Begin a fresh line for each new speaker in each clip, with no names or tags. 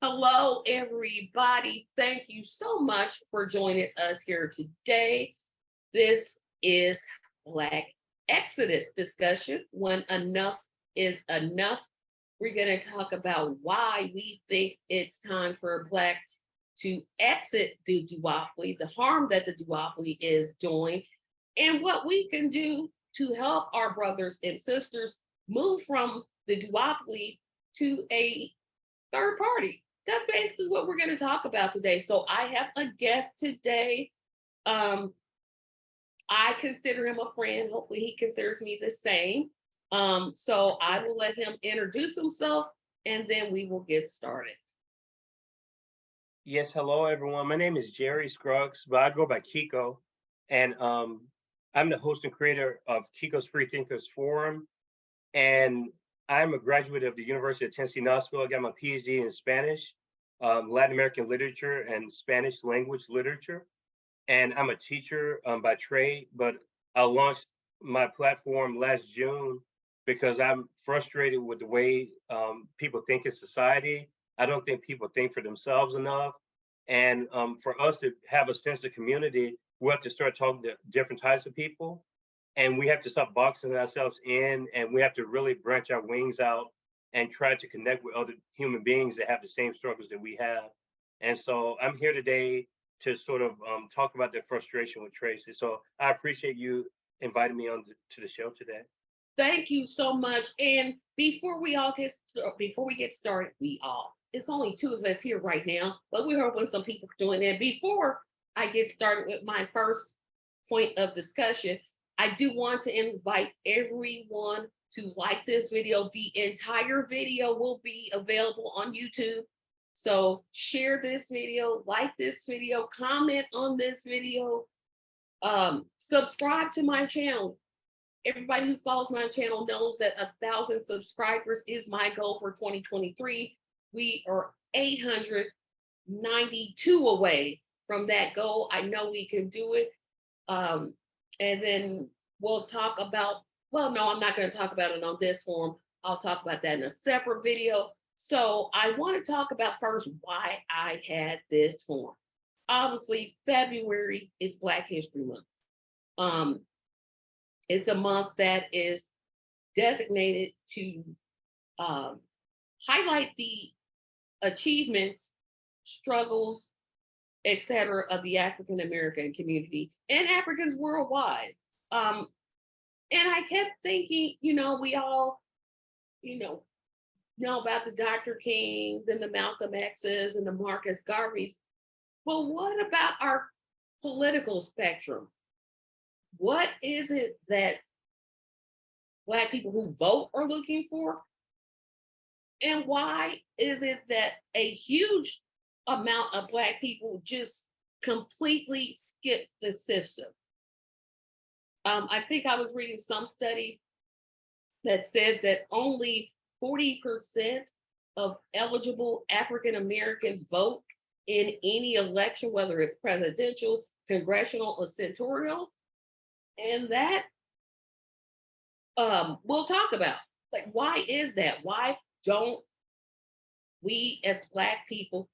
Hello, everybody. Thank you so much for joining us here today. This is Black Exodus discussion. When enough is enough, we're going to talk about why we think it's time for Blacks to exit the duopoly, the harm that the duopoly is doing, and what we can do to help our brothers and sisters move from the duopoly to a third party. That's basically what we're going to talk about today. So I have a guest today. Um, I consider him a friend. Hopefully, he considers me the same. So I will let him introduce himself and then we will get started.
Yes, hello everyone. My name is Jerry Scruggs, but I go by Kiko, and I'm the host and creator of Kiko's Free Thinkers Forum, and I'm a graduate of the University of Tennessee Knoxville. I got my PhD in Spanish, Latin American literature, and Spanish language literature, and I'm a teacher by trade. But I launched my platform last June because I'm frustrated with the way people think in society. I don't think people think for themselves enough. And for us to have a sense of community, we have to start talking to different types of people. And we have to stop boxing ourselves in, and we have to really branch our wings out and try to connect with other human beings that have the same struggles that we have. And so I'm here today to sort of talk about the frustration with Tracy. So I appreciate you inviting me on to the show today.
Thank you so much. And before we get started, it's only two of us here right now, but we're hoping some people join in. Before I get started with my first point of discussion, I do want to invite everyone to like this video. The entire video will be available on YouTube. So share this video, like this video, comment on this video, subscribe to my channel. Everybody who follows my channel knows that 1,000 subscribers is my goal for 2023. We are 892 away from that goal. I know we can do it. And then we'll talk about, well, no, I'm not going to talk about it on this forum. I'll talk about that in a separate video. So I want to talk about first why I had this forum. Obviously, February is Black History Month. It's a month that is designated to highlight the achievements, struggles, etc., of the African American community and Africans worldwide. And I kept thinking, we all, know about the Dr. Kings and the Malcolm X's and the Marcus Garveys. Well, what about our political spectrum? What is it that Black people who vote are looking for? And why is it that a huge amount of Black people just completely skip the system? I think I was reading some study that said that only 40% of eligible African Americans vote in any election, whether it's presidential, congressional, or senatorial. And that we'll talk about. Like, why is that? Why don't we as Black people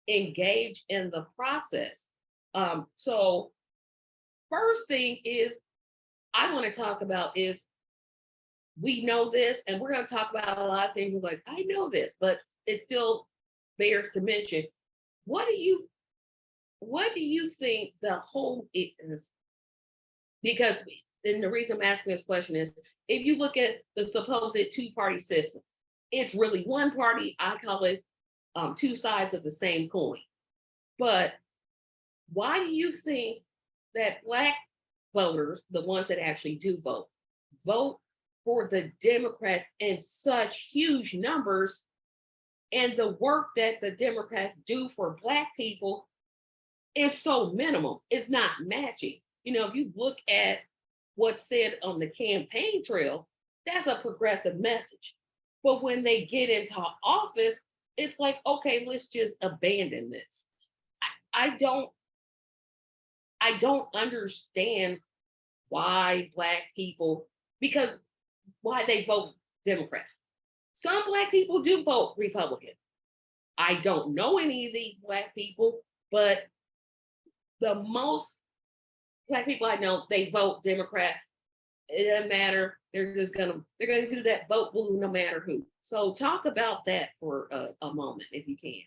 engage in the process? So first thing is I want to talk about is we know this, and we're going to talk about a lot of things. We're like, I know this, but it still bears to mention. What do you think the whole is? Because, and the reason I'm asking this question is, if you look at the supposed two-party system, it's really one party. I call it two sides of the same coin. But why do you think that Black voters, the ones that actually do vote for the Democrats in such huge numbers, and the work that the Democrats do for Black people is so minimal? It's not matching. If you look at what's said on the campaign trail, that's a progressive message. But when they get into office, it's like, okay, let's just abandon this. I don't understand why Black people, because why they vote Democrat. Some Black people do vote Republican. I don't know any of these Black people, but the most Black people I know, they vote Democrat. It doesn't matter. They're gonna do that vote blue no matter who. So talk about that for a moment if you can.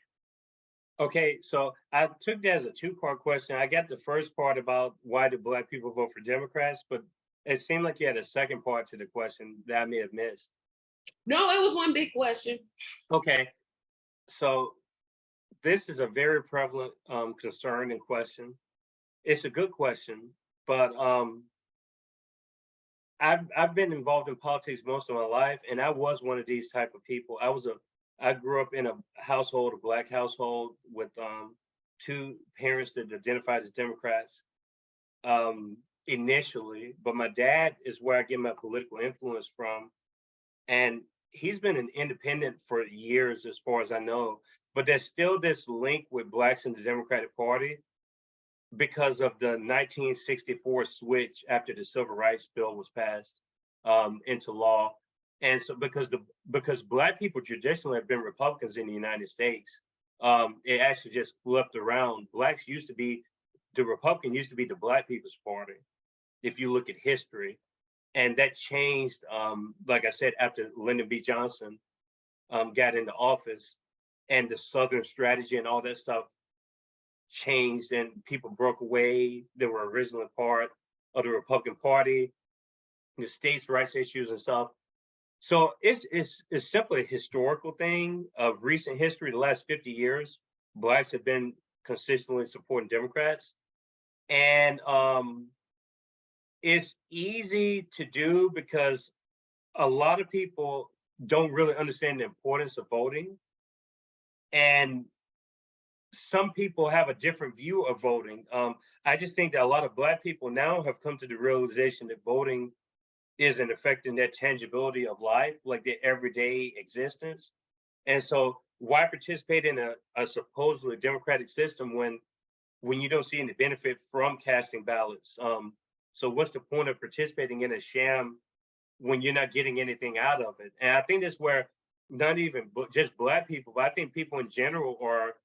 Okay, so I took that as a two-part question. I got the first part about why do Black people vote for Democrats, but it seemed like you had a second part to the question that I may have missed.
No, it was one big question.
Okay, so this is a very prevalent concern and question. It's a good question, but I've been involved in politics most of my life, and I was one of these type of people. I grew up in a household, a Black household, with two parents that identified as Democrats initially, but my dad is where I get my political influence from, and he's been an independent for years, as far as I know. But there's still this link with Blacks in the Democratic Party because of the 1964 switch after the Civil Rights Bill was passed into law. And so because Black people traditionally have been Republicans in the United States, it actually just flipped around. The Republican used to be the Black People's Party, if you look at history. And that changed, like I said, after Lyndon B. Johnson got into office, and the Southern strategy and all that stuff changed, and people broke away that were originally part of the Republican Party, the states' rights issues and stuff. So it's simply a historical thing of recent history. The last 50 years, Blacks have been consistently supporting Democrats, and it's easy to do because a lot of people don't really understand the importance of voting, and some people have a different view of voting. I just think that a lot of Black people now have come to the realization that voting isn't affecting their tangibility of life, like their everyday existence. And so, why participate in a supposedly democratic system when you don't see any benefit from casting ballots? So, what's the point of participating in a sham when you're not getting anything out of it? And I think that's where not even just Black people, but I think people in general are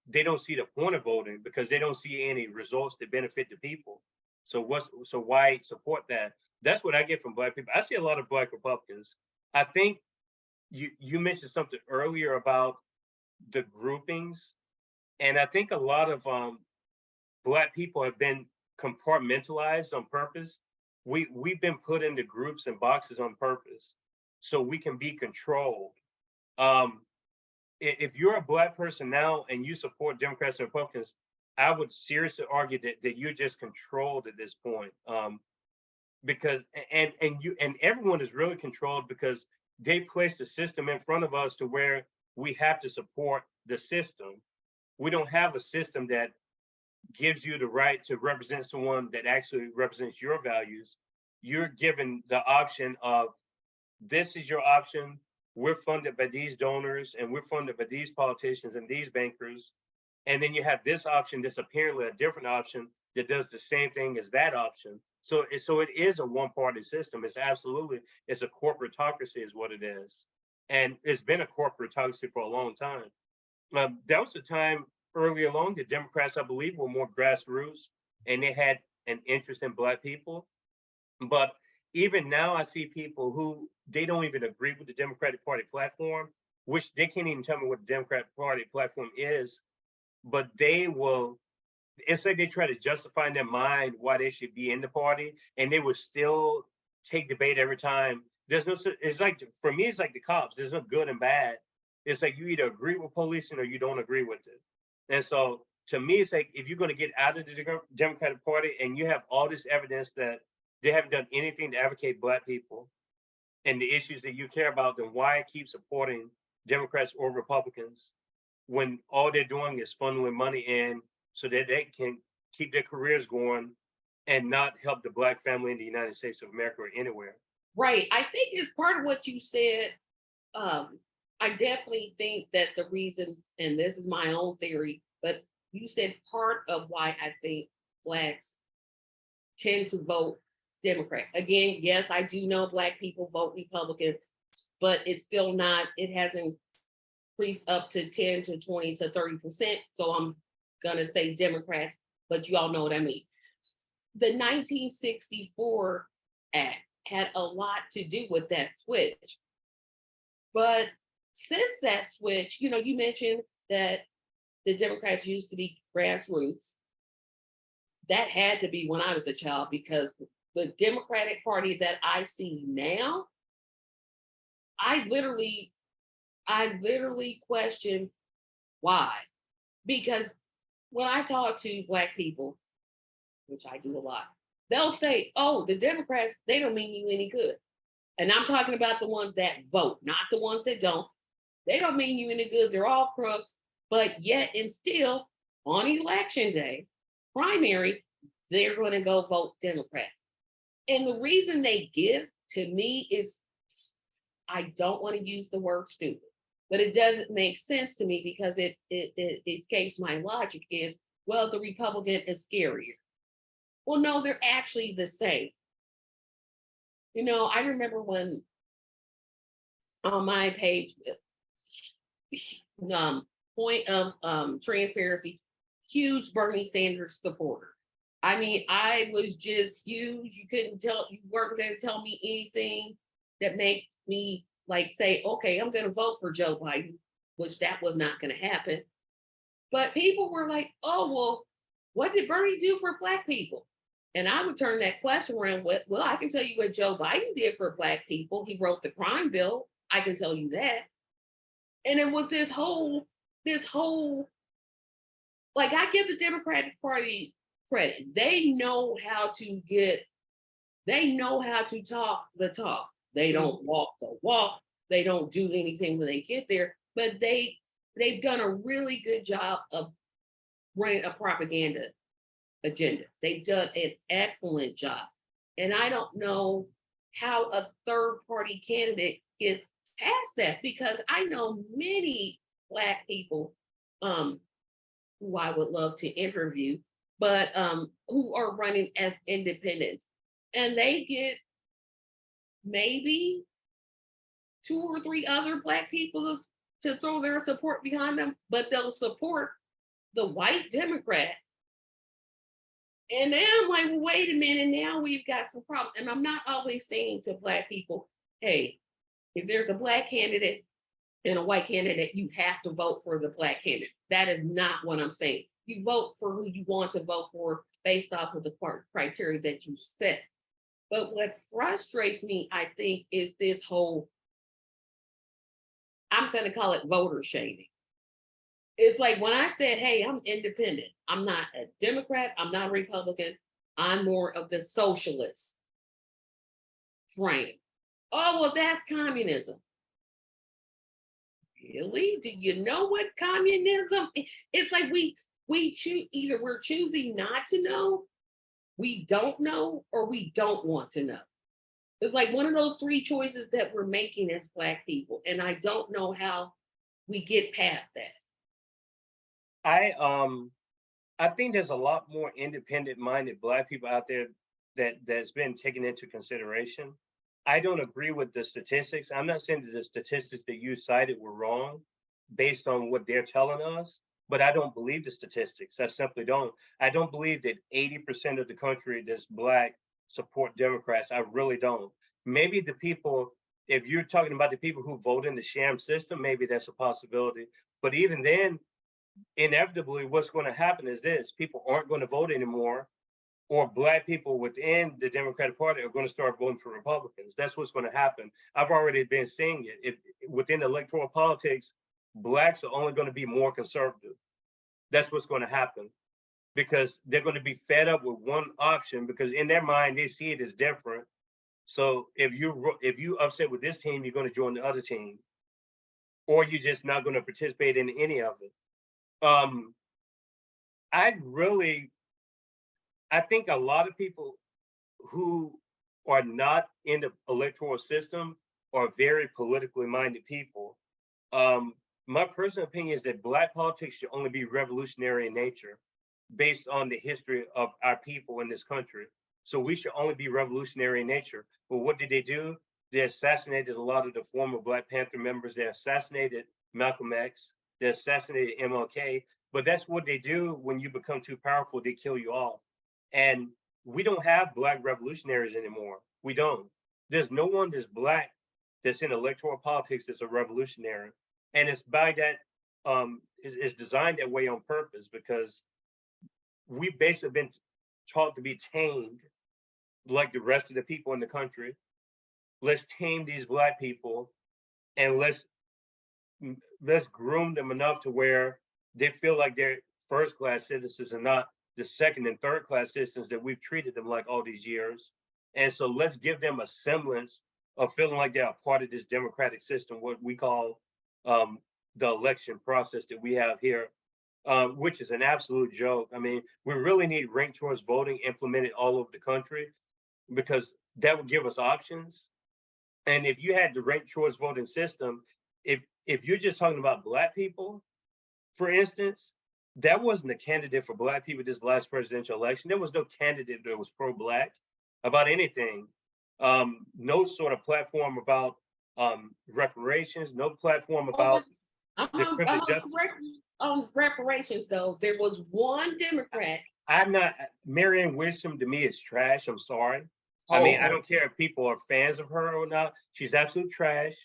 they don't see the point of voting because they don't see any results that benefit the people. So why support that? That's what I get from Black people. I see a lot of Black Republicans. I think you mentioned something earlier about the groupings, and I think a lot of Black people have been compartmentalized on purpose. We've been put into groups and boxes on purpose so we can be controlled. Um, if you're a Black person now and you support Democrats and Republicans, I would seriously argue that you're just controlled at this point. Because and everyone is really controlled because they place the system in front of us to where we have to support the system. We don't have a system that gives you the right to represent someone that actually represents your values. You're given the option of this is your option. We're funded by these donors and we're funded by these politicians and these bankers. And then you have this option that's apparently a different option that does the same thing as that option. So it is a one-party system. It's a corporatocracy is what it is. And it's been a corporatocracy for a long time. That was a time early along, the Democrats, I believe, were more grassroots and they had an interest in Black people. But even now, I see people who they don't even agree with the Democratic Party platform, which they can't even tell me what the Democratic Party platform is, but they will. It's like they try to justify in their mind why they should be in the party, and they will still take debate every time. There's no. It's like for me, it's like the cops. There's no good and bad. It's like you either agree with policing or you don't agree with it. And so to me, it's like if you're going to get out of the Democratic Party and you have all this evidence that they haven't done anything to advocate Black people and the issues that you care about, then why keep supporting Democrats or Republicans when all they're doing is funneling money in so that they can keep their careers going and not help the Black family in the United States of America or anywhere?
Right. I think it's part of what you said. I definitely think that the reason, and this is my own theory, but you said part of why I think Blacks tend to vote Democrat. Again, yes, I do know Black people vote Republican, but it's still not, it hasn't increase up to 10 to 20 to 30%. So I'm gonna say Democrats, but you all know what I mean. The 1964 Act had a lot to do with that switch. But since that switch, you mentioned that the Democrats used to be grassroots. That had to be when I was a child because the Democratic Party that I see now, I literally, I literally question why. Because when I talk to Black people, which I do a lot, they'll say, oh, the Democrats, they don't mean you any good. And I'm talking about the ones that vote, not the ones that don't. They don't mean you any good. They're all crooks. But yet and still, on election day, primary, they're going to go vote Democrat. And the reason they give to me is I don't want to use the word stupid, but it doesn't make sense to me because it escapes my logic is, well, the Republican is scarier. Well, no, they're actually the same. I remember when on my page, point of transparency, huge Bernie Sanders supporter. I mean, I was just huge. You weren't going to tell me anything that makes me like say, okay, I'm going to vote for Joe Biden, which that was not going to happen. But people were like, oh, well, what did Bernie do for Black people? And I would turn that question around with, well, I can tell you what Joe Biden did for Black people. He wrote the crime bill. I can tell you that. And it was this whole, like I give the Democratic Party credit. They know how to talk the talk. They don't walk the walk. They don't do anything when they get there, but they've done a really good job of running a propaganda agenda. They've done an excellent job. And I don't know how a third party candidate gets past that because I know many Black people who I would love to interview, but who are running as independents. And they get maybe 2 or 3 other Black people to throw their support behind them, but they'll support the white Democrat. And then I'm like, well, wait a minute, now we've got some problems. And I'm not always saying to Black people, hey, if there's a Black candidate and a white candidate, you have to vote for the Black candidate. That is not what I'm saying. You vote for who you want to vote for based off of the criteria that you set. But what frustrates me, I think, is this whole, I'm going to call it voter shaming. It's like when I said, hey, I'm independent. I'm not a Democrat. I'm not a Republican. I'm more of the socialist frame. Oh, well, that's communism. Really? Do you know what communism? It's like we choose, either we're choosing not to know, we don't know, or we don't want to know. It's like one of those 3 choices that we're making as Black people. And I don't know how we get past that.
I think there's a lot more independent-minded Black people out there that's been taken into consideration. I don't agree with the statistics. I'm not saying that the statistics that you cited were wrong based on what they're telling us, but I don't believe the statistics. I simply don't. I don't believe that 80% of the country that's Black support Democrats. I really don't. Maybe the people, if you're talking about the people who vote in the sham system, maybe that's a possibility. But even then, inevitably, what's going to happen is this: people aren't going to vote anymore, or Black people within the Democratic Party are going to start voting for Republicans. That's what's going to happen. I've already been seeing it. If within electoral politics, Blacks are only going to be more conservative. That's what's going to happen because they're going to be fed up with one option because in their mind they see it as different. So if you upset with this team, you're going to join the other team, or you're just not going to participate in any of it. I think a lot of people who are not in the electoral system are very politically minded people. My personal opinion is that Black politics should only be revolutionary in nature based on the history of our people in this country. So we should only be revolutionary in nature. But what did they do? They assassinated a lot of the former Black Panther members. They assassinated Malcolm X, they assassinated MLK, but that's what they do when you become too powerful, they kill you off. And we don't have black revolutionaries anymore. We don't. There's no one that's black that's in electoral politics that's a revolutionary. And it's by that, it's designed that way on purpose because we basically been taught to be tamed like the rest of the people in the country. Let's tame these black people and let's groom them enough to where they feel like they're first class citizens and not the second and third class citizens that we've treated them like all these years. And so let's give them a semblance of feeling like they're a part of this democratic system, what we call the election process that we have here, which is an absolute joke. I mean, we really need ranked choice voting implemented all over the country because that would give us options. And if you had the ranked choice voting system, if you're just talking about black people, for instance, that wasn't a candidate for black people this last presidential election. There was no candidate that was pro-black about anything. No sort of platform about reparations, no platform about
I'm
the
on,
criminal
I'm
justice.
on reparations though. There was one Democrat.
I'm not, Marianne Williamson to me is trash. I'm sorry. I mean, I don't care if people are fans of her or not. She's absolute trash.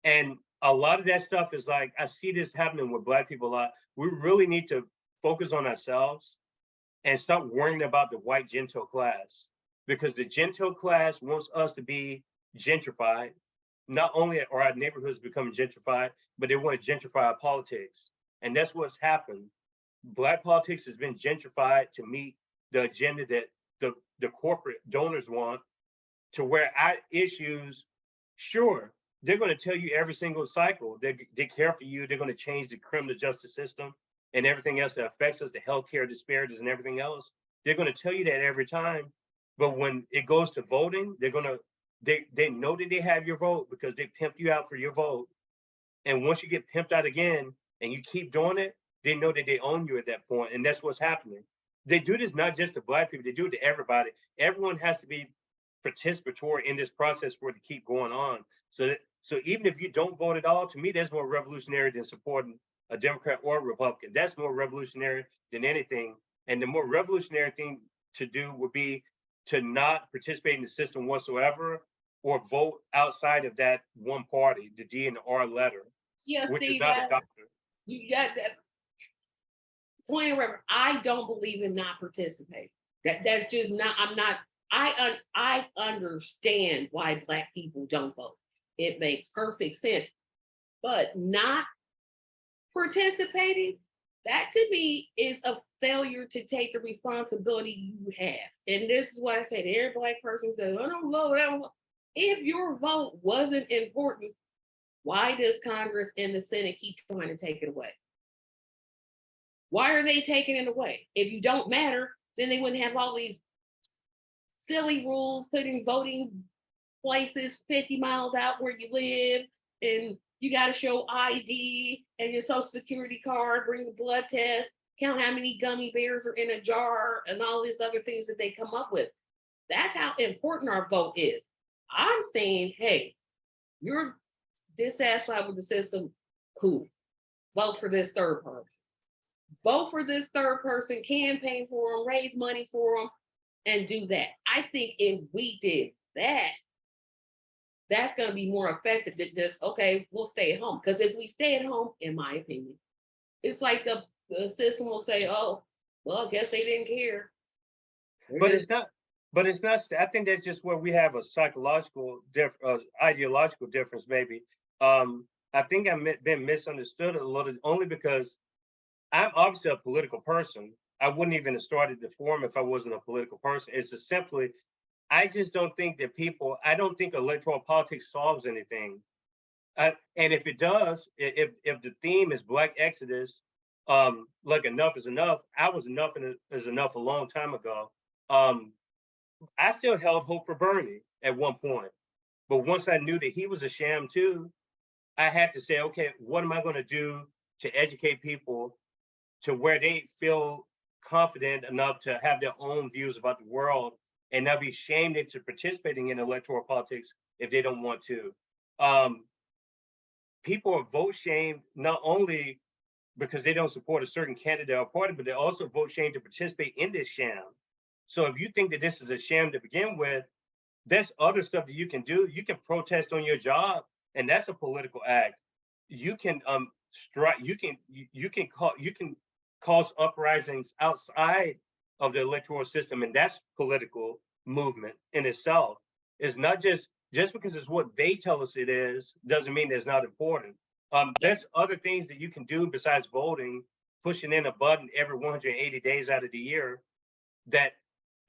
And a lot of that stuff is like, I see this happening with black people a lot. We really need to focus on ourselves and stop worrying about the white gentile class because the gentile class wants us to be gentrified. Not only are our neighborhoods becoming gentrified, but they want to gentrify our politics. And that's what's happened. Black politics has been gentrified to meet the agenda that the corporate donors want, to where our issues, sure, they're going to tell you every single cycle they care for you. They're going to change the criminal justice system and everything else that affects us, the healthcare disparities and everything else. They're going to tell you that every time. But when it goes to voting, they know that they have your vote because they pimped you out for your vote. And once you get pimped out again and you keep doing it, they know that they own you at that point. And that's what's happening. They do this not just to black people, they do it to everybody. Everyone has to be participatory in this process for it to keep going on. So even if you don't vote at all, to me, that's more revolutionary than supporting a Democrat or a Republican. That's more revolutionary than anything. And the more revolutionary thing to do would be to not participate in the system whatsoever or vote outside of that one party, the D and the R letter,
Yeah,
which is
see
not a
that
doctor.
you got that point of reference. I don't believe in not participating. That's just not. I'm not. I understand why black people don't vote. It makes perfect sense, but not participating. That to me is a failure to take the responsibility you have. And this is what I said. Every black person says, "I don't vote. I don't vote." If your vote wasn't important, why does Congress and the Senate keep trying to take it away? Why are they taking it away? If you don't matter, then they wouldn't have all these silly rules putting voting places 50 miles out where you live, and you got to show ID and your social security card, bring a blood test, count how many gummy bears are in a jar, and all these other things that they come up with. That's how important our vote is. I'm saying, hey, you're dissatisfied with the system, cool. Vote for this third person. Vote for this third person, campaign for them, raise money for them, and do that. I think if we did that, that's going to be more effective than just, okay, we'll stay at home. Because if we stay at home, in my opinion, it's like the system will say, oh, well, I guess they didn't care.
But it's not. But it's not. I think that's just where we have a psychological, ideological difference. Maybe. I think I've been misunderstood a little, only because I'm obviously a political person. I wouldn't even have started the forum if I wasn't a political person. It's just simply, I just don't think that people. I don't think electoral politics solves anything. And if it does, if the theme is Black Exodus, like enough is enough. I was enough is enough a long time ago. I still held hope for Bernie at one point, but once I knew that he was a sham too, I had to say, okay, what am I going to do to educate people to where they feel confident enough to have their own views about the world and not be shamed into participating in electoral politics if they don't want to. people are vote shamed not only because they don't support a certain candidate or party, but they also vote shamed to participate in this sham. So if you think that this is a sham to begin with, there's other stuff that you can do. You can protest on your job, and that's a political act. You can strike. You can cause uprisings outside of the electoral system, and that's political movement in itself. It's not just because it's what they tell us it is doesn't mean it's not important. There's other things that you can do besides voting, pushing in a button every 180 days out of the year that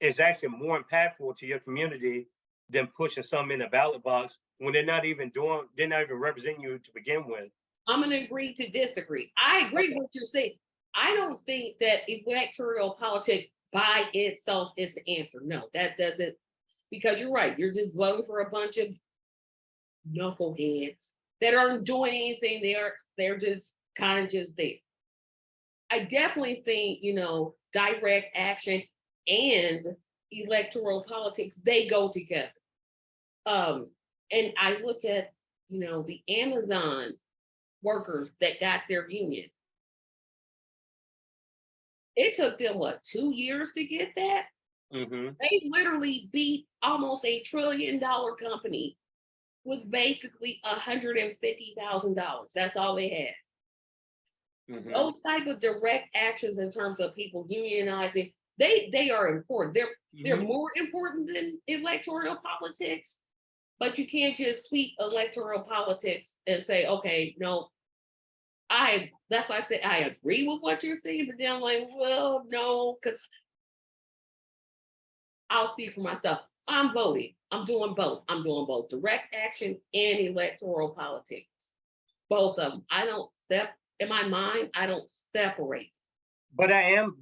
is actually more impactful to your community than pushing some in a ballot box when they're not even representing you to begin with.
I'm going to agree to disagree. I agree with what you're saying. I don't think that electoral politics by itself is the answer. No, that doesn't, because you're right. You're just voting for a bunch of knuckleheads that aren't doing anything. They're just kind of just there. I definitely think, direct action and electoral politics, they go together. And I look at, the Amazon workers that got their union. It took them, 2 years to get that?
Mm-hmm.
They literally beat almost $1 trillion company with basically $150,000. That's all they had.
Mm-hmm.
Those type of direct actions in terms of people unionizing, they are important. They're more important than electoral politics, but you can't just sweep electoral politics and say, okay, no, that's why I said I agree with what you're saying, but then I'm like, well, no, because I'll speak for myself. I'm voting. I'm doing both. I'm doing both direct action and electoral politics. Both of them. I don't in my mind, I don't separate.
But I am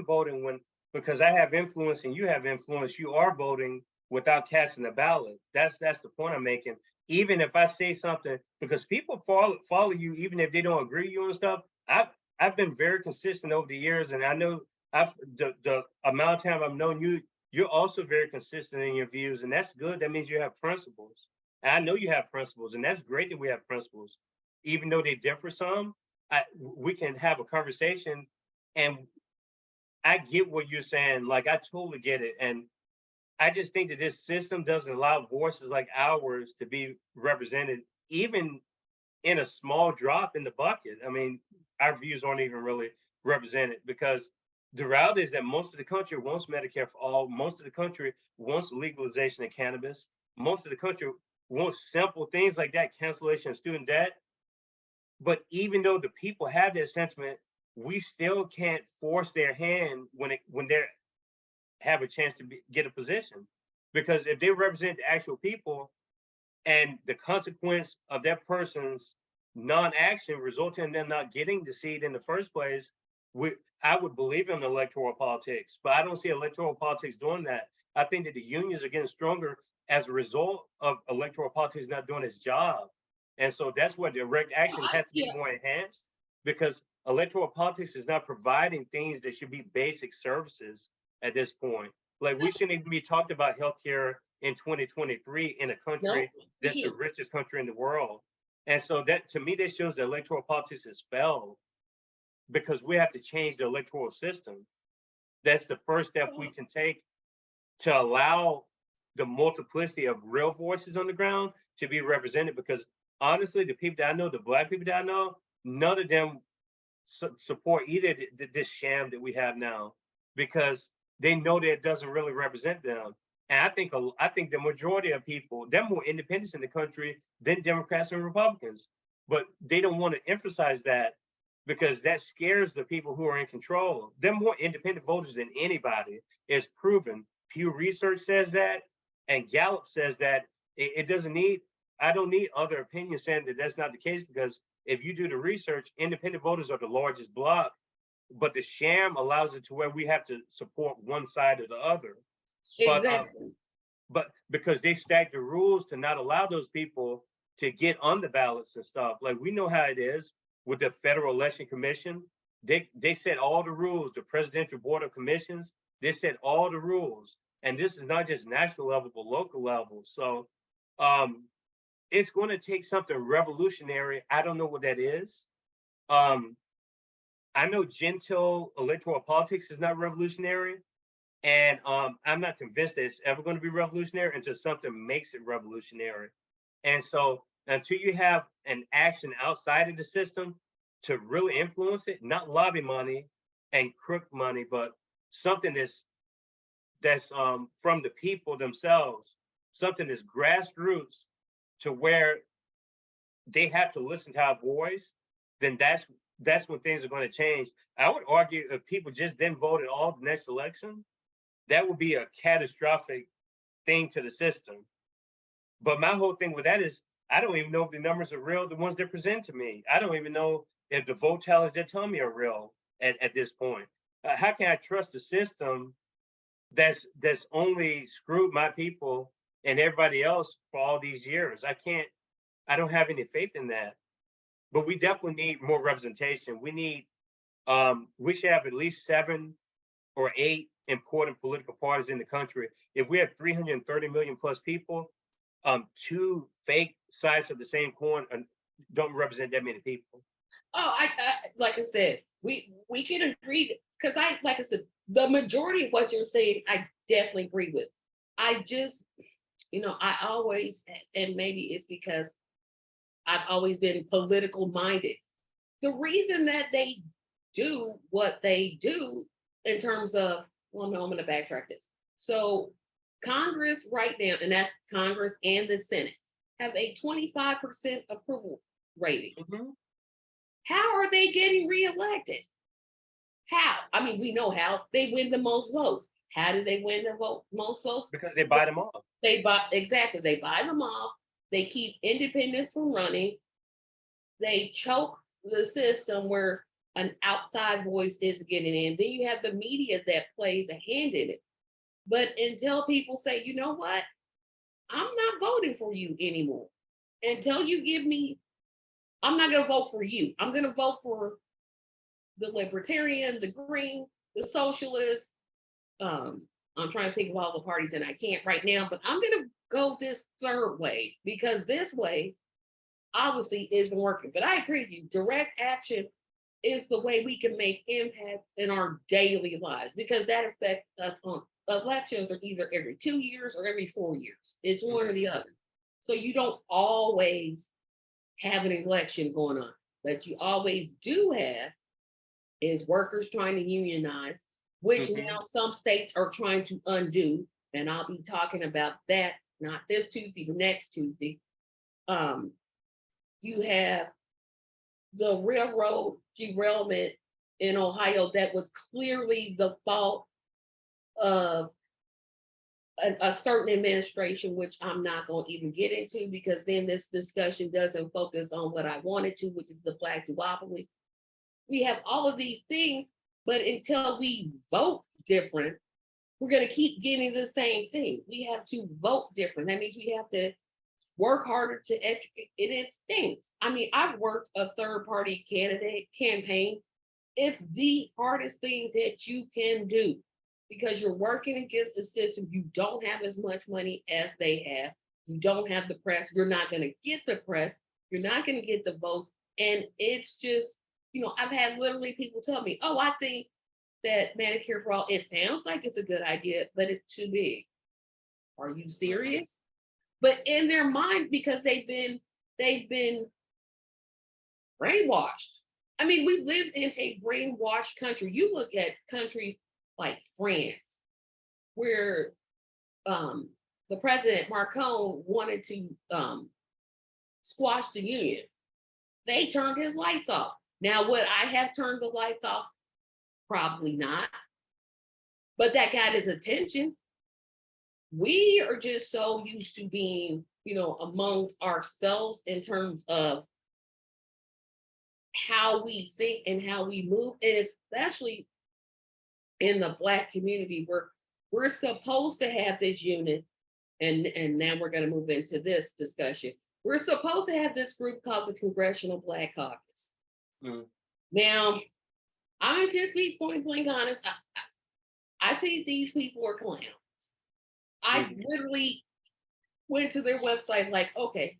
voting because I have influence and you have influence. You are voting without casting a ballot. That's the point I'm making. Even if I say something, because people follow you, even if they don't agree with you and stuff. I've been very consistent over the years, and I know the amount of time I've known you, you're also very consistent in your views, and that's good. That means you have principles. And I know you have principles, and that's great that we have principles, even though they differ some. We can have a conversation, and I get what you're saying. Like, I totally get it, and I just think that this system doesn't allow voices like ours to be represented, even in a small drop in the bucket. I mean, our views aren't even really represented because the reality is that most of the country wants Medicare for all. Most of the country wants legalization of cannabis. Most of the country wants simple things like that, cancellation of student debt. But even though the people have that sentiment, we still can't force their hand when they have a chance to get a position, because if they represent the actual people and the consequence of that person's non-action resulting in them not getting the seat in the first place, I would believe in electoral politics, but I don't see electoral politics doing that. I think that the unions are getting stronger as a result of electoral politics not doing its job. And so that's where direct action has to be more enhanced, because electoral politics is not providing things that should be basic services at this point. Like, we shouldn't even be talking about healthcare in 2023 in a country that's the richest country in the world. And so that, to me, that shows that electoral politics has failed, because we have to change the electoral system. That's the first step we can take to allow the multiplicity of real voices on the ground to be represented. Because honestly, the people that I know, the Black people that I know, none of them support either this sham that we have now, because they know that it doesn't really represent them. And I think the majority of people, there are more independents in the country than Democrats and Republicans, but they don't want to emphasize that because that scares the people who are in control. They're more independent voters than anybody. It's proven. Pew Research says that, and Gallup says that. I don't need other opinions saying that that's not the case, because if you do the research, independent voters are the largest bloc, but the sham allows it to where we have to support one side or the other.
Exactly.
But because they stack the rules to not allow those people to get on the ballots and stuff. Like, we know how it is with the Federal Election Commission. They set all the rules. The Presidential Board of Commissions, they set all the rules. And this is not just national level, but local level. So it's going to take something revolutionary. I don't know what that is. Um, I know gentle electoral politics is not revolutionary, and I'm not convinced that it's ever going to be revolutionary until something makes it revolutionary. And so until you have an action outside of the system to really influence it, not lobby money and crook money, but something that's from the people themselves, something that's grassroots to where they have to listen to our voice, then that's when things are going to change. I would argue if people just then voted all the next election, that would be a catastrophic thing to the system. But my whole thing with that is I don't even know if the numbers are real, the ones they present to me. I don't even know if the vote tallies they're telling me are real at this point. How can I trust the system that's only screwed my people and everybody else for all these years? I don't have any faith in that. But we definitely need more representation. We should have at least 7 or 8 important political parties in the country. If we have 330 million plus people, 2 fake sides of the same coin don't represent that many people.
Oh, I like I said, we can agree because I like I said, the majority of what you're saying, I definitely agree with. I just, I always, and maybe it's because I've always been political minded. The reason that they do what they do in terms of, well, no, I'm going to backtrack this. So Congress right now, and that's Congress and the Senate, have a 25% approval rating.
Mhm.
How are they getting reelected? How? I mean, we know how they win the most votes. How do they win the most votes?
Because they buy them off.
They buy exactly. They buy them off. They keep independents from running. They choke the system where an outside voice is getting in. Then you have the media that plays a hand in it. But until people say, you know what, I'm not voting for you anymore. Until you give me, I'm not going to vote for you. I'm going to vote for the libertarian, the green, the socialist. I'm trying to think of all the parties and I can't right now, but I'm going to go this third way because this way obviously isn't working. But I agree with you. Direct action is the way we can make impact in our daily lives because that affects us on elections are either every 2 years or every 4 years. It's one or the other. So you don't always have an election going on, but you always do have is workers trying to unionize, which
Mhm.
now some states are trying to undo. And I'll be talking about that not this Tuesday, but next Tuesday. You have the railroad derailment in Ohio that was clearly the fault of a certain administration, which I'm not going to even get into because then this discussion doesn't focus on what I wanted to, which is the Black duopoly. We have all of these things, but until we vote different, we're going to keep getting the same thing. We have to vote different. That means we have to work harder to educate. It stinks. I mean, I've worked a third party candidate campaign. It's the hardest thing that you can do because you're working against a system. You don't have as much money as they have. You don't have the press. You're not going to get the press. You're not going to get the votes. And it's just, I've had literally people tell me, oh, I think that Medicare for all, it sounds like it's a good idea, but it's too big. Are you serious? But in their mind, because they've been brainwashed. I mean, we live in a brainwashed country. You look at countries like France, where the president Macron wanted to squash the union. They turned his lights off. Now, would I have turned the lights off? Probably not. But that got his attention. We are just so used to being, amongst ourselves in terms of how we think and how we move, and especially in the Black community where we're supposed to have this unit, and now we're going to move into this discussion. We're supposed to have this group called the Congressional Black Caucus. Now, I'm going to just be point blank honest. I think these people are clowns. I literally went to their website like, okay,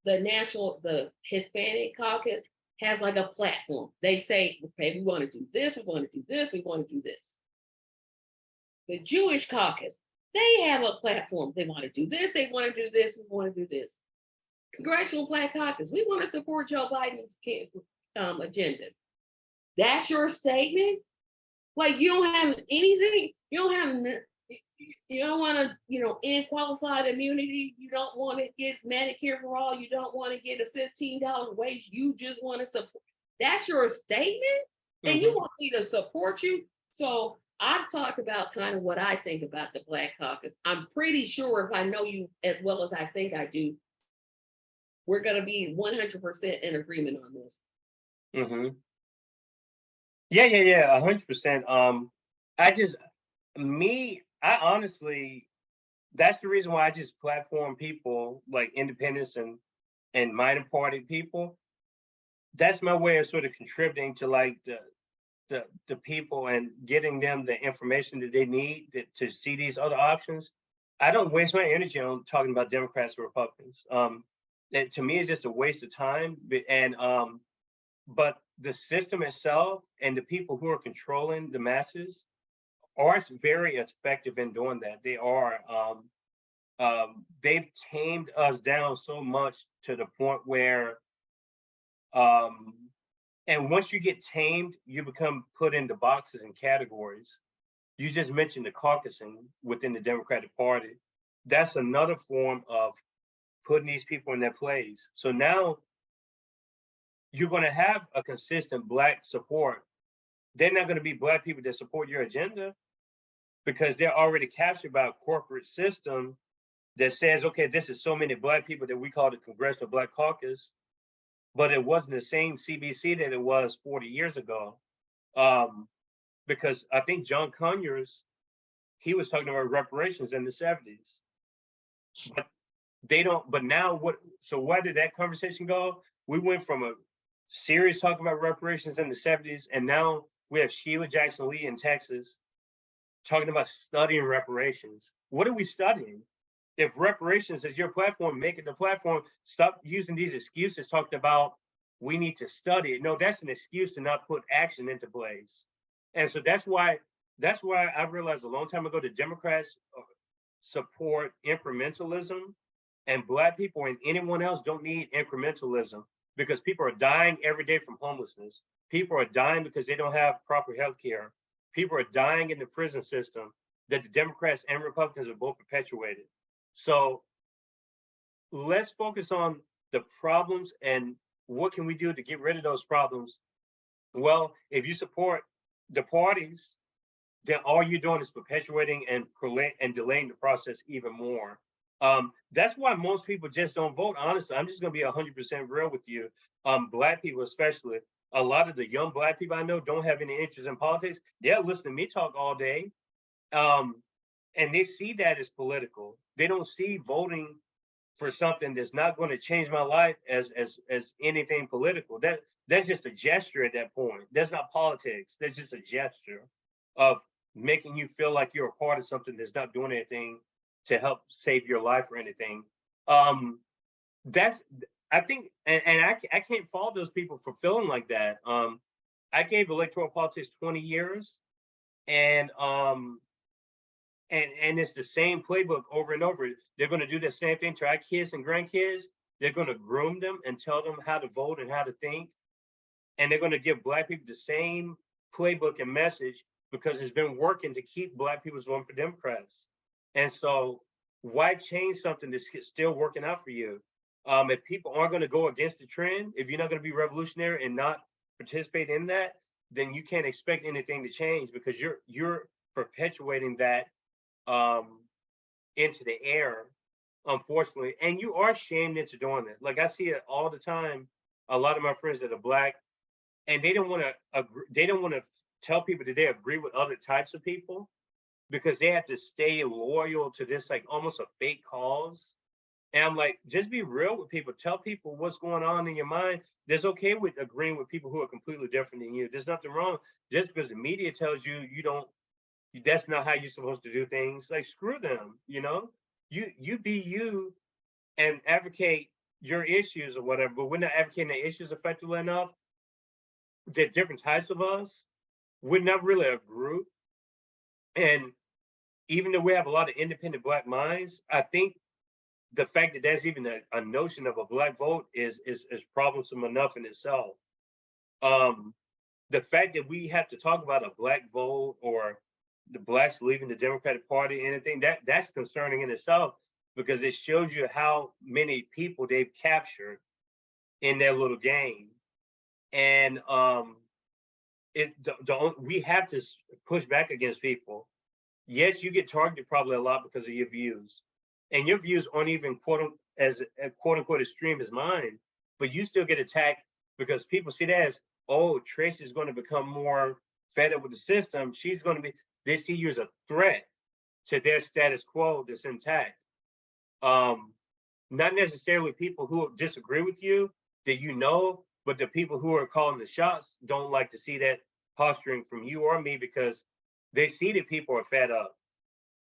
the Hispanic caucus has like a platform. They say, okay, we want to do this, we want to do this, we want to do this. The Jewish caucus, they have a platform. They want to do this, they want to do this, we want to do this. Congressional Black Caucus, we want to support Joe Biden's agenda. That's your statement? Like you don't have anything, you don't want to, end qualified immunity. You don't want to get Medicare for all. You don't want to get a $15 wage. You just want to support. That's your statement? And you want me to support you? So I've talked about kind of what I think about the Black Caucus. I'm pretty sure if I know you as well as I think I do, we're going to be 100% in agreement on this.
Yeah, 100%. I honestly, that's the reason why I just platform people like independents and minor party people. That's my way of sort of contributing to like the people and getting them the information that they need to see these other options. I don't waste my energy on talking about Democrats or Republicans. That to me is just a waste of time. But the system itself and the people who are controlling the masses are very effective in doing that. They are. They've tamed us down so much to the point where, and once you get tamed, you become put into boxes and categories. You just mentioned the caucusing within the Democratic Party. That's another form of putting these people in their place. So now you're going to have a consistent Black support. They're not going to be Black people that support your agenda because they're already captured by a corporate system that says, okay, this is so many Black people that we call the Congressional Black Caucus, but it wasn't the same CBC that it was 40 years ago. Because I think John Conyers, he was talking about reparations in the 70s. But they don't, but now so why did that conversation go? We went from a serious talk about reparations in the 70s, and now we have Sheila Jackson Lee in Texas talking about studying reparations. What are we studying? If reparations is your platform, make it the platform. Stop using these excuses talking about we need to study it. No, that's an excuse to not put action into place. And so that's why I realized a long time ago that Democrats support incrementalism and Black people and anyone else don't need incrementalism because people are dying every day from homelessness. People are dying because they don't have proper health care. People are dying in the prison system that the Democrats and Republicans have both perpetuated. So let's focus on the problems and what can we do to get rid of those problems. Well, if you support the parties, then all you're doing is perpetuating and delaying the process even more. That's why most people just don't vote. Honestly, I'm just going to be 100% real with you. Black people, especially, a lot of the young Black people I know don't have any interest in politics. They'll listen to me talk all day, and they see that as political. They don't see voting for something that's not going to change my life as anything political. That's just a gesture at that point. That's not politics. That's just a gesture of making you feel like you're a part of something that's not doing anything to help save your life or anything. That's, I think, and I can't fault those people for feeling like that. I gave electoral politics 20 years, and it's the same playbook over and over. They're going to do the same thing to our kids and grandkids. They're going to groom them and tell them how to vote and how to think. And they're going to give Black people the same playbook and message because it's been working to keep Black people voting for Democrats. And so why change something that's still working out for you? If people aren't going to go against the trend, if you're not going to be revolutionary and not participate in that, then you can't expect anything to change because you're perpetuating that into the air, unfortunately. And you are shamed into doing it. Like I see it all the time. A lot of my friends that are Black, and they don't want to tell people that they agree with other types of people because they have to stay loyal to this like almost a fake cause. And I'm like, just be real with people. Tell people what's going on in your mind. There's okay with agreeing with people who are completely different than you. There's nothing wrong. Just because the media tells you that's not how you're supposed to do things. Like screw them, you be you and advocate your issues or whatever, but we're not advocating the issues effectively enough. There are different types of us. We're not really a group. And even though we have a lot of independent Black minds, I think the fact that there's even a notion of a Black vote is troublesome enough in itself. Um, the fact that we have to talk about a Black vote or the Blacks leaving the Democratic Party, anything that's concerning in itself, because it shows you how many people they've captured in their little game. And we have to push back against people. Yes, you get targeted probably a lot because of your views, and your views aren't even quote unquote extreme as mine, but you still get attacked because people see that as, oh, Tracy's going to become more fed up with the system. She's going to be, they see you as a threat to their status quo that's intact. Not necessarily people who disagree with you that you know, but the people who are calling the shots don't like to see that posturing from you or me, because they see that people are fed up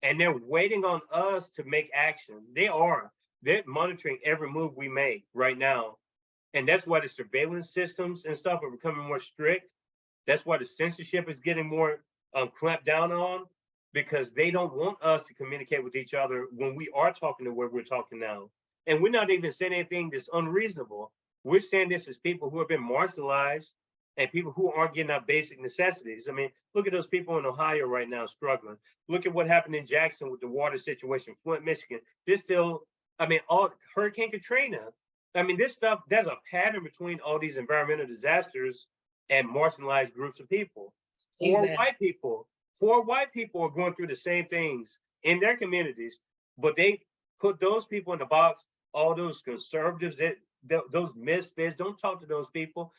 and they're waiting on us to make action. They're monitoring every move we make right now. And that's why the surveillance systems and stuff are becoming more strict. That's why the censorship is getting more clamped down on, because they don't want us to communicate with each other when we are talking to where we're talking now. And we're not even saying anything that's unreasonable. We're saying this as people who have been marginalized and people who aren't getting our basic necessities. I mean, look at those people in Ohio right now struggling. Look at what happened in Jackson with the water situation, Flint, Michigan. There's still, I mean, all Hurricane Katrina. I mean, this stuff, there's a pattern between all these environmental disasters and marginalized groups of people.
Exactly.
Poor white people are going through the same things in their communities, but they put those people in the box. All those conservatives, those misfits, don't talk to those people.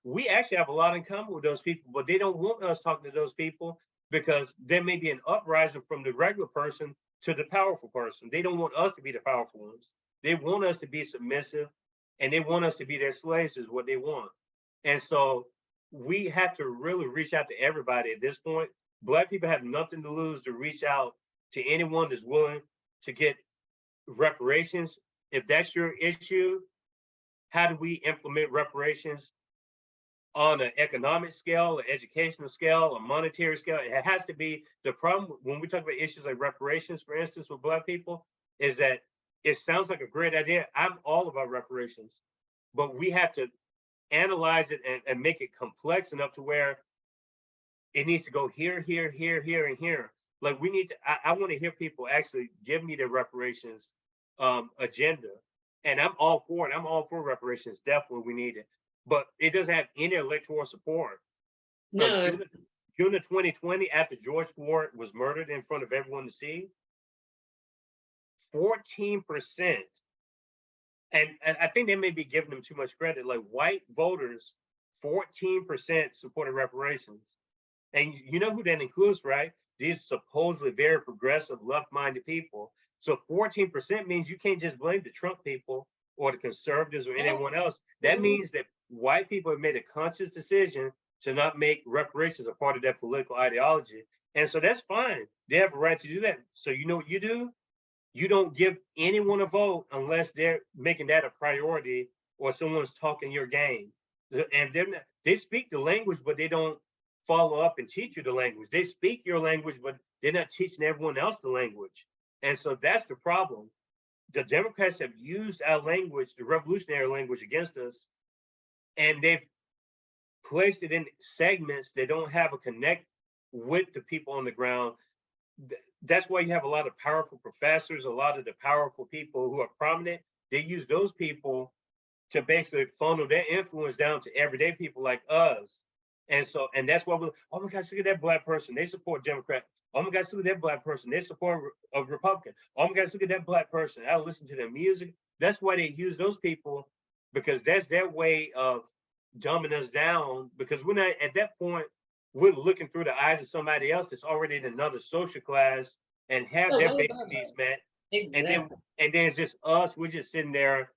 We actually have a lot in common with those people, but they don't want us talking to those people because there may be an uprising from the regular person to the powerful person. They don't want us to be the powerful ones. They want us to be submissive, and they want us to be their slaves, is what they want. And so we have to really reach out to everybody at this point. Black people have nothing to lose to reach out to anyone that's willing to get reparations. If that's your issue, how do we implement reparations on an economic scale, an educational scale, a monetary scale? It has to be. The problem when we talk about issues like reparations, for instance, with Black people, is that it sounds like a great idea. I'm all about reparations, but we have to analyze it and make it complex enough to where it needs to go here, here, here, here, and here. Like we need to, I want to hear people actually give me their reparations agenda. And I'm all for it. I'm all for reparations. Definitely we need it. But it doesn't have any electoral support. From
None.
June of 2020, after George Floyd was murdered in front of everyone to see, 14%. And I think they may be giving them too much credit. Like white voters, 14% supported reparations. And you know who that includes, right? These supposedly very progressive, left-minded people. So 14% means you can't just blame the Trump people or the conservatives or anyone else. That means that white people have made a conscious decision to not make reparations a part of their political ideology. And so that's fine. They have a right to do that. So you know what you do? You don't give anyone a vote unless they're making that a priority or someone's talking your game. And they speak the language, but they don't follow up and teach you the language. They speak your language, but they're not teaching everyone else the language. And so that's the problem. The Democrats have used our language, the revolutionary language, against us, and they've placed it in segments that don't have a connect with the people on the ground. That's why you have a lot of powerful professors, a lot of the powerful people who are prominent. They use those people to basically funnel their influence down to everyday people like us. And that's why oh my gosh, look at that Black person. They support Democrat. Oh my gosh, look at that Black person. They support a Republican. Oh my gosh, look at that Black person. I listen to their music. That's why they use those people, because that's their way of dumbing us down, because we're not at that point, we're looking through the eyes of somebody else that's already in another social class and have their basic needs met.
Exactly.
And then it's just us, we're just sitting there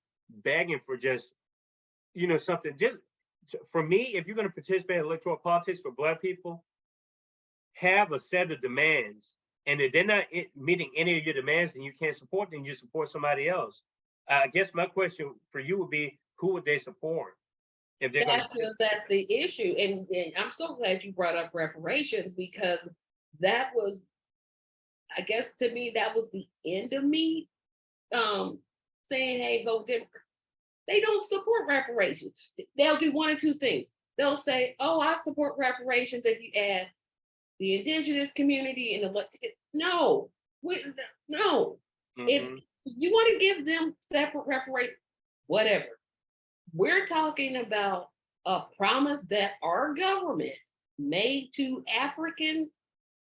begging for just, something. Just for me, if you're going to participate in electoral politics for Black people, have a set of demands. And if they're not meeting any of your demands, then you can't support them, you support somebody else. I guess my question for you would be, who would they support if they're going to?
That's the issue. And I'm so glad you brought up reparations because that was, I guess to me, that was the end of me saying, hey, vote Democrat. They don't support reparations. They'll do one or two things. They'll say, oh, I support reparations if you add the indigenous community and the no, no. If
Mhm.
you want to give them separate reparation, whatever. We're talking about a promise that our government made to African,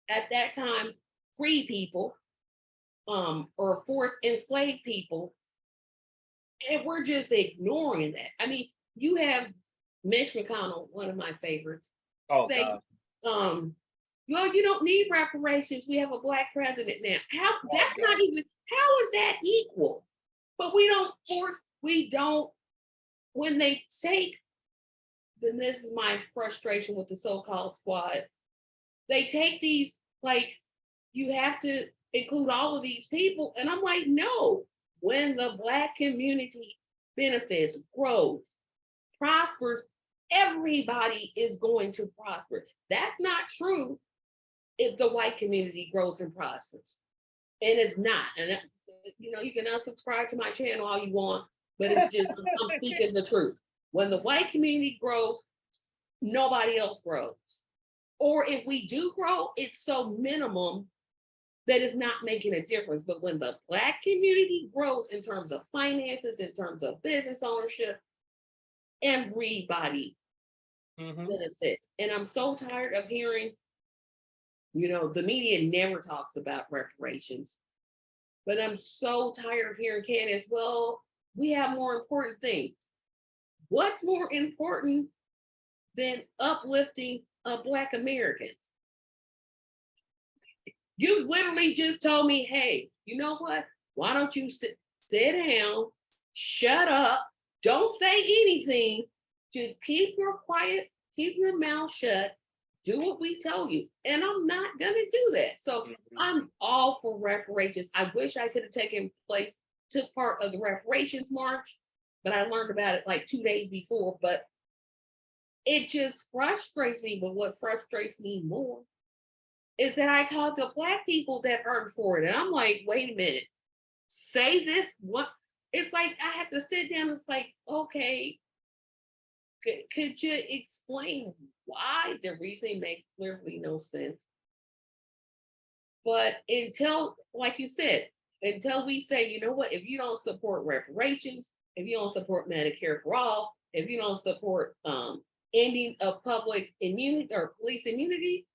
at that time, free people, or forced enslaved people, and we're just ignoring that. I mean, you have Mitch McConnell, one of my favorites,
Oh
say,
God.
well, you don't need reparations. We have a black president now. How
Oh
that's not
God.
even how is that equal? But we don't, when they take, then this is my frustration with the so-called squad. They take these, like, you have to include all of these people. And I'm like, no, when the black community benefits, grows, prospers, everybody is going to prosper. That's not true if the white community grows and prospers. And it's not. And you can unsubscribe to my channel all you want, but it's just I'm speaking the truth. When the white community grows, nobody else grows. Or if we do grow, it's so minimum that it's not making a difference. But when the black community grows in terms of finances, in terms of business ownership, everybody
Mhm.
benefits. And I'm so tired of hearing, the media never talks about reparations. But I'm so tired of hearing Candace, well, we have more important things. What's more important than uplifting Black Americans? You've literally just told me, hey, you know what? Why don't you sit down, shut up, don't say anything, just keep your quiet, keep your mouth shut, do what we tell you. And I'm not gonna do that. So
Mhm.
I'm all for reparations. I wish I could have took part of the reparations march, but I learned about it like 2 days before. But it just frustrates me. But what frustrates me more is that I talk to Black people that aren't for it. And I'm like, wait a minute, say this. What? It's like I have to sit down. It's like, okay, could you explain why? The reasoning makes clearly no sense. But until, like you said, until we say, you know what, if you don't support reparations, if you don't support Medicare for all, if you don't support ending of public immunity or police immunity,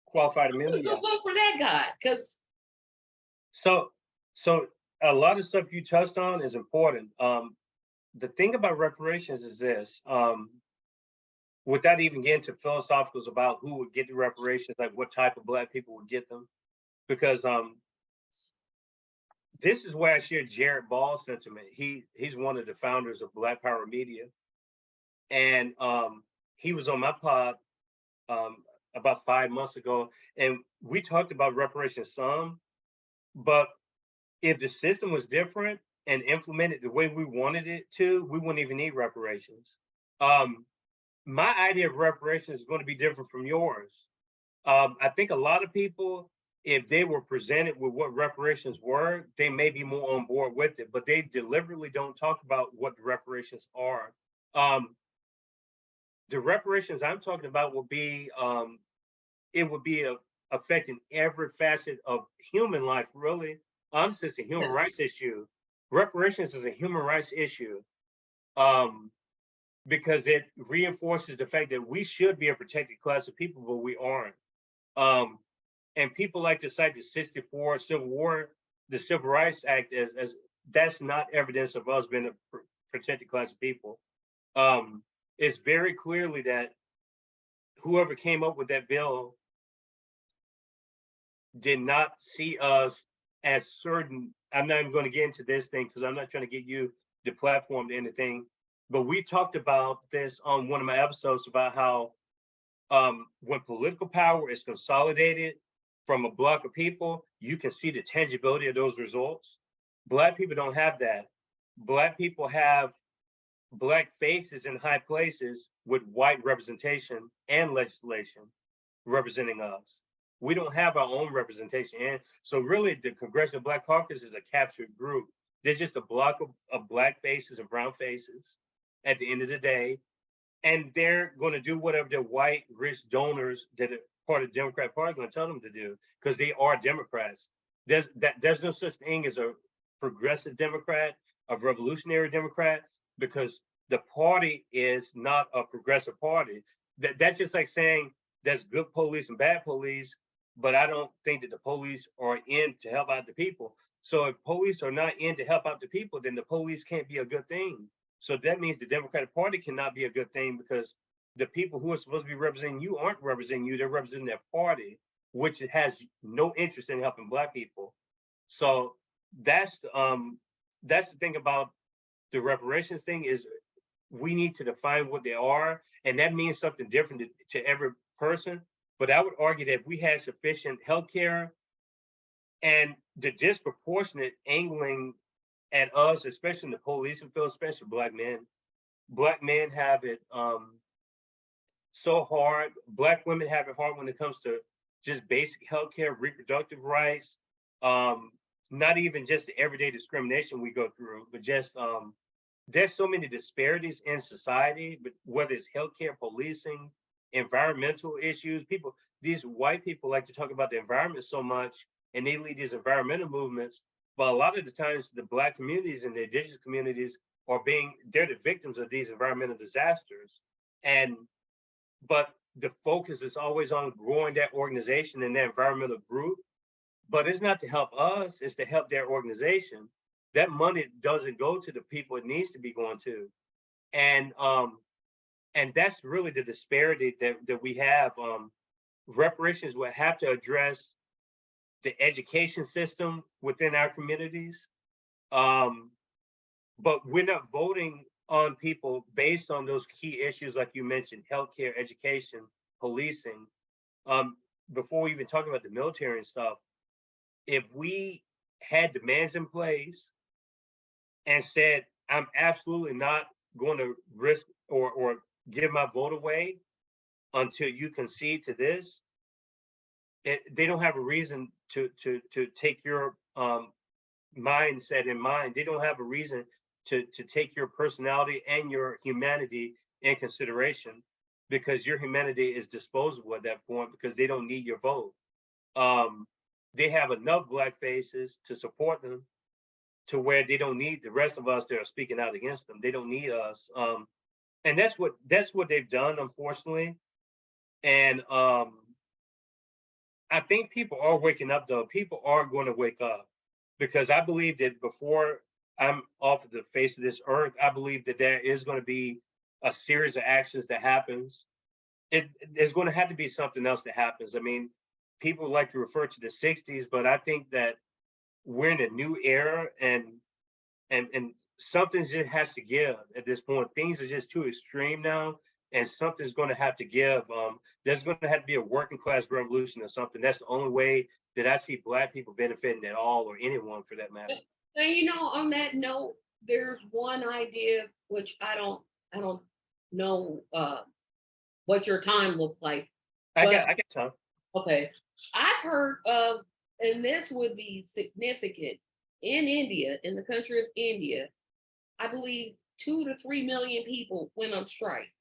Qualified
I'm gonna
immunity.
go
Yeah.
vote for that guy. Because
So, so a lot of stuff you touched on is important. The thing about reparations is this. Without even getting to philosophicals about who would get the reparations, like what type of black people would get them, because this is where I share Jared Ball's sentiment. He's one of the founders of Black Power Media, and he was on my pod um, about 5 months ago, and we talked about reparations some, but if the system was different and implemented the way we wanted it to, we wouldn't even need reparations. Um, my idea of reparations is going to be different from yours. I think a lot of people, if they were presented with what reparations were, they may be more on board with it, but they deliberately don't talk about what the reparations are. Um, the reparations I'm talking about will be, it would be affecting every facet of human life, really. Honestly, it's a human rights issue. Reparations is a human rights issue. Um, because it reinforces the fact that we should be a protected class of people, but we aren't. Um, and people like to cite the 64 Civil War, the Civil Rights Act as that's not evidence of us being a protected class of people. Um, it's very clearly that whoever came up with that bill did not see us as certain. I'm not even going to get into this thing because I'm not trying to get you the platform to anything. But we talked about this on one of my episodes about how when political power is consolidated from a block of people, you can see the tangibility of those results. Black people don't have that. Black people have Black faces in high places with white representation and legislation representing us. We don't have our own representation. And so really the Congressional Black Caucus is a captured group. There's just a block of Black faces and brown faces at the end of the day. And they're going to do whatever the white rich donors that are part of the Democrat Party are going to tell them to do, because they are Democrats. There's no such thing as a progressive Democrat, a revolutionary Democrat, because the party is not a progressive party. That's just like saying there's good police and bad police, but I don't think that the police are in to help out the people. So if police are not in to help out the people, then the police can't be a good thing. So that means the Democratic Party cannot be a good thing, because the people who are supposed to be representing you aren't representing you, they're representing their party, which has no interest in helping Black people. So that's the thing about the reparations thing, is we need to define what they are, and that means something different to every person. But I would argue that if we had sufficient health care and the disproportionate angling at us, especially in the policing field, especially Black men have it so hard. Black women have it hard when it comes to just basic health care, reproductive rights, not even just the everyday discrimination we go through, but just there's so many disparities in society, but whether it's healthcare, policing, environmental issues. These white people like to talk about the environment so much, and they lead these environmental movements. But a lot of the times, the Black communities and the indigenous communities they're the victims of these environmental disasters. And but the focus is always on growing that organization and that environmental group. But it's not to help us, it's to help their organization. That money doesn't go to the people it needs to be going to. And that's really the disparity that we have. Reparations will have to address the education system within our communities. But we're not voting on people based on those key issues, like you mentioned: healthcare, education, policing. Before we even talk about the military and stuff, if we had demands in place and said, I'm absolutely not going to risk or give my vote away until you concede to this, they don't have a reason to take your mindset in mind. They don't have a reason to take your personality and your humanity in consideration, because your humanity is disposable at that point, because they don't need your vote. They have enough Black faces to support them, to where they don't need the rest of us that are speaking out against them. They don't need us. And that's what they've done, unfortunately. And I think people are waking up, though. People are going to wake up, because I believe that before I'm off of the face of this earth, I believe that there is going to be a series of actions that happens. There's going to have to be something else that happens. I mean, people like to refer to the 60s, but I think that we're in a new era, and something just has to give at this point. Things are just too extreme now, and something's going to have to give. There's going to have to be a working class revolution or something. That's the only way that I see Black people benefiting at all, or anyone for that matter.
And on that note, there's one idea which I don't know what your time looks like.
I
But
got time.
okay, I've heard of, and this would be significant in India, in the country of India. I believe 2 to 3 million people went on strike.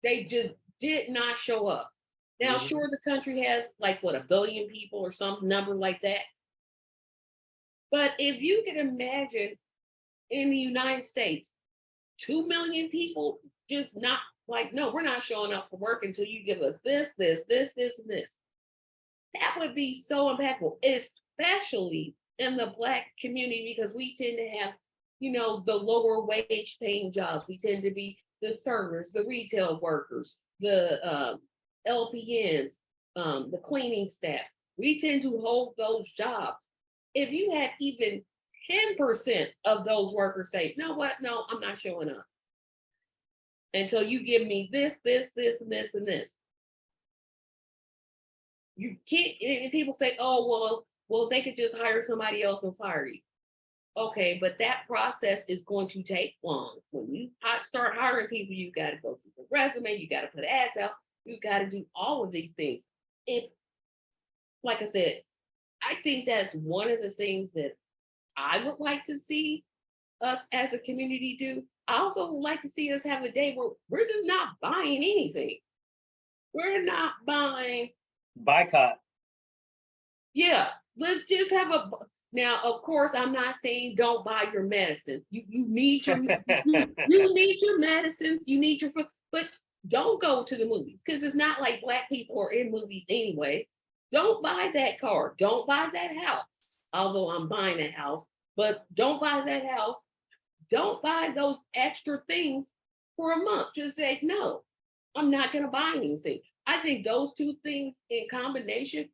They just did not show up. Now,
Mhm.
sure, the country has like what, 1 billion people or some number like that. But if you can imagine in the United States, 2 million people just not like, no, we're not showing up for work until you give us this, this, this, this, and this. That would be so impactful, especially in the Black community, because we tend to have, the lower wage paying jobs. We tend to be the servers, the retail workers, the LPNs, the cleaning staff. We tend to hold those jobs. If you had even 10% of those workers say, you know what, no, I'm not showing up until you give me this, this, this, and this, and this. You can't, and people say, oh, well, they could just hire somebody else and fire you. Okay, but that process is going to take long. When you start hiring people, you got to go through the resume, you got to put ads out, you got to do all of these things. If, like I said, I think that's one of the things that I would like to see us as a community do. I also would like to see us have a day where we're just not buying anything. We're not buying.
Boycott.
Yeah, let's just have a. Now, of course, I'm not saying don't buy your medicine. You need your you need your medicines. You need your food, but don't go to the movies because it's not like Black people are in movies anyway. Don't buy that car. Don't buy that house. Although I'm buying a house, but don't buy that house. Don't buy those extra things for a month. Just say no. I'm not going to buy anything. I think those two things in combination,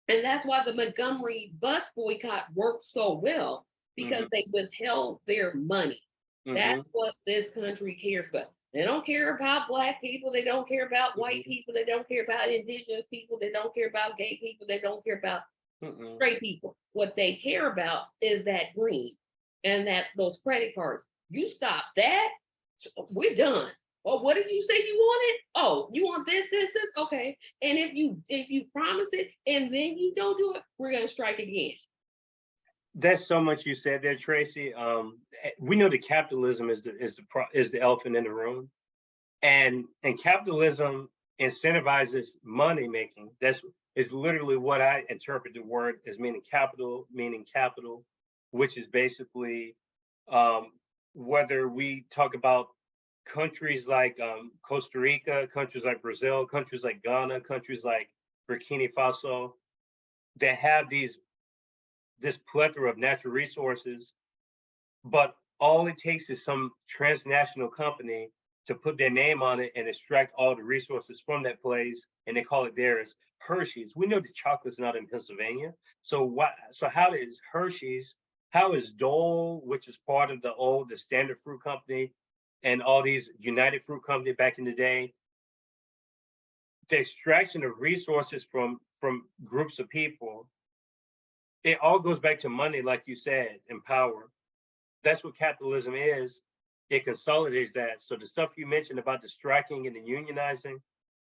and that's why the Montgomery bus boycott worked so well because
Mhm,
they withheld their money.
mhm,
That's what this country cares about. They don't care about Black people. They don't care about white
mhm,
people. They don't care about indigenous people. They don't care about gay people. They don't care about
mhm.
straight people. What they care about is that green and that those credit cards. You stop that, we're done. Oh, what did you say you wanted? Oh, you want this? Okay. And if you promise it and then you don't do it, we're gonna strike again.
That's so much you said there, Tracy. We know that capitalism is the elephant in the room, and capitalism incentivizes money making. That's is literally what I interpret the word as meaning capital, which is basically um, whether we talk about countries like Costa Rica, countries like Brazil, countries like Ghana, countries like Burkina Faso, that have this plethora of natural resources, but all it takes is some transnational company to put their name on it and extract all the resources from that place, and they call it theirs. Hershey's. We know the chocolate's not in Pennsylvania, so what? So how is Hershey's? How is Dole, which is part of the Standard Fruit Company, and all these United Fruit Company back in the day, the extraction of resources from groups of people, it all goes back to money, like you said, and power. That's what capitalism is. It consolidates that. So the stuff you mentioned about the striking and the unionizing,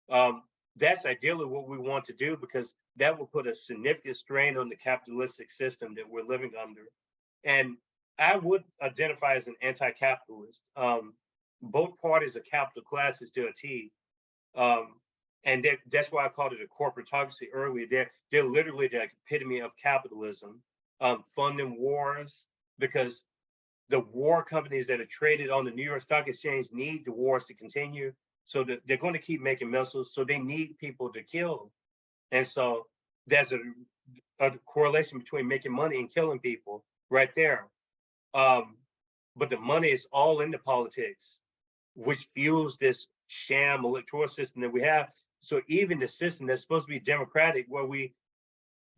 um, that's ideally what we want to do because that will put a significant strain on the capitalistic system that we're living under. And I would identify as an anti-capitalist. Both parties are capital classes to a T. Um, and that's why I called it a corporatocracy earlier. They're literally the epitome of capitalism, funding wars because the war companies that are traded on the New York Stock Exchange need the wars to continue. So that they're going to keep making missiles. So they need people to kill. And so there's a correlation between making money and killing people right there. Um, but the money is all into politics, which fuels this sham electoral system that we have. So even the system that's supposed to be democratic, where we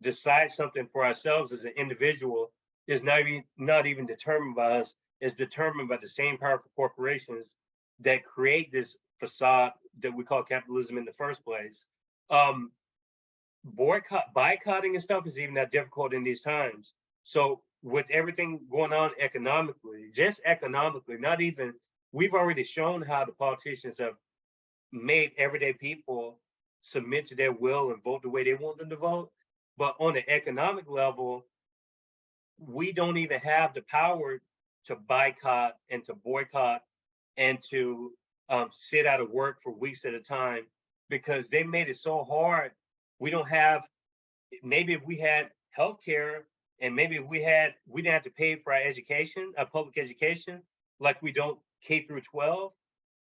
decide something for ourselves as an individual, is not even determined by us. It's determined by the same powerful corporations that create this facade that we call capitalism in the first place. Um, boycotting and stuff is even that difficult in these times. So with everything going on economically, just economically, not even we've already shown how the politicians have made everyday people submit to their will and vote the way they want them to vote. But on the economic level, we don't even have the power to boycott and to boycott and to sit out of work for weeks at a time because they made it so hard. We don't have, maybe if we had healthcare and maybe if we didn't have to pay for our education, our public education, like we don't K through 12,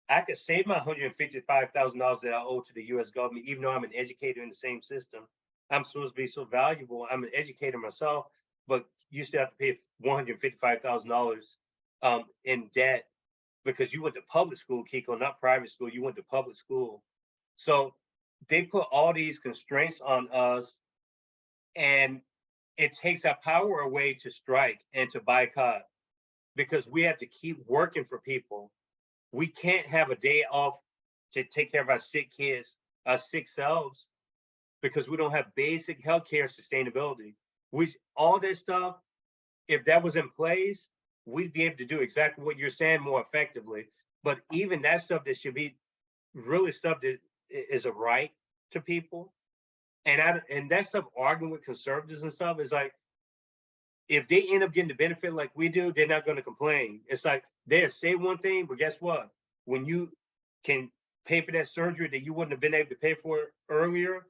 I could save my $155,000 that I owe to the US government, even though I'm an educator in the same system. I'm supposed to be so valuable. I'm an educator myself, but you still have to pay $155,000 in debt because you went to public school, Kiko, not private school. You went to public school. So they put all these constraints on us, and it takes our power away to strike and to boycott because we have to keep working for people. We can't have a day off to take care of our sick kids, our sick selves, because we don't have basic healthcare sustainability. We all this stuff if that was in place, we'd be able to do exactly what you're saying more effectively. But even that stuff that should be really stuff that is a right to people, and that stuff arguing with conservatives and stuff is like, if they end up getting the benefit like we do, they're not going to complain. It's like they'll say one thing, but guess what? When you can pay for that surgery that you wouldn't have been able to pay for earlier,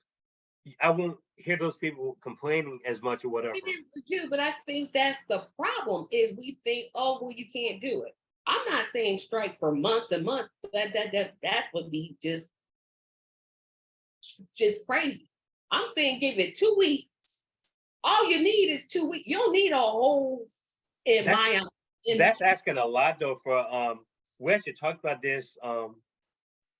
I won't hear those people complaining as much or whatever.
We never do, but I think that's the problem is we think, oh, well, you can't do it. I'm not saying strike for months and months. That would be just crazy. I'm saying give it 2 weeks. All you need is 2 weeks. You don't need a whole in
That's,
my
that's asking a lot though for we actually talked about this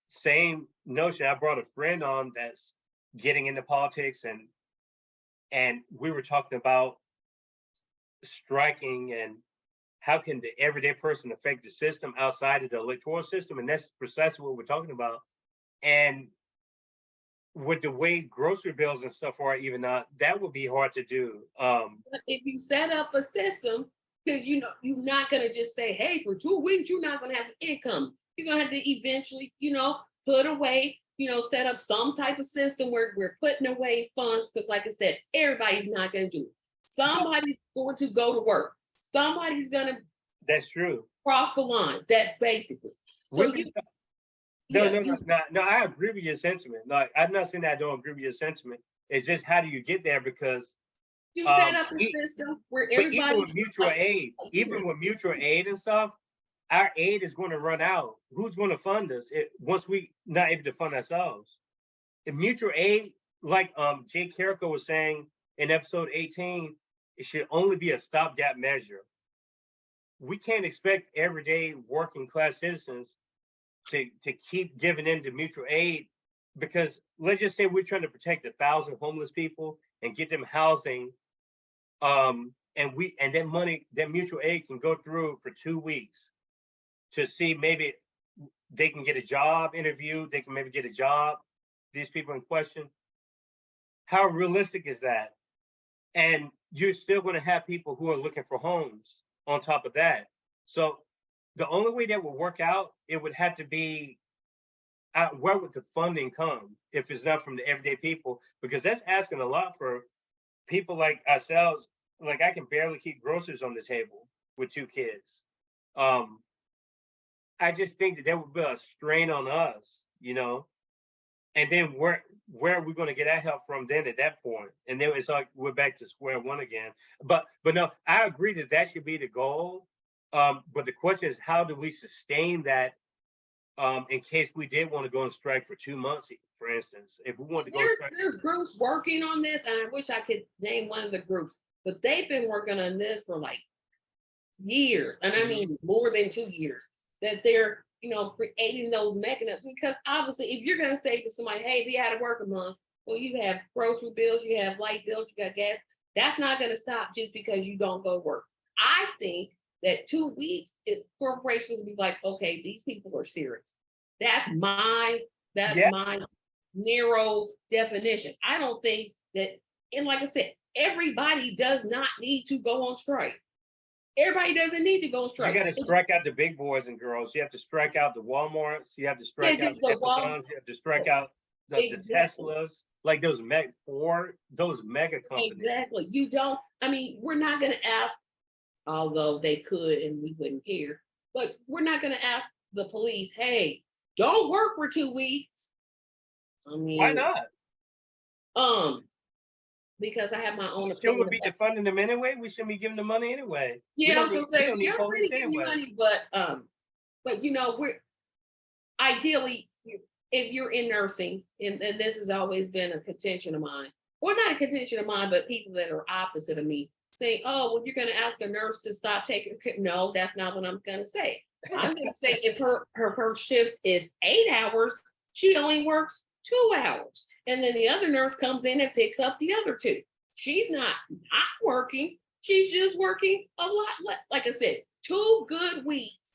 same notion. I brought a friend on that's getting into politics, and we were talking about striking and how can the everyday person affect the system outside of the electoral system, and that's precisely what we're talking about. And with the way grocery bills and stuff are, even not, that would be hard to do.
But if you set up a system, because you know you're not gonna just say, hey, for 2 weeks you're not gonna have income. You're gonna have to eventually, put away, set up some type of system where we're putting away funds. Because, like I said, everybody's not gonna do it. Somebody's going to go to work. Somebody's gonna
That's true.
cross the line. That's basically. So
We
you,
can- no,
yeah,
no, no, no. I agree with your sentiment. Like, I'm not saying that I don't agree with your sentiment. It's just how do you get there? Because
you set up a
e-
system where
but even
everybody.
with mutual aid, and stuff, our aid is going to run out. Who's going to fund us once we not able to fund ourselves? If mutual aid, like Jay Carrico was saying in episode 18, it should only be a stopgap measure. We can't expect everyday working class citizens to keep giving in to mutual aid, because let's just say we're trying to protect 1,000 homeless people and get them housing, and that money, that mutual aid can go through for 2 weeks to see maybe they can get a job interview, they can maybe get a job, these people in question. How realistic is that? And you're still going to have people who are looking for homes on top of that. So the only way that would work out, it would have to be, where would the funding come if it's not from the everyday people? Because that's asking a lot for people like ourselves. Like, I can barely keep groceries on the table with 2 kids. I just think that would be a strain on us, and then where are we going to get that help from then at that point? And then it's like we're back to square one again. But no, I agree that should be the goal. But the question is, how do we sustain that in case we did want to go on strike for 2 months, for instance? If we want to go on strike,
There's groups working on this, and I wish I could name one of the groups, but they've been working on this for like years, and I mean more than 2 years. That they're creating those mechanisms, because obviously if you're going to say to somebody, hey, be out of work a month, well, you have grocery bills, you have light bills, you got gas, that's not going to stop just because you don't go to work. I think that 2 weeks, corporations will be like, okay, these people are serious. That's my narrow definition. I don't think that, and like I said, everybody does not need to go on strike. Everybody doesn't need to go on strike.
You got to strike out the big boys and girls. You have to strike out the Walmarts. You have to strike out the Amazons. You have to strike out the Teslas, like those mega companies.
Exactly. You don't. I mean, we're not going to ask, although they could and we wouldn't care, but we're not going to ask the police, hey, don't work for 2 weeks. I mean,
why not?
Because I have my own opinion.
Shouldn't we be defunding them anyway? We shouldn't be giving them money anyway.
Yeah, I was gonna say we already giving you money, but we're ideally, if you're in nursing, and this has always been a contention of mine, or not a contention of mine, but people that are opposite of me saying, oh, well, you're gonna ask a nurse to stop taking care. No, that's not what I'm gonna say. I'm gonna say if her shift is 8 hours, she only works 2 hours. And then the other nurse comes in and picks up the other 2. She's not working. She's just working a lot less. Like I said, 2 good weeks.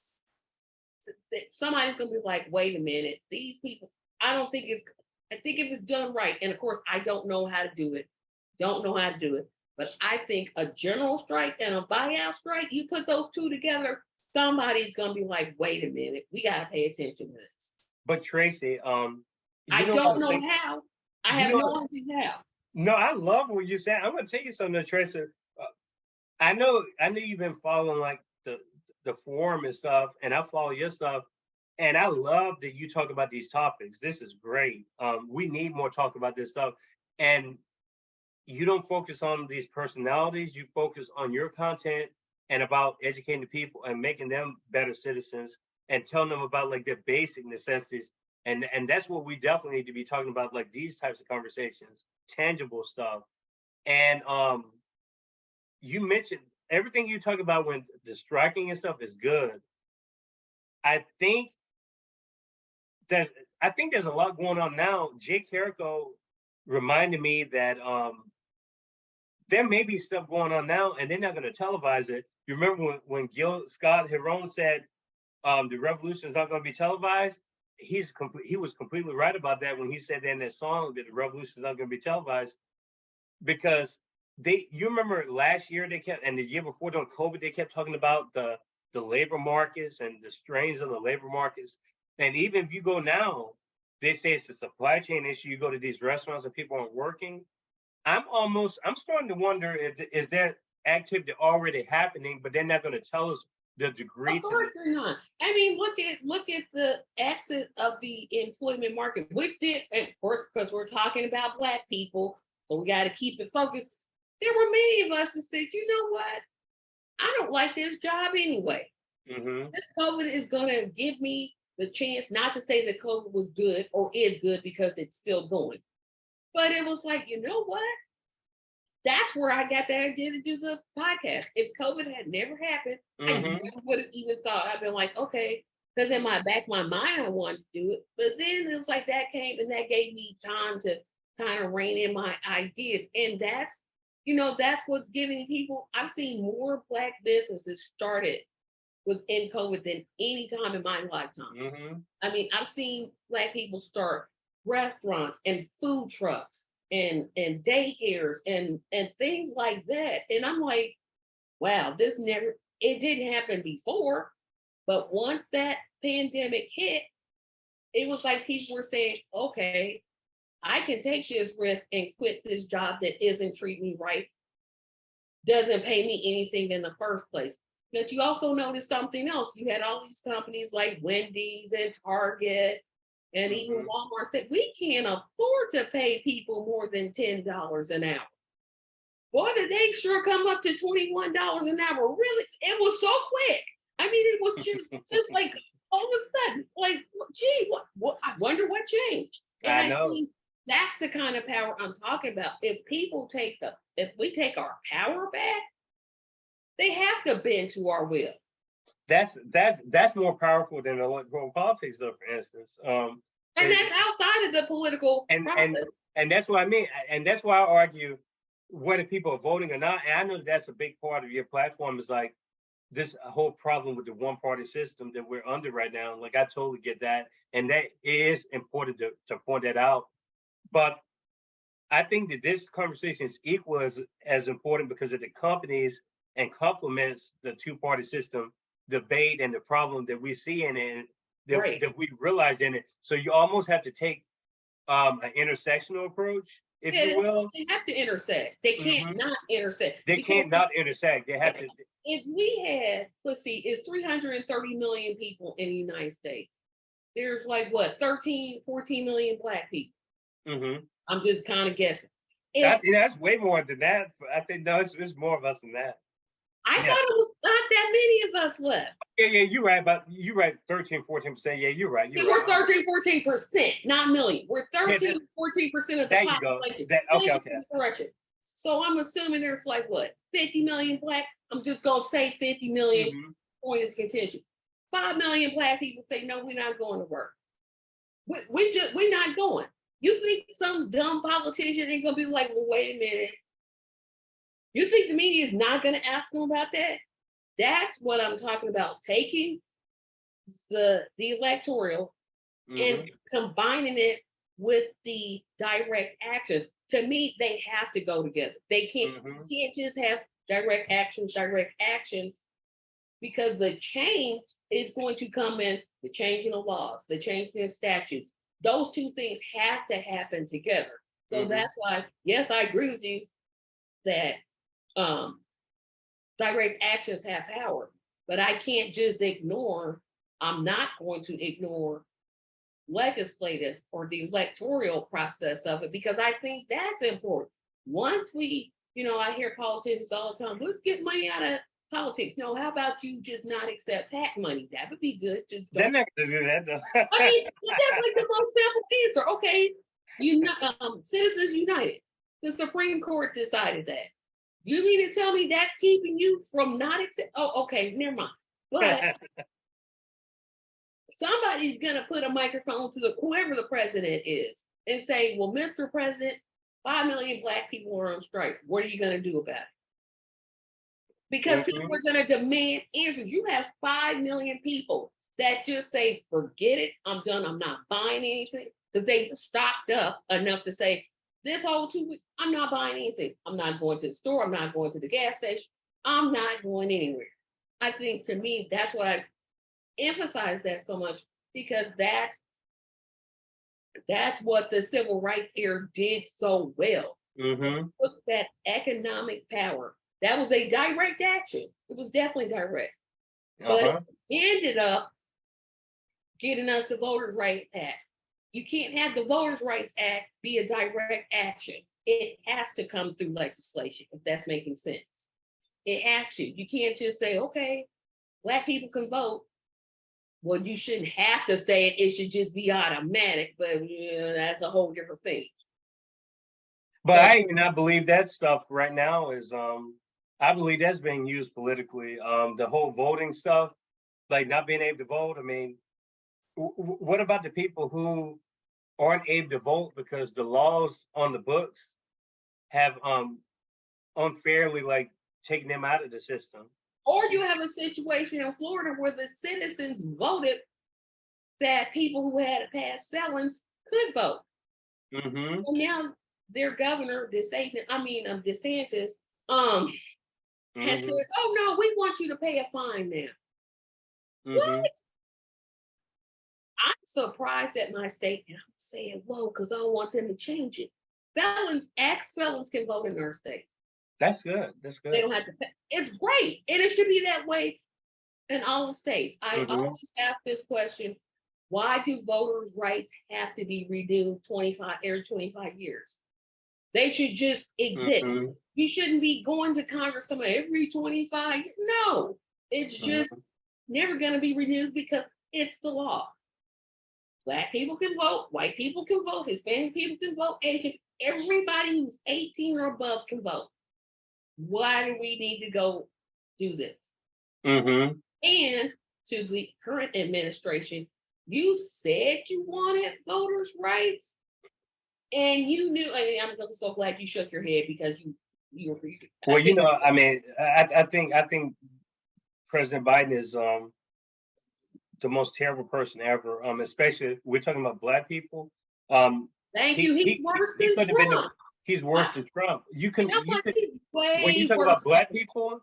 Somebody's going to be like, wait a minute. These people, I think if it's done right, and of course, I don't know how to do it. But I think a general strike and a buyout strike, you put those two together, somebody's gonna be like, wait a minute, we gotta pay attention to this.
But Tracy,
I
you know what
don't
I
know
think?
how. I
You
have
know,
no idea how.
no, I love what you said. I'm gonna tell you something, Tracy. Uh, I know you've been following like the forum and stuff, and I follow your stuff, and I love that you talk about these topics. This is great. We need more talk about this stuff, and you don't focus on these personalities. You focus on your content and about educating the people and making them better citizens and telling them about like their basic necessities. And that's what we definitely need to be talking about, like these types of conversations, tangible stuff. And you mentioned everything you talk about when the striking and stuff is good. I think there's I think there's a lot going on now. Jay Carrico reminded me that there may be stuff going on now, and they're not going to televise it. You remember when Gil Scott Heron said the revolution is not going to be televised? He was completely right about that when he said in that song that the revolution is not going to be televised, because you remember last year they kept, and the year before during COVID they kept talking about the labor markets and the strains on the labor markets. And even if you go now, they say it's a supply chain issue. You go to these restaurants and people aren't working. I'm starting to wonder if is that activity already happening, but they're not going to tell us the degree
Of
to
course they're not. I mean, look at the exit of the employment market, which did, and of course, because we're talking about Black people, so we got to keep it focused. There were many of us that said, you know what? I don't like this job anyway.
hmm
This COVID is going to give me the chance, not to say that COVID was good or is good because it's still going, but it was like, you know what? That's where I got the idea to do the podcast. If COVID had never happened, I
hmm
never would have even thought. I've been like, okay, because in my back, my mind, I wanted to do it. But then it was like that came and that gave me time to kind of rein in my ideas. And that's what's giving people. I've seen more Black businesses started within COVID than any time in my lifetime.
hmm
I mean, I've seen Black people start restaurants and food trucks and daycares and things like that. And I'm like, wow, it didn't happen before. But once that pandemic hit, it was like people were saying, okay, I can take this risk and quit this job that isn't treating me right, doesn't pay me anything in the first place. But you also noticed something else. You had all these companies like Wendy's and Target and even
hmm
Walmart said, we can't afford to pay people more than $10 an hour. Boy, did they sure come up to $21 an hour. Really? It was so quick. I mean, it was just like all of a sudden, like, gee, what I wonder what changed. And
I
I
know.
think that's the kind of power I'm talking about. If we take our power back, they have to bend to our will.
That's more powerful than electoral politics, though. For instance,
And that's outside of the political
and and
process.
and that's what I mean, and that's why I argue whether people are voting or not. And I know that's a big part of your platform is like this whole problem with the one party system that we're under right now. Like I totally get that, and that is important to point that out. But I think that this conversation is equal as important because it accompanies and complements the two party system debate and the problem that we see in it,
Right.
that we realize in it. So you almost have to take an intersectional approach, if
Yeah,
you will.
they have to intersect. They can't
hmm
not intersect
They
because
can't not intersect. They have to.
if we had, let's see, it's 330 million people in the United States. There's like what, 13, 14 million Black people.
hmm
I'm just kind of guessing. If
That's way more than that. I think no, it's more of us than that.
I thought
Yeah.
it was not that many of us left.
Yeah, you're right. But you're right, 13, 14%. Yeah, you're right. You're
We're
right.
13, 14%, not million. We're
Yeah,
13, 14% of the
there you go.
population.
Okay,
Thank you
okay.
for the correction. So I'm assuming there's like what, 50 million Black? I'm just gonna say 50 million.
hmm
Point is contention. 5 million Black people say, no, we're not going to work. We're not going. You think some dumb politician ain't gonna be like, well, wait a minute. You think the media is not gonna ask them about that? That's what I'm talking about. Taking the electoral
hmm
and combining it with the direct actions. to me, they have to go together. They can't,
Mhm.
you can't just have direct actions, because the change is going to come in the changing of laws, the changing of statutes. Those two things have to happen together. So
Mhm.
that's why, yes, I agree with you that um, direct actions have power, but I can't just ignore, I'm not going to ignore legislative or the electoral process of it, because I think that's important. Once we, I hear politicians all the time, let's get money out of politics. No, how about you just not accept PAC money? That would be good. Just
They're
don't.
not gonna do that though.
I mean, that's like the most simple answer. Okay, Citizens United, the Supreme Court decided that. You mean to tell me that's keeping you from not accept? Oh, okay, never mind. But somebody's going to put a microphone to whoever the president is and say, well, Mr. President, 5 million Black people are on strike. What are you going to do about it? Because people
Mhm.
are going to demand answers. You have 5 million people that just say, forget it, I'm done, I'm not buying anything, because they've stocked up enough to say, this whole 2 weeks, I'm not buying anything. I'm not going to the store, I'm not going to the gas station, I'm not going anywhere. I think, to me, that's why I emphasize that so much, because that's what the civil rights era did so well.
Mhm.
Took that economic power. That was a direct action. It was definitely direct, but
Uh-huh.
it ended up getting us the Voters' Rights Act. You can't have the Voters' Rights Act be a direct action. It has to come through legislation, if that's making sense. It has to. You can't just say, okay, Black people can vote. Well, you shouldn't have to say it. It should just be automatic, but that's a whole different thing.
But
So,
I do not believe that stuff right now is I believe that's being used politically. The whole voting stuff, like not being able to vote. I mean, what about the people who aren't able to vote because the laws on the books have unfairly like taken them out of the system?
or you have a situation in Florida where the citizens voted that people who had past felons could vote.
Mm-hmm.
Well, now their governor, DeSantis, has said,
Mm-hmm.
"Oh no, we want you to pay a fine now."
Mm-hmm.
What? I'm surprised at my state, and I'm saying, "Whoa," because I don't want them to change it. Ex-felons can vote in our state.
That's good. That's
They
good.
don't have to pay. It's great, and it should be that way in all the states. I
Mm-hmm.
always ask this question: why do voters' rights have to be renewed every 25 years? They should just exist.
Mm-hmm.
You shouldn't be going to Congress every 25 years. No, it's just
Mm-hmm.
never going to be renewed because it's the law. Black people can vote, white people can vote, Hispanic people can vote, Asian, everybody who's 18 or above can vote. Why do we need to go do this?
Mm-hmm.
And to the current administration, you said you wanted voters' rights, and you knew. I'm so glad you shook your head, because you I
Well,
think
I mean, I think President Biden is the most terrible person ever. Especially we're talking about Black people. Um,
thank
he
you. He's
he he,
worse
he
than
could have been
Trump.
he's
I,
worse than Trump.
I'm
You
like,
could
he's
when you
way
talk
worse
about
than
Black
Trump.
people,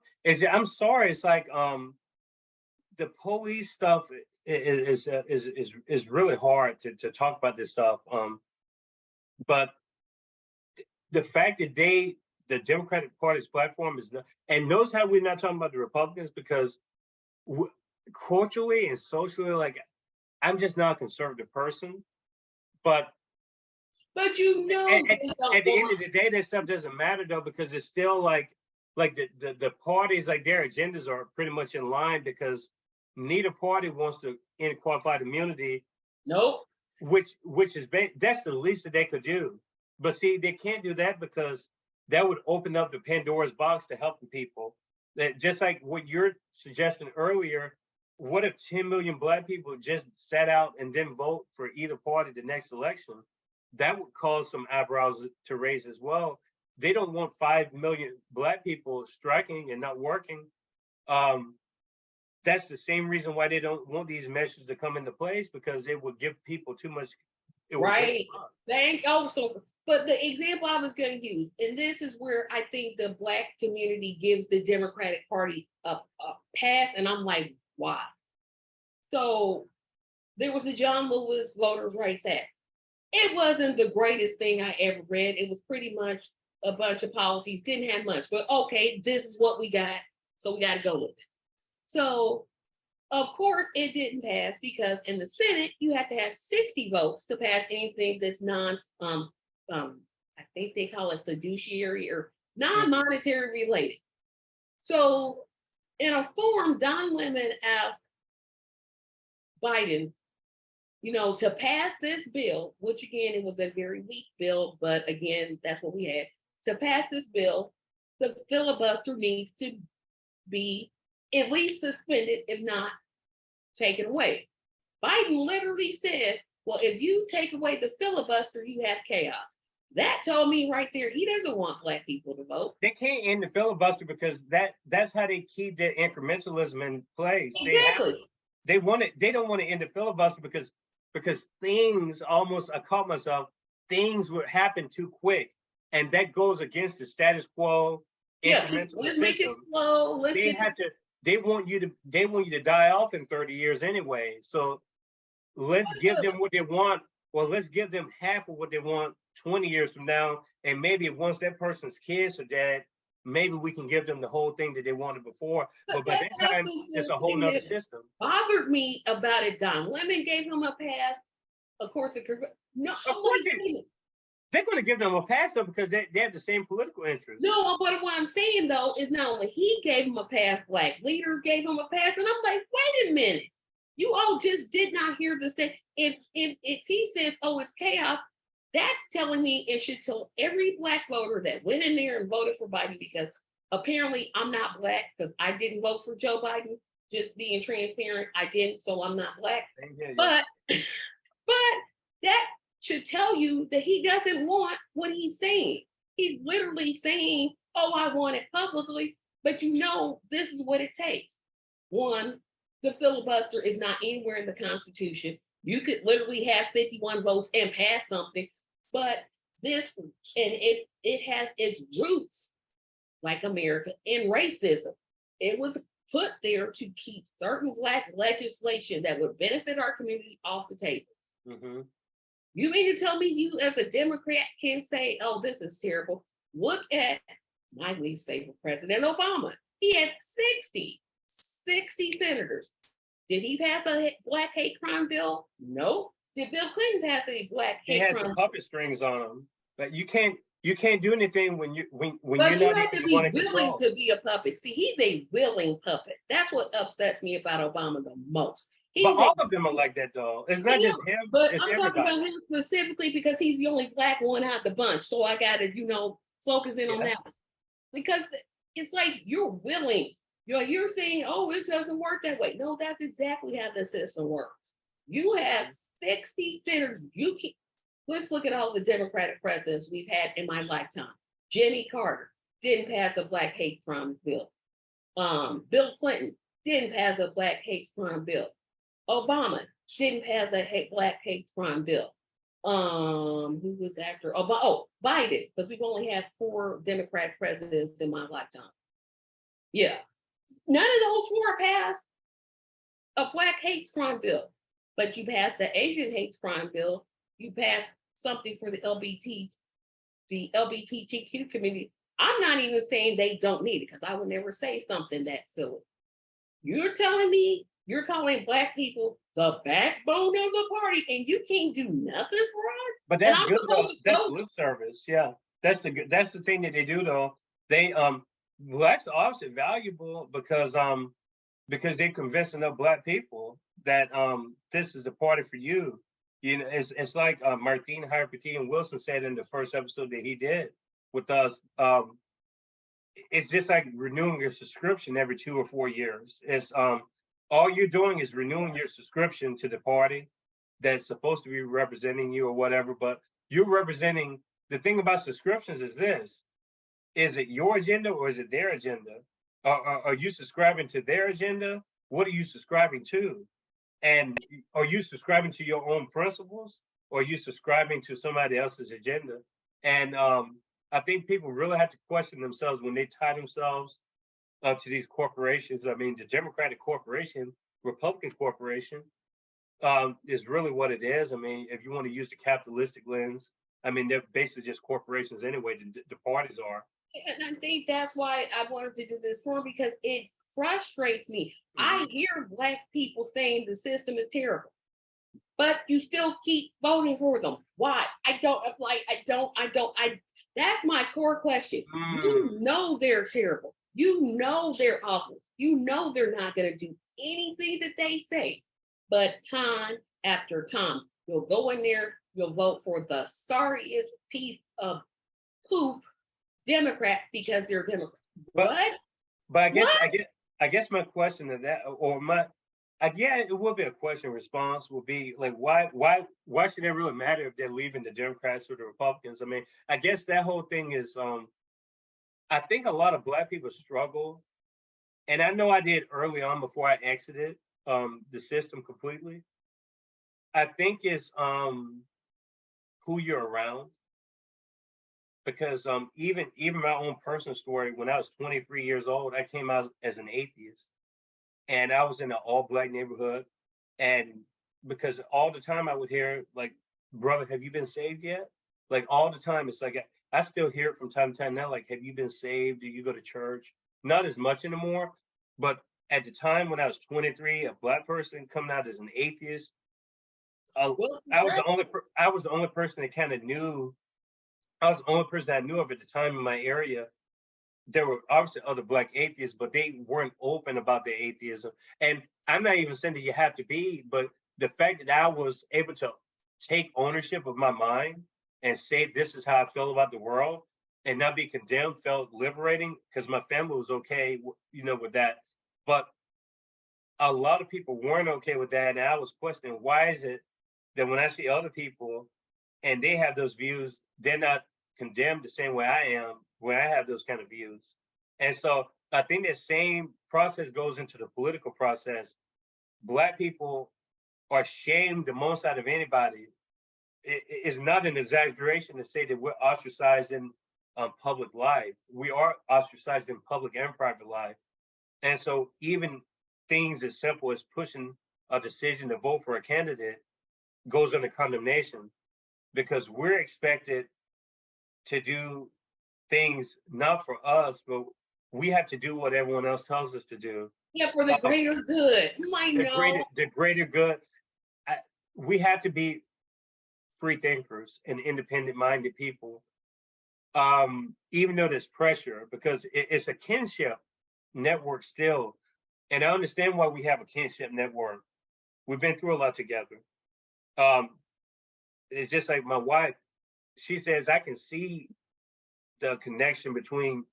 I'm sorry, it's like the police stuff is really hard to talk about this stuff. But the fact that the Democratic Party's platform is not, and notice how we're not talking about the Republicans because w- culturally and socially, like I'm just not a conservative person, but
But
at, at,
they don't
at the end
want.
of the day, that stuff doesn't matter though because it's still like the parties like their agendas are pretty much in line because neither party wants to end qualified immunity,
Nope.
which is that's the least that they could do. But see, they can't do that because that would open up the Pandora's box to helping people. That just like what you're suggesting earlier, what if 10 million Black people just sat out and didn't vote for either party the next election? That would cause some eyebrows to raise as well. They don't want 5 million Black people striking and not working. Um, that's the same reason why they don't want these measures to come into place because it would give people too much. It would take
Right.
them up.
Thank also. But the example I was going to use, and this is where I think the Black community gives the Democratic Party a pass, and I'm like, why? So there was the John Lewis Voters' Rights Act. It wasn't the greatest thing I ever read. It was pretty much a bunch of policies, didn't have much, but okay, this is what we got, so we got to go with it. So, of course, it didn't pass because in the Senate, you have to have 60 votes to pass anything that's I think they call it fiduciary or non-monetary related. So, in a forum, Don Lemon asked Biden, to pass this bill, which again, it was a very weak bill, but again, that's what we had. To pass this bill, the filibuster needs to be at least suspended, if not taken away. Biden literally says, well, if you take away the filibuster, you have chaos. That told me right there, he doesn't want Black people to vote.
They can't end the filibuster because that's how they keep their incrementalism in place.
Exactly.
They don't want to end the filibuster because things almost, I caught myself, things would happen too quick. And that goes against the status quo.
Yeah, let's make it slow.
They want you to die off in 30 years anyway. So let's give them what they want. Well, let's give them half of what they want 20 years from now. And maybe once that person's kids are dead, maybe we can give them the whole thing that they wanted before. But by that time, it's a whole nother system.
Bothered me about it. Don Lemon gave him a pass. Of course,
they're going to give them a pass though because they have the same political interests.
No, but what I'm saying though is not only he gave him a pass, Black leaders gave him a pass, and I'm like, wait a minute, you all just did not hear the same. If he says, oh, it's chaos, that's telling me it should tell every Black voter that went in there and voted for Biden, because apparently I'm not Black because I didn't vote for Joe Biden. Just being transparent, I didn't, so I'm not Black. Yeah. But that should tell you that he doesn't want what he's saying. He's literally saying, oh, I want it publicly, but this is what it takes. One, the filibuster is not anywhere in the Constitution. You could literally have 51 votes and pass something, but it has its roots, like America, in racism. It was put there to keep certain Black legislation that would benefit our community off the table. Mm-hmm. You mean to tell me you as a Democrat can say, oh, this is terrible? Look at my least favorite president, Obama. He had 60 senators. Did he pass a Black hate crime bill? No. Did Bill Clinton pass a Black hate crime bill? He has
the puppet strings on him, but you can't do anything when you're
but
not
you have to be willing to be a puppet. See, he's a willing puppet. That's what upsets me about Obama the most.
But all of them are like that, though. It's not just him.
But I'm talking about him specifically because he's the only Black one out the bunch. So I got to, focus in on that one. Because it's like you're willing. You're saying, oh, it doesn't work that way. No, that's exactly how the system works. You have 60 senators. Let's look at all the Democratic presidents we've had in my lifetime. Jimmy Carter didn't pass a Black hate crime bill. Bill Clinton didn't pass a Black hate crime bill. Obama didn't pass a Black hate crime bill. Who was after? Biden, because we've only had 4 Democratic presidents in my lifetime. Yeah. None of those 4 passed a Black hate crime bill. But you passed the Asian hate crime bill. You passed something for the LGBTQ community. I'm not even saying they don't need it, because I would never say something that silly. You're telling me you're calling Black people the backbone of the party, and you can't do nothing for us?
But that's good. That's lip service. Yeah, that's the thing that they do, though. They Blacks are obviously valuable because they convince enough Black people that this is the party for you. It's like Martine Harpatine Wilson said in the first episode that he did with us. It's just like renewing your subscription every 2 or 4 years. It's all you're doing is renewing your subscription to the party that's supposed to be representing you or whatever, but you're representing. The thing about subscriptions is this: is it your agenda or is it their agenda? Are you subscribing to their agenda? What are you subscribing to? And are you subscribing to your own principles, or are you subscribing to somebody else's agenda? And I think people really have to question themselves when they tie themselves to these corporations. I mean, the Democratic corporation, Republican corporation, is really what it is. I mean, if you want to use the capitalistic lens, I mean, they're basically just corporations anyway. The parties are.
And I think that's why I wanted to do this forum, because it frustrates me. I
Mhm.
hear Black people saying the system is terrible, but you still keep voting for them. Why? I don't. That's my core question. You
Mm.
know they're terrible. You know they're awful. You know they're not going to do anything that they say. But time after time, you'll go in there, you'll vote for the sorriest piece of poop Democrat because they're Democrat.
But
What?
but
What?
I guess my question to that, or my, yeah, it would be a question response would be like, why should it really matter if they're leaving the Democrats or the Republicans? I mean, I guess that whole thing is, I think a lot of Black people struggle, and I know I did early on before I exited the system completely. I think it's who you're around, because even my own personal story, when I was 23 years old, I came out as an atheist, and I was in an all Black neighborhood, and because all the time I would hear like, "Brother, have you been saved yet?" Like all the time, it's like I still hear it from time to time now. Like, "Have you been saved? Do you go to church?" Not as much anymore, but at the time when I was 23, a Black person coming out as an atheist, uh,
Well,
I was the only person that kind of knew. I was the only person I knew of at the time in my area. There were obviously other Black atheists, but they weren't open about their atheism. And I'm not even saying that you have to be, but the fact that I was able to take ownership of my mind and say this is how I feel about the world and not be condemned felt liberating, because my family was okay, with that. But a lot of people weren't okay with that, and I was questioning, why is it that when I see other people and they have those views, they're not condemned the same way I am when I have those kind of views. And so I think that same process goes into the political process. Black people are shamed the most out of anybody. It's not an exaggeration to say that we're ostracized in public life. We are ostracized in public and private life. And so even things as simple as pushing a decision to vote for a candidate goes under condemnation, because we're expected to do things not for us, but we have to do what everyone else tells us to do.
yeah, for the
Um,
greater good. I know.
the greater good. I, we have to be free thinkers and independent minded people. Even though there's pressure, because it's a kinship network still, and I understand why we have a kinship network. We've been through a lot together. Um, it's just like my wife. She says I can see the connection between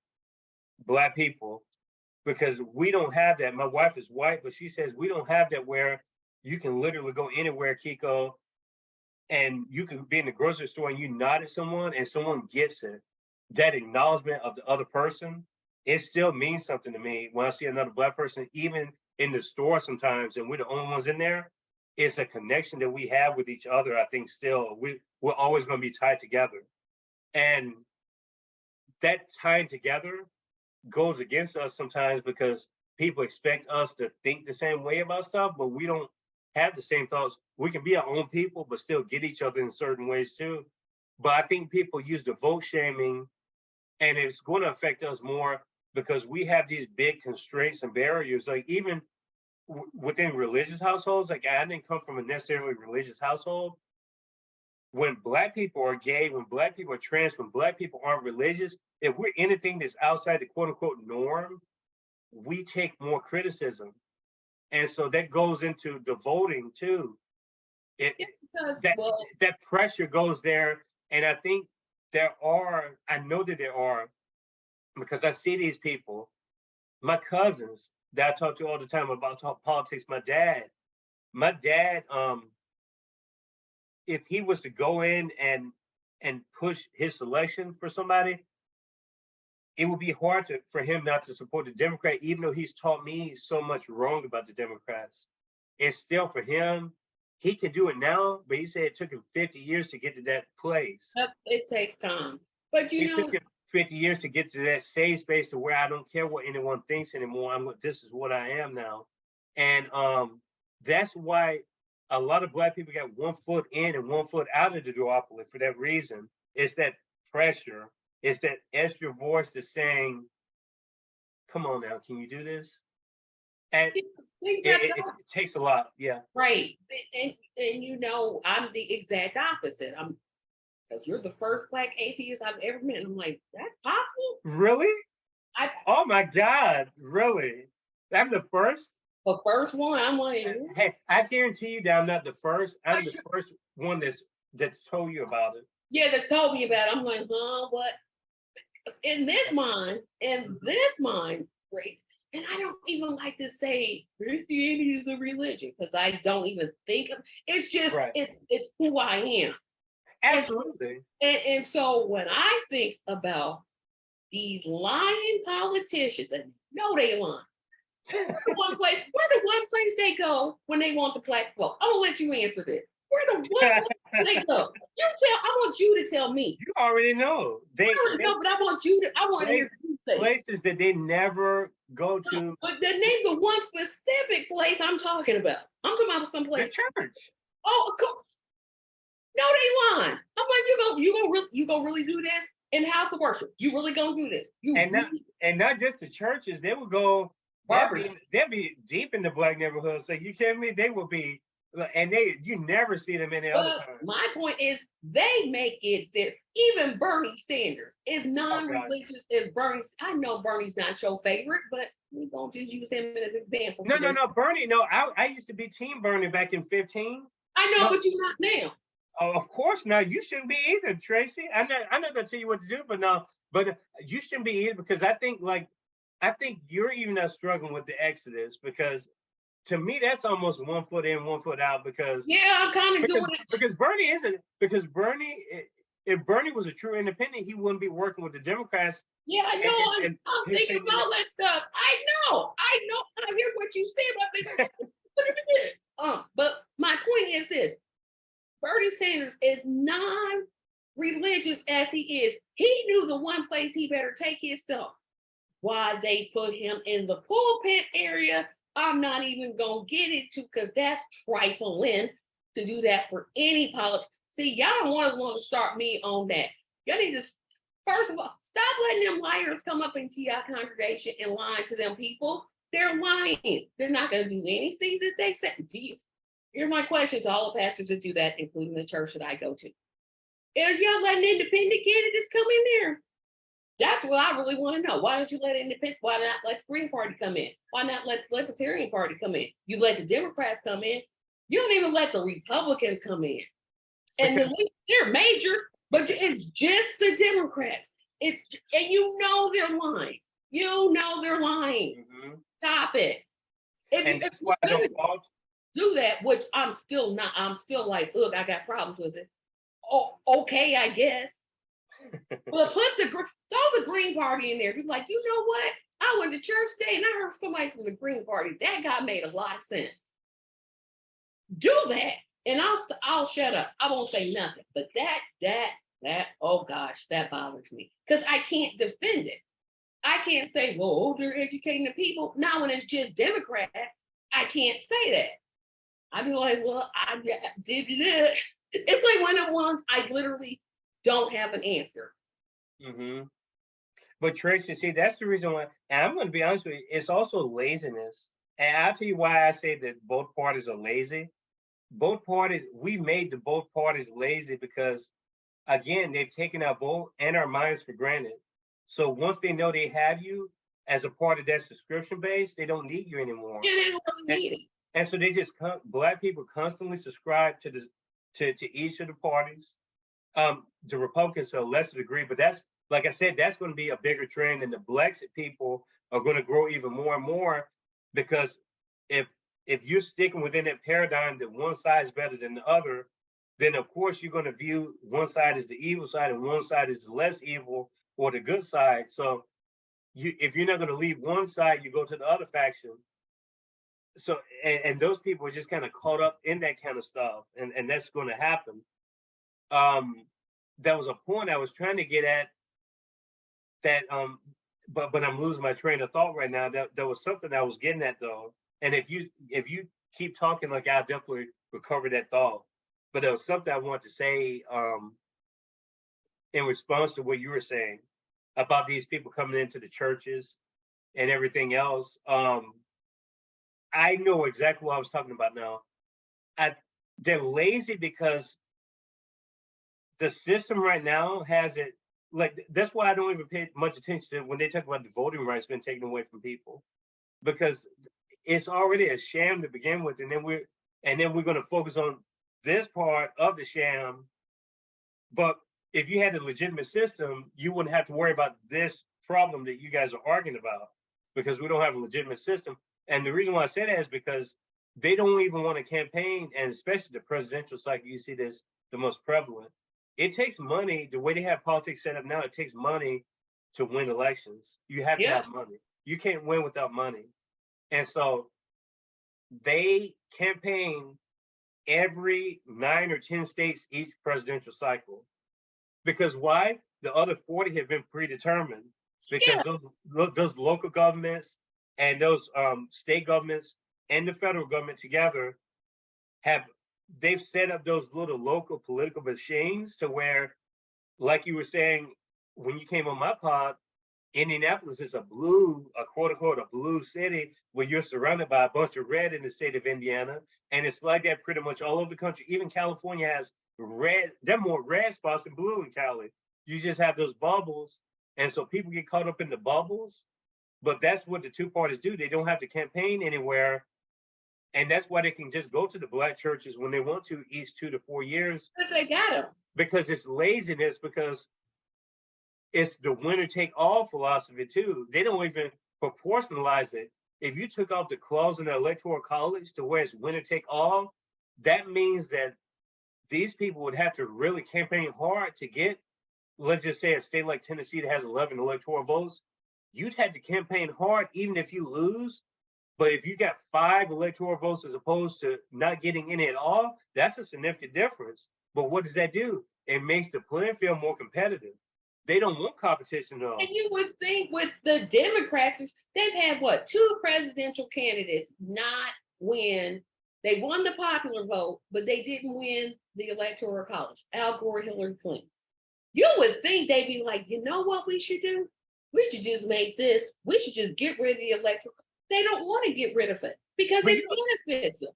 Black people, because we don't have that. My wife is white, but she says we don't have that where you can literally go anywhere, Kiko, and you can be in the grocery store and you nod at someone and someone gets it. That acknowledgement of the other person, it still means something to me when I see another Black person, even in the store sometimes, and we're the only ones in there. It's a connection that we have with each other. I think still we're always going to be tied together, and that tying together goes against us sometimes, because people expect us to think the same way about stuff, but we don't have the same thoughts. We can be our own people, but still get each other in certain ways too. But I think people use the vote shaming, and it's going to affect us more because we have these big constraints and barriers. Like even within religious households, like I didn't come from a necessarily religious household. When Black people are gay, when Black people are trans, when Black people aren't religious, if we're anything that's outside the quote unquote norm, we take more criticism. And so that goes into the voting too. It
Yeah, because,
that
well,
that pressure goes there. And I think I know that there are, because I see these people, my cousins that I talk to all the time about politics, my dad, if he was to go in and push his selection for somebody, it would be hard for him not to support the Democrat, even though he's taught me so much wrong about the Democrats. It's still for him. he can do it now, but he said it took him 50 years to get to that place.
It takes time. But
It took him 50 years to get to that safe space to where I don't care what anyone thinks anymore. This is what I am now. And that's why a lot of Black people got 1 foot in and 1 foot out of the duopoly for that reason. It's that pressure. It's that extra voice that's saying, come on now, can you do this? And it takes a lot, yeah.
Right. And you know, I'm the exact opposite. Because you're the first Black atheist I've ever met. And I'm like, that's possible?
Really? Oh my God, really? I'm the first?
The first one, I'm like,
hey, I guarantee you that I'm not the first. I'm the first one that's told you about it.
Yeah, that's told me about it. I'm like, huh, what? In this mind, right? And I don't even like to say Christianity is a religion because I don't even think of it's just it's who I am.
Absolutely.
And so when I think about these lying politicians, and know they lying. Where the one place they go when they want the Black vote? I'm gonna let you answer this. Where the one place they go? I want you to tell me.
You already know.
I already know, but I want to hear you say
places that they never go to.
But then name the one specific place I'm talking about. I'm talking about some place.
The church.
Oh, of course. No, they lying. I'm like, you gonna really do this in the house of worship? You really gonna do this?
Not just the churches. They will go. They'll be deep in the Black neighborhood. So you kidding me? They will be, and you never see them any other time.
My point is, they make it that even Bernie Sanders is non-religious. As Bernie, I know Bernie's not your favorite, but we're gonna just use him as an example.
No, Bernie. No, I used to be Team Bernie back in 2015.
I know, but you're not now.
Oh, of course, now you shouldn't be either, Tracy. I'm not gonna tell you what to do, but you shouldn't be either because I think you're even not struggling with the Exodus because to me that's almost 1 foot in, 1 foot out because
I'm kind of doing it
because Bernie isn't because Bernie if Bernie was a true independent he wouldn't be working with the Democrats.
Yeah, I know. I'm thinking about all that stuff. I know. I hear what you said. But my point is this: Bernie Sanders is non-religious as he is. He knew the one place he better take himself. Why they put him in the pulpit area, I'm not even gonna get into because that's trifling to do that for any politics. See, y'all don't want to start me on that. Y'all need to, first of all, stop letting them liars come up into your congregation and lying to them people. They're lying. They're not gonna do anything that they say. Here's my question to all the pastors that do that, including the church that I go to. If y'all let an independent candidates come in there, that's what I really want to know. Why don't you let independent? Why not let the Green Party come in? Why not let the Libertarian Party come in? You let the Democrats come in. You don't even let the Republicans come in. And they're major, but it's just the Democrats. And you know they're lying. You know they're lying. Mm-hmm. Stop it.
And that's why I don't
do that, which I'm still not. I'm still like, look, I got problems with it. Oh, okay, I guess. But throw the Green Party in there. Be like, you know what? I went to church today and I heard somebody from the Green Party. That guy made a lot of sense. Do that, and I'll shut up. I won't say nothing. But that oh gosh, that bothers me because I can't defend it. I can't say, well, they're educating the people. Now when it's just Democrats, I can't say that. I'd be like, well, I did it. It's like one of the ones I literally don't have an answer.
Mm-hmm. But Tracy, see, that's the reason why, and I'm going to be honest with you, it's also laziness. And I'll tell you why I say that both parties are lazy. We made both parties lazy because, again, they've taken our vote and our minds for granted. So once they know they have you as a part of that subscription base, they don't need you anymore.
Yeah, they don't really need it.
And so they just, Black people constantly subscribe to each of the parties. The Republicans to a lesser degree, but that's, like I said, that's going to be a bigger trend, and the Blexit people are going to grow even more and more because if you're sticking within that paradigm that one side is better than the other, then of course you're going to view one side as the evil side and one side as the less evil or the good side. So if you're not going to leave one side, you go to the other faction. so and those people are just kind of caught up in that kind of stuff, and that's going to happen. That was a point I was trying to get at, that but I'm losing my train of thought right now. That there was something I was getting at though, and if you keep talking, like, I'll definitely recover that thought. But there was something I wanted to say in response to what you were saying about these people coming into the churches and everything else. I know exactly what I was talking about now. I, they're lazy because the system right now has it, like, that's why I don't even pay much attention to when they talk about the voting rights being taken away from people, because it's already a sham to begin with, and then we're going to focus on this part of the sham. But if you had a legitimate system, you wouldn't have to worry about this problem that you guys are arguing about, because we don't have a legitimate system. And the reason why I say that is because they don't even want to campaign, and especially the presidential cycle, you see this the most prevalent. It takes money. The way they have politics set up now, it takes money to win elections. You have to
Yeah.
have money. You can't win without money. And so they campaign every 9 or 10 states each presidential cycle. Because why? The other 40 have been predetermined, because
Yeah.
those local governments and those state governments and the federal government together have, they've set up those little local political machines to where, like you were saying when you came on my pod, Indianapolis is a quote unquote, a blue city, where you're surrounded by a bunch of red in the state of Indiana. And it's like that pretty much all over the country. Even California has red, there are more red spots than blue in Cali. You just have those bubbles. And so people get caught up in the bubbles. But that's what the two parties do. They don't have to campaign anywhere. And that's why they can just go to the black churches when they want to each 2 to 4 years,
Because they got them.
because it's laziness, because it's the winner take all philosophy too. They don't even proportionalize it. If you took off the clause in the electoral college to where it's winner take all, that means that these people would have to really campaign hard to get, let's just say, a state like Tennessee that has 11 electoral votes. You'd have to campaign hard even if you lose. But if you got 5 electoral votes as opposed to not getting any at all, that's a significant difference. But what does that do? It makes the playing field more competitive. They don't want competition at all.
And you would think with the Democrats, they've had what, 2 presidential candidates not win. They won the popular vote, but they didn't win the electoral college. Al Gore, Hillary Clinton. You would think they'd be like, you know what we should do? We should just make this, we should just get rid of the electoral. They don't want to get rid of it because
But
it benefits them.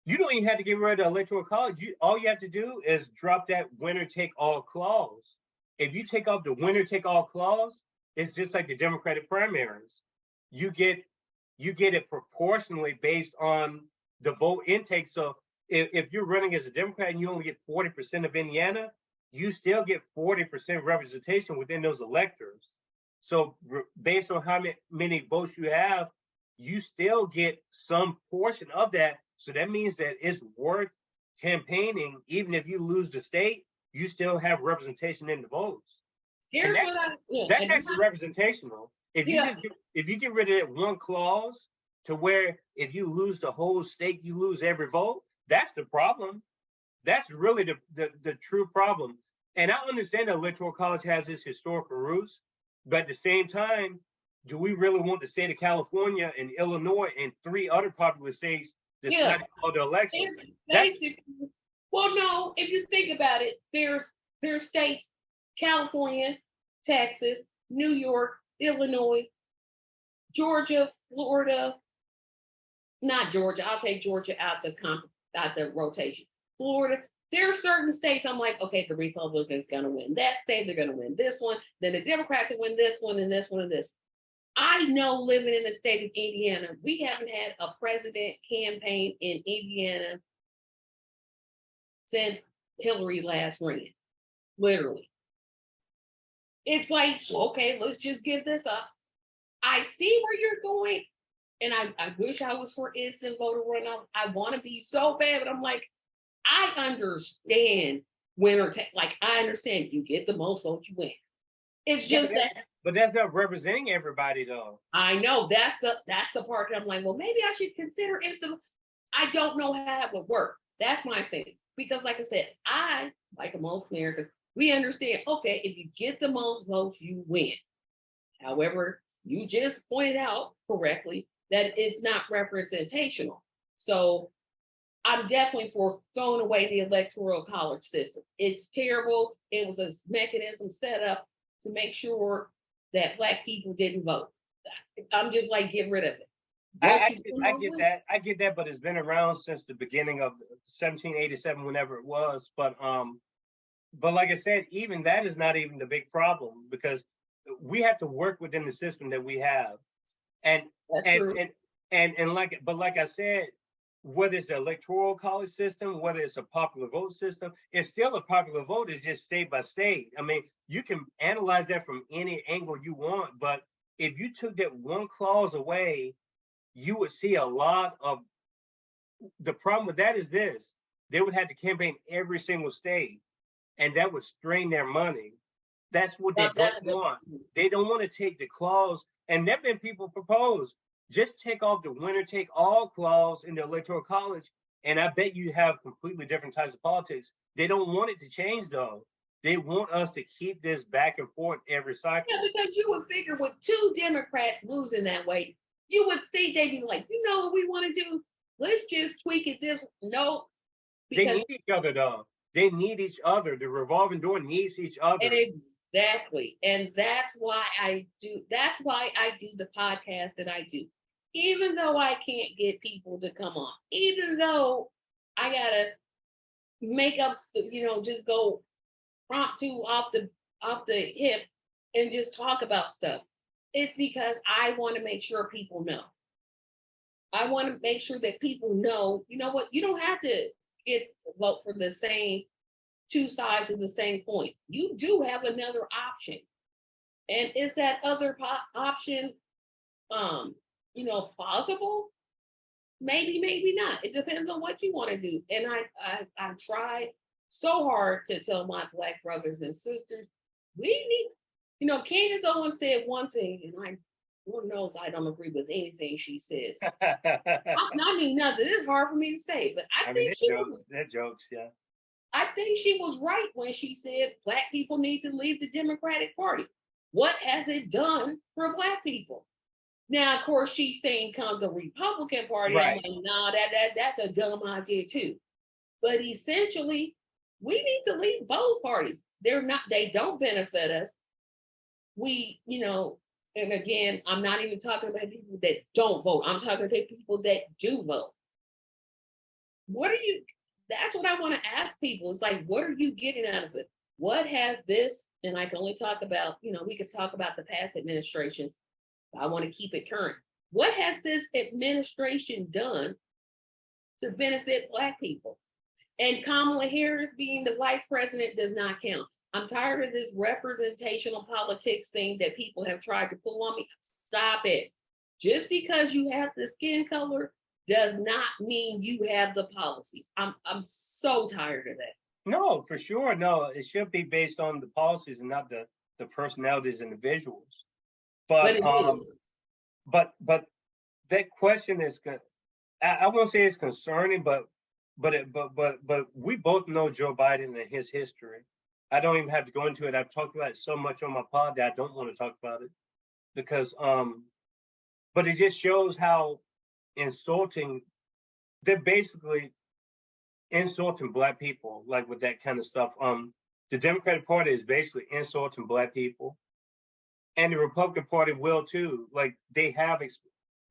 you don't even have to get rid of the electoral college. All you have to do is drop that winner take all clause. If you take off the winner take all clause, it's just like the Democratic primaries. You get it proportionally based on the vote intake. So if you're running as a Democrat and you only get 40% of Indiana, you still get 40% representation within those electors. So based on how many votes you have, you still get some portion of that. So that means that it's worth campaigning. Even if you lose the state, you still have representation in the votes.
Here's
that's,
what I, yeah,
that's actually representational. If you
yeah.
if you get rid of that one clause to where if you lose the whole state, you lose every vote, that's the problem. That's really the true problem. And I understand the electoral college has its historical roots, but at the same time, do we really want the state of California and Illinois and 3 other popular states deciding all the elections?
Basically, well, no, if you think about it, there's states, California, Texas, New York, Illinois, Georgia, Florida, not Georgia. I'll take Georgia out the rotation. Florida. There are certain states I'm like, okay, the Republicans going to win that state. They're going to win this one. Then the Democrats will win this one and this one and this. I know living in the state of Indiana, we haven't had a president campaign in Indiana since Hillary last ran. Literally. It's like, okay, let's just give this up. I see where you're going. And I wish I was for instant voter runoff. I want to be so bad, but I'm like, I understand winner take. Like, I understand if you get the most votes, you win. It's
Yeah,
just that
but that's not representing everybody though.
I know that's the part that I'm like, well, maybe I should consider instant. I don't know how it would work. That's my thing. Because like I said, I, like most Americans, we understand, okay, if you get the most votes, you win. However, you just pointed out correctly that it's not representational. So I'm definitely for throwing away the electoral college system. It's terrible. It was a mechanism set up to make sure that Black people didn't vote. I'm just like, get rid of it. What you
I
doing
get
with?
that. I get that, but it's been around since the beginning of 1787, whenever it was. But like I said, even that is not even the big problem because we have to work within the system that we have. And
That's
and
true.
and like I said, whether it's the electoral college system, whether it's a popular vote system, it's still a popular vote. It's just state by state. I mean, you can analyze that from any angle you want, but if you took that one clause away, you would see a lot of the problem with that is this: they would have to campaign every single state, and that would strain their money. That's what they don't
That's a good
want.
point.
They don't want to take the clause, and there have been people propose just take off the winner take all clause in the electoral college, and I bet you have completely different types of politics. They don't want it to change though. They want us to keep this back and forth every
Yeah,
cycle.
because you would figure with two Democrats losing that way, you would think they'd be like, you know what we want to do? Let's just tweak it this. No,
They
because
need each other though. They need each other. The revolving door needs each
and
other.
exactly. And that's why I do the podcast that I do. Even though I can't get people to come on, even though I gotta make up, just go prompt to off the hip and just talk about stuff. It's because I want to make sure people know. I want to make sure that people know, you know what, you don't have to get vote for the same two sides of the same point. You do have another option. And is that other option plausible? Maybe, maybe not. It depends on what you want to do. And I try so hard to tell my Black brothers and sisters, we need, Candace Owens said one thing, and Lord knows I don't agree with anything she says. I mean nothing. It's hard for me to say, but
I mean, they're jokes, yeah.
I think she was right when she said Black people need to leave the Democratic Party. What has it done for Black people? Now, of course, she's saying come the Republican Party. I'm
Right.
like, nah, that's a dumb idea too. But essentially, we need to leave both parties. They don't benefit us. And again, I'm not even talking about people that don't vote. I'm talking about people that do vote. That's what I want to ask people. It's like, what are you getting out of it? What has this, and I can only talk about, we could talk about the past administrations. I want to keep it current. What has this administration done to benefit Black people? And Kamala Harris being the vice president does not count. I'm tired of this representational politics thing that people have tried to pull on me. Stop it. Just because you have the skin color does not mean you have the policies. I'm so tired of that.
No, for sure. No, it should be based on the policies and not the personalities individuals.
But
But
it is.
but that question is I won't say it's concerning, but we both know Joe Biden and his history. I don't even have to go into it. I've talked about it so much on my pod that I don't want to talk about it because but it just shows how insulting they're basically insulting Black people, like with that kind of stuff. The Democratic Party is basically insulting Black people, and the Republican Party will too. Like they have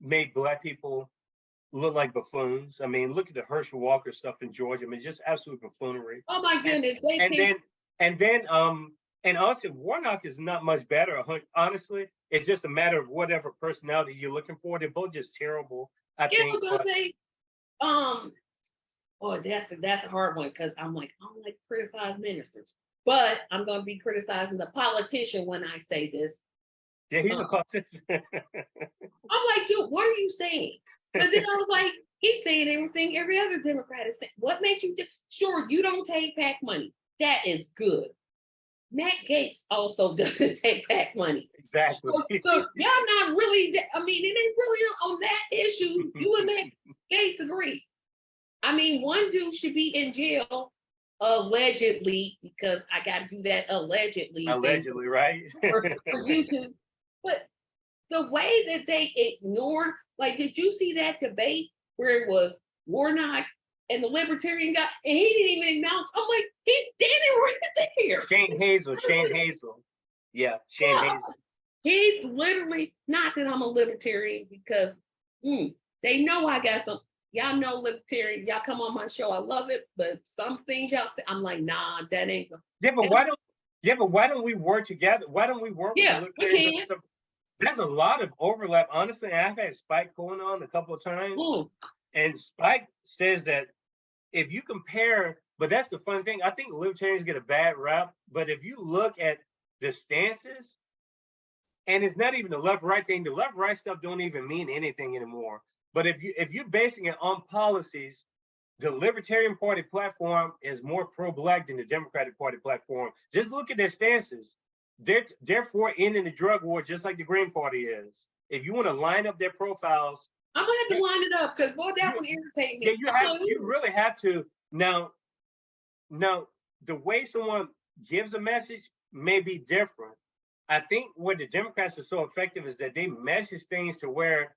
made Black people look like buffoons. I mean, look at the Herschel Walker stuff in Georgia. I mean, just absolute buffoonery.
Oh my
And,
goodness,
and then and honestly, Warnock is not much better. Honestly, it's just a matter of whatever personality you're looking for. They're both just terrible, I
yeah, I
think.
was gonna say, um, oh, that's a hard one because I'm like, I don't like to criticize ministers, but I'm gonna be criticizing the politician when I say this.
Yeah, he's a
Um,
politician.
I'm like, dude, what are you saying? But then I was like, he's saying everything every other Democrat is saying. What makes you sure you don't take PAC money? That is good. Matt Gaetz also doesn't take PAC money.
Exactly.
So y'all not really, I mean, it ain't really on that issue. You and Matt Gaetz agree. I mean, one dude should be in jail allegedly, because I got to do that allegedly thing
Allegedly, right?
for YouTube. But the way that they ignored, like, did you see that debate where it was Warnock and the Libertarian guy, and he didn't even acknowledge? I'm like, he's standing right there.
Shane Hazel. Yeah, Shane
Yeah.
Hazel.
He's literally, not that I'm a libertarian, because they know I got some. Y'all know libertarian. Y'all come on my show. I love it, but some things y'all say, I'm like, nah, that ain't.
Yeah, but why don't we work together? Why don't we work with the libertarians? There's a lot of overlap. Honestly, I've had Spike going on a couple of times, and Spike says that if you compare, but that's the fun thing. I think libertarians get a bad rap, but if you look at the stances, and it's not even the left-right thing. The left-right stuff don't even mean anything anymore. But if you're basing it on policies, the Libertarian Party platform is more pro-black than the Democratic Party platform. Just look at their stances. They're for ending the drug war, just like the Green Party is. If you want to line up their profiles,
I'm gonna have to line it up, because boy, that would irritate me.
Yeah, you really have to. Now, the way someone gives a message may be different. I think where the Democrats are so effective is that they message things to where,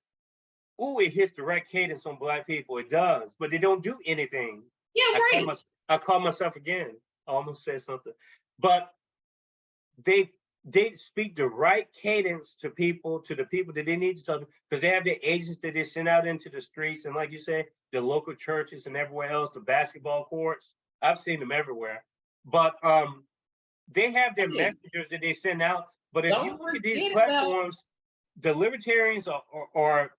ooh, it hits the right cadence on Black people. It does, but they don't do anything.
Yeah, right.
I call myself again. I almost said something, but they speak the right cadence to the people that they need to talk to, because they have the agents that they send out into the streets, and like you say, the local churches and everywhere else, the basketball courts. I've seen them everywhere, but they have their messengers that they send out. But if you look at these platforms, the libertarians are,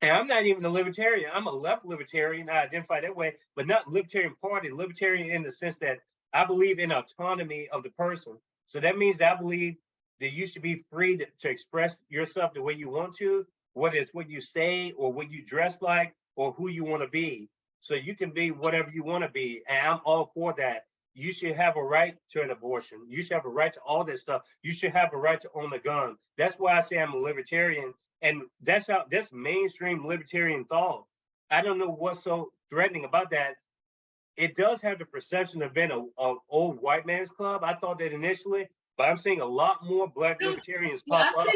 and I'm not even a libertarian. I'm a left libertarian. I identify that way, but not libertarian party. Libertarian in the sense that I believe in autonomy of the person. So that means that I believe that you should be free to express yourself the way you want to, whether it's what you say or what you dress like or who you want to be. So you can be whatever you want to be. And I'm all for that. You should have a right to an abortion. You should have a right to all this stuff. You should have a right to own a gun. That's why I say I'm a libertarian. And that's mainstream libertarian thought. I don't know what's so threatening about that. It does have the perception of being an old white man's club. I thought that initially, but I'm seeing a lot more Black libertarians pop up.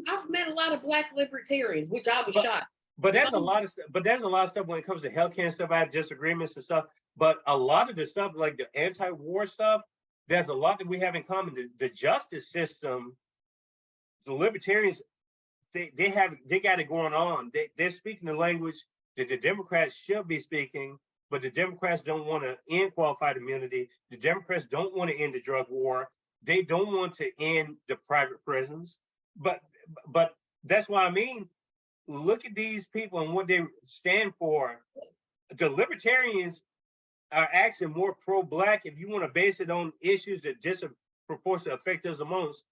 I've met a lot of Black libertarians, which I was shocked.
But there's a lot of stuff when it comes to healthcare and stuff. I have disagreements and stuff. But a lot of the stuff, like the anti-war stuff, there's a lot that we have in common. The justice system, the libertarians, they got it going on. They're speaking the language that the Democrats should be speaking, but the Democrats don't want to end qualified immunity. The Democrats don't want to end the drug war. They don't want to end the private prisons. But that's what I mean. Look at these people and what they stand for. The libertarians are actually more pro-Black. If you want to base it on issues that disproportionately affect us the most,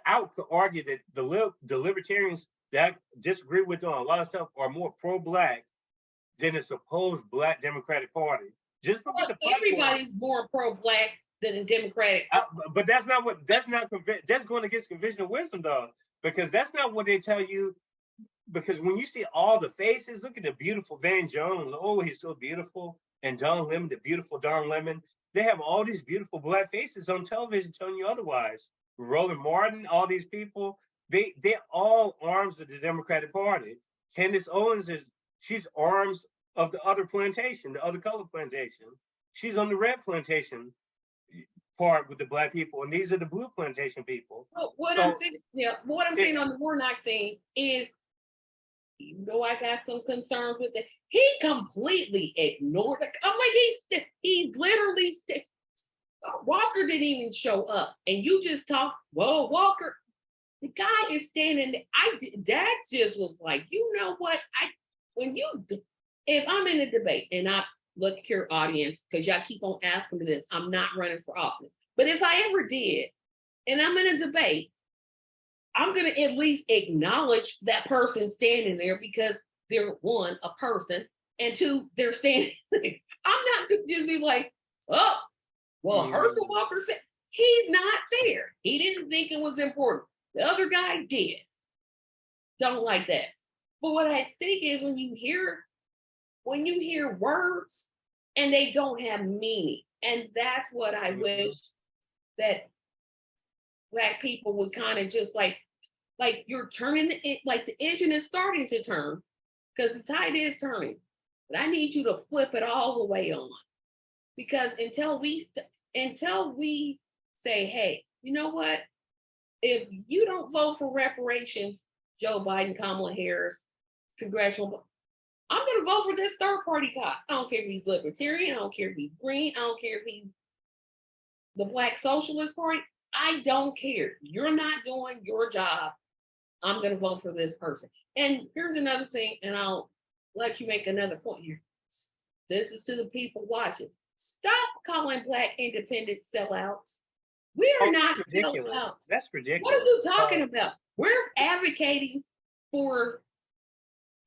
I would argue that the libertarians that I disagree with on a lot of stuff are more pro-Black than the supposed Black Democratic Party. Just look at the platform.
Everybody's more pro-Black than the Democratic.
But that's going against conventional wisdom, though, because that's not what they tell you. Because when you see all the faces, look at the beautiful Van Jones. Oh, he's so beautiful. And Don Lemon, the beautiful Don Lemon. They have all these beautiful Black faces on television telling you otherwise. Roland Martin, all these people, they're all arms of the Democratic Party. Candace Owens she's arms of the other plantation, the other color plantation. She's on the red plantation part with the Black people, and these are the blue plantation people.
Well, what I'm saying on the Warnock thing is, I got some concerns with it. He completely ignored it. I'm like, he literally Walker didn't even show up, and you just talk. Whoa, Walker, the guy is standing there. That just was like, you know what? If I'm in a debate, and I look here, audience, because y'all keep on asking me this, I'm not running for office. But if I ever did, and I'm in a debate, I'm going to at least acknowledge that person standing there, because they're, one, a person, and two, they're standing there. I'm not to just be like, oh, well, Herschel Walker said, He's not there. He didn't think it was important. The other guy did. Don't like that. But what I think is when you hear words and they don't have meaning, and that's what I wish that Black people would kind of just like you're turning it, like the engine is starting to turn because the tide is turning, but I need you to flip it all the way on, because until we say, hey, you know what, if you don't vote for reparations, Joe Biden, Kamala Harris, congressional, I'm going to vote for this third party guy. I don't care if he's libertarian, I don't care if he's green, I don't care if he's the Black Socialist Party. I don't care. You're not doing your job. I'm going to vote for this person. And here's another thing, and I'll let you make another point here. This is to the people watching. Stop calling Black independent sellouts. We are not
ridiculous.
sellouts.
That's ridiculous.
What are you talking about? We're advocating for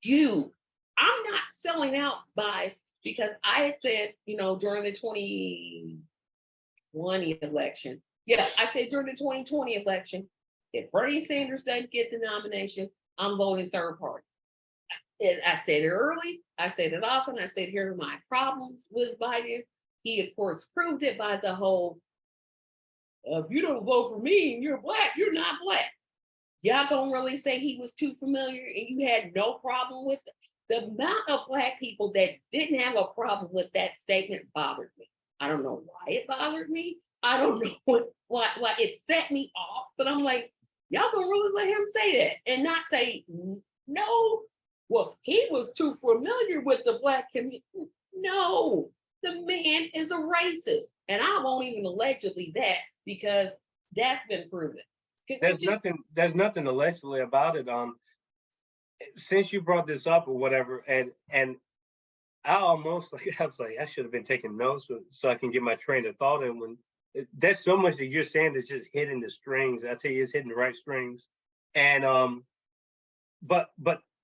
you. I'm not selling out because I had said, during the 2020 election. Yeah, I said during the 2020 election, if Bernie Sanders doesn't get the nomination, I'm voting third party. And I said it early, I said it often, I said, here are my problems with Biden. He, of course, proved it by the whole, if you don't vote for me and you're Black, you're not Black. Y'all gonna really say he was too familiar and you had no problem with it? The amount of Black people that didn't have a problem with that statement bothered me. I don't know why it bothered me. I don't know why it set me off, but I'm like, y'all gonna really let him say that and not say, no, well, he was too familiar with the Black community. No, the man is a racist. And I won't even allegedly that, because that's been proven.
There's nothing allegedly about it. Since you brought this up or whatever, and I almost I was like, I should have been taking notes so I can get my train of thought in. When there's so much that you're saying that's just hitting the strings. I tell you, it's hitting the right strings. And but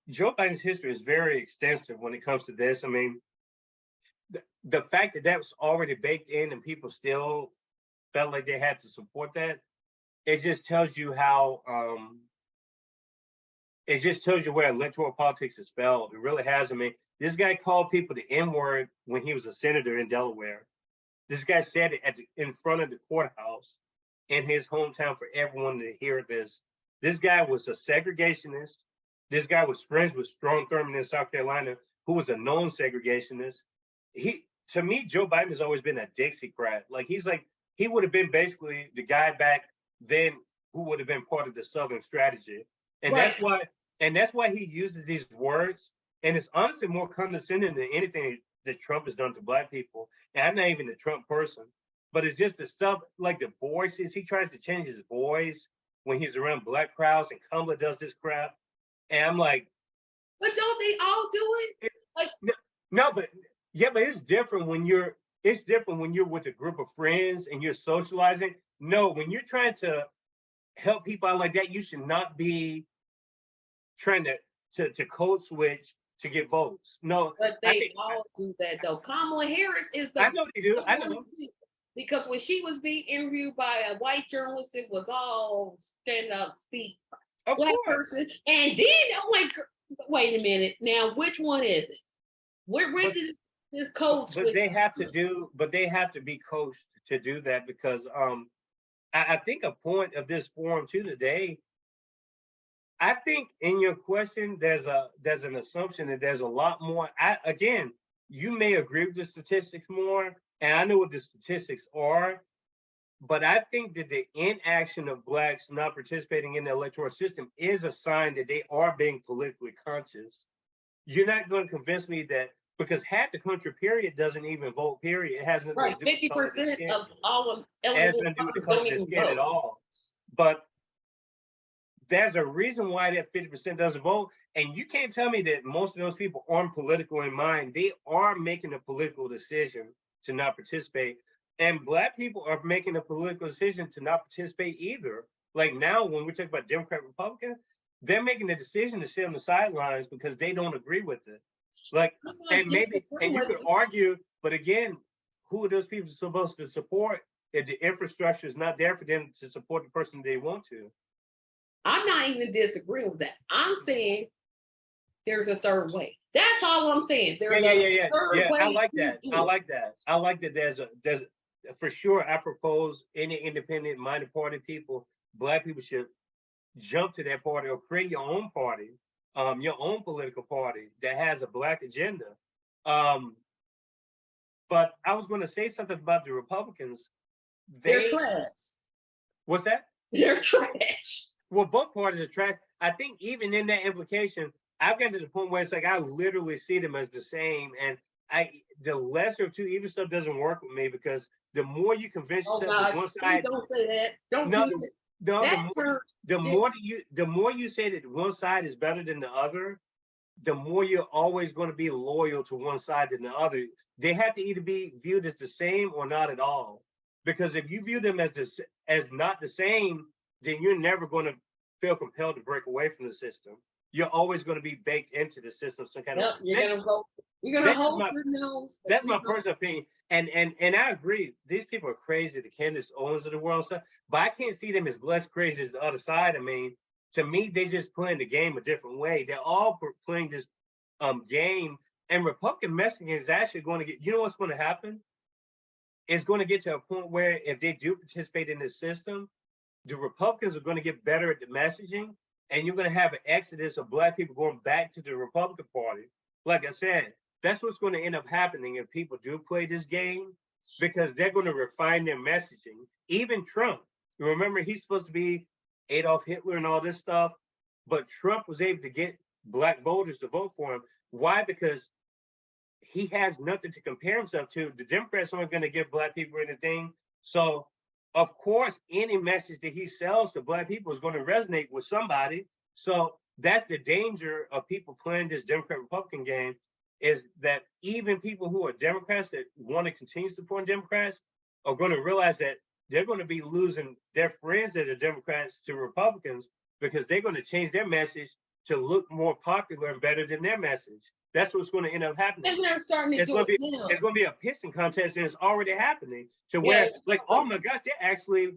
Joe Biden's history is very extensive when it comes to this. I mean, the fact that was already baked in and people still felt like they had to support that, it just tells you how it just tells you where electoral politics is spelled. It really has. I mean, this guy called people the N-word when he was a senator in Delaware. This guy said it in front of the courthouse in his hometown for everyone to hear this. This guy was a segregationist. This guy was friends with Strom Thurmond in South Carolina, who was a known segregationist. To me, Joe Biden has always been a Dixiecrat. Like he would have been basically the guy back then who would have been part of the Southern strategy. And right. That's why he uses these words. And it's honestly more condescending than anything that Trump has done to Black people. And I'm not even a Trump person, but it's just the stuff like the voices. He tries to change his voice when he's around Black crowds, and Kamala does this crap. And I'm like,
but don't they all do it?
But it's different when you're with a group of friends and you're socializing. No, when you're trying to help people out like that, you should not be trying to code switch to get votes. No,
but they all do that though. Kamala Harris is the.
I know they do. I know.
Because when she was being interviewed by a white journalist, it was all stand up, speak, Black person. And then I'm like, wait a minute. Now, which one is it? Where did this code switch?
But they have to be coached to do that, because I think a point of this forum too today, I think in your question, there's an assumption that there's a lot more. Again, you may agree with the statistics more, and I know what the statistics are, but I think that the inaction of Blacks not participating in the electoral system is a sign that they are being politically conscious. You're not going to convince me that, because half the country, period, doesn't even vote, period. It has nothing
right.
to do with
50% of all of eligible voters don't even vote
at all. But there's a reason why that 50% doesn't vote. And you can't tell me that most of those people aren't political in mind. They are making a political decision to not participate. And Black people are making a political decision to not participate either. Like now, when we talk about Democrat, Republican, they're making a decision to sit on the sidelines because they don't agree with it. And you could argue, but again, who are those people supposed to support if the infrastructure is not there for them to support the person they want to.
I'm not even disagreeing with that. I'm saying there's a third way. That's all I'm saying. There's a third
I
way
like
to
that.
do
I
it.
like that. I like that. There's for sure. I propose any independent minded party people, Black people should jump to that party or create your own party, your own political party that has a Black agenda. Um, but I was going to say something about the Republicans.
They're
They,
trash.
what's that?
They're trash.
Well, both parties are trash. I think even in that implication, I've gotten to the point where it's like I literally see them as the same, and the lesser of two evil stuff doesn't work with me because the more you convince
Oh
yourself that
gosh,
one
please
side,
don't say that. Don't
no,
do it.
no,
That term
the more you say that one side is better than the other, the more you're always going to be loyal to one side than the other. They have to either be viewed as the same or not at all. Because if you view them as not the same, then you're never going to feel compelled to break away from the system. You're always going to be baked into the system some kind
Yep,
of.
you're gonna vote. You're gonna hold your nose.
That's my personal opinion, and I agree. These people are crazy, the Candace Owens of the world and stuff. But I can't see them as less crazy as the other side. I mean, to me, they just playing the game a different way. They're all playing this game, and Republican messaging is actually going to get. You know what's going to happen? It's going to get to a point where if they do participate in this system, the Republicans are going to get better at the messaging, and you're going to have an exodus of Black people going back to the Republican Party. Like I said, that's what's going to end up happening if people do play this game, because they're going to refine their messaging. Even Trump, you remember he's supposed to be Adolf Hitler and all this stuff, but Trump was able to get Black voters to vote for him. Why? Because he has nothing to compare himself to. The Democrats aren't going to give Black people anything. So, of course, any message that he sells to Black people is going to resonate with somebody. So that's the danger of people playing this Democrat-Republican game, is that even people who are Democrats that want to continue supporting Democrats are going to realize that they're going to be losing their friends that are Democrats to Republicans because they're going to change their message to look more popular and better than their message. That's what's going to end up happening.
And they're starting to
It's
do
going to
it
be
now.
it's going to be a pissing contest, and it's already happening to where,
Yeah.
like, oh my gosh, they're actually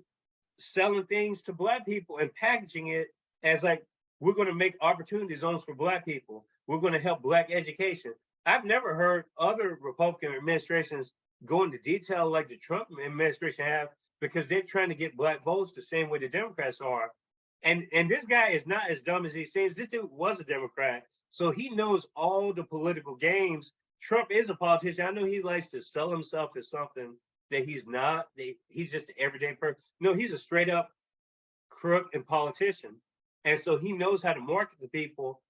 selling things to Black people and packaging it as like, we're going to make opportunity zones for Black people. We're going to help Black education. I've never heard other Republican administrations go into detail like the Trump administration have, because they're trying to get Black votes the same way the Democrats are. And this guy is not as dumb as he seems. This dude was a Democrat, so he knows all the political games. Trump is a politician. I know he likes to sell himself as something that he's not. He's just an everyday person. No, he's a straight up crook and politician. And so he knows how to market to people,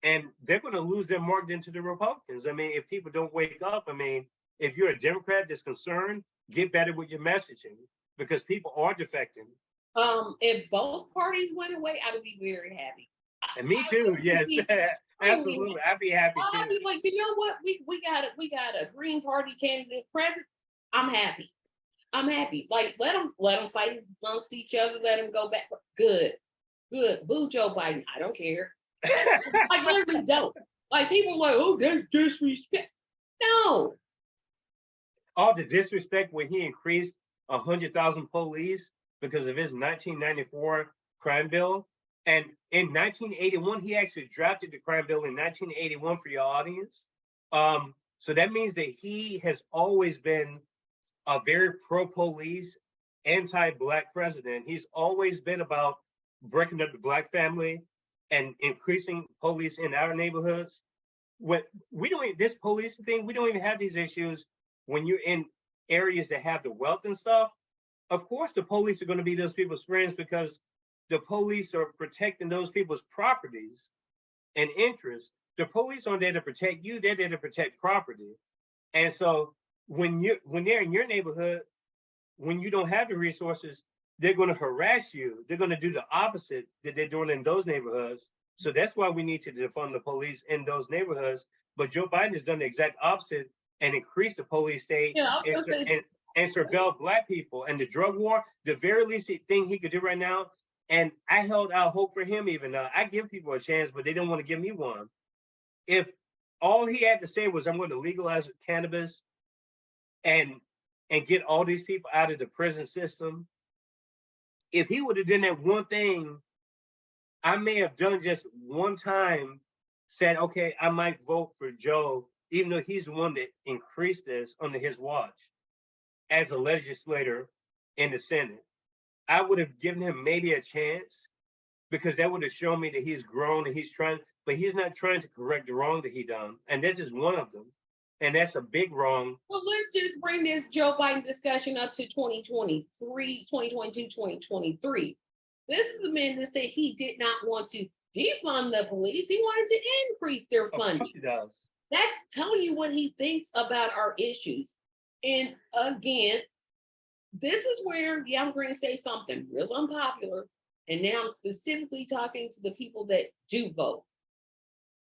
and they're going to lose their market to the Republicans. I mean, if people don't wake up, I mean, if you're a Democrat that's concerned, get better with your messaging, because people are defecting.
If both parties went away, I'd be very happy.
And me too. Yes, absolutely. I'd be happy too.
I'd be like, you know what? We got a Green Party candidate president. I'm happy. I'm happy. Like, let them fight amongst each other. Let them go back. Good. Boo Joe Biden. I don't care. I literally don't. Like, people are like, oh, that's disrespect. No.
All the disrespect when he increased 100,000 police because of his 1994 crime bill. And in 1981, he actually drafted the crime bill in 1981 for your audience. So that means that he has always been a very pro-police, anti-Black president. He's always been about breaking up the Black family and increasing police in our neighborhoods. This police thing, we don't even have these issues when you're in areas that have the wealth and stuff. Of course, the police are going to be those people's friends because the police are protecting those people's properties and interests. The police aren't there to protect you; they're there to protect property. And so, when they're in your neighborhood, when you don't have the resources, they're going to harass you. They're going to do the opposite that they're doing in those neighborhoods. So that's why we need to defund the police in those neighborhoods. But Joe Biden has done the exact opposite and increased the police state and surveil Black people. And the drug war, the very least thing he could do right now, and I held out hope for him even now. I give people a chance, but they don't want to give me one. If all he had to say was, I'm going to legalize cannabis and and get all these people out of the prison system. If he would have done that one thing, I may have done just one time, said, okay, I might vote for Joe, even though he's the one that increased this under his watch as a legislator in the Senate. I would have given him maybe a chance, because that would have shown me that he's grown and he's trying, but he's not trying to correct the wrong that he done. And this is one of them. And that's a big wrong.
Well, let's just bring this Joe Biden discussion up to 2023, 2022, 2023. This is a man that said he did not want to defund the police. He wanted to increase their
Of
funding.
course he does.
That's telling you what he thinks about our issues. And again, this is where, yeah, I'm going to say something real unpopular. And now I'm specifically talking to the people that do vote.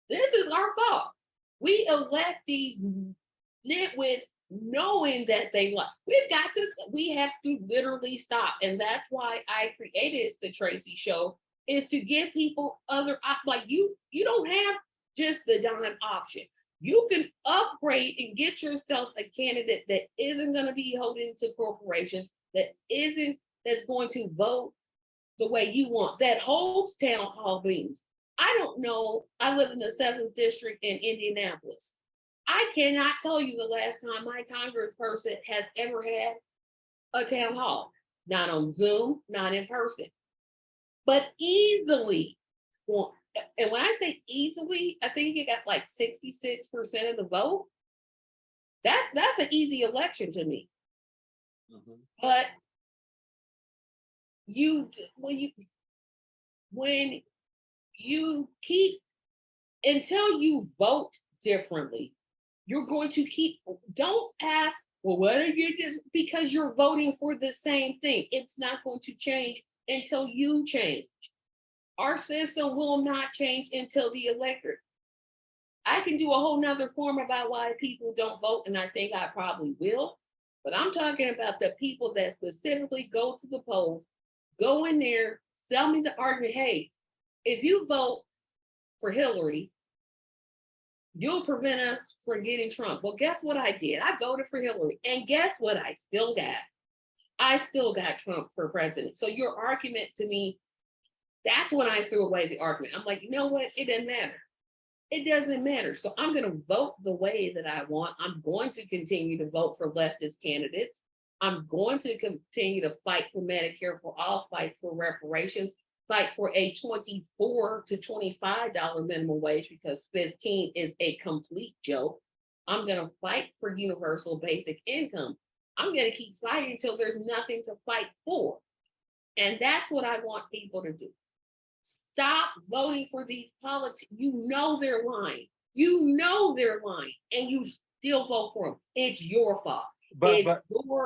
This is our fault. We elect these nitwits knowing that they like. We have to literally stop. And that's why I created the Tracy Show, is to give people other, like you don't have just the dime option. You can upgrade and get yourself a candidate that isn't going to be holding to corporations, that's going to vote the way you want, that holds town hall meetings. I don't know. I live in the 7th district in Indianapolis. I cannot tell you the last time my congressperson has ever had a town hall, not on Zoom, not in person, but easily. Well, and when I say easily, I think you got like 66% of the vote. That's an easy election to me. Mm-hmm. But when you keep, until you vote differently, you're going to keep, don't ask, well, what are you just, because you're voting for the same thing. It's not going to change until you change. Our system will not change until the electorate. I can do a whole nother form about why people don't vote, and I think I probably will, but I'm talking about the people that specifically go to the polls, go in there, sell me the argument, hey, if you vote for Hillary, you'll prevent us from getting Trump. Well, guess what I did? I voted for Hillary, and guess what I still got? I still got Trump for president. So your argument to me, that's when I threw away the argument. I'm like, you know what? It doesn't matter. It doesn't matter. So I'm going to vote the way that I want. I'm going to continue to vote for leftist candidates. I'm going to continue to fight for Medicare for all, fight for reparations, fight for a $24 to $25 minimum wage, because 15 is a complete joke. I'm going to fight for universal basic income. I'm going to keep fighting until there's nothing to fight for. And that's what I want people to do. Stop voting for these politicians. You know they're lying. You know they're lying, and you still vote for them. It's your fault. It's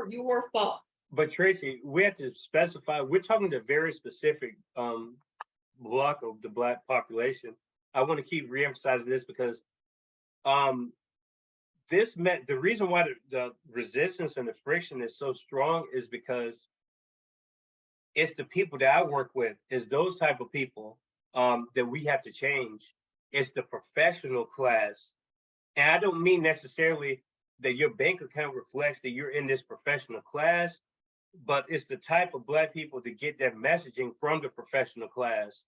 your fault.
But Tracy, we have to specify, we're talking to a very specific block of the Black population. I want to keep reemphasizing this because the reason why the resistance and the friction is so strong is because it's the people that I work with, is those type of people that we have to change. It's the professional class. And I don't mean necessarily that your bank account reflects that you're in this professional class, but it's the type of Black people that get that messaging from the professional class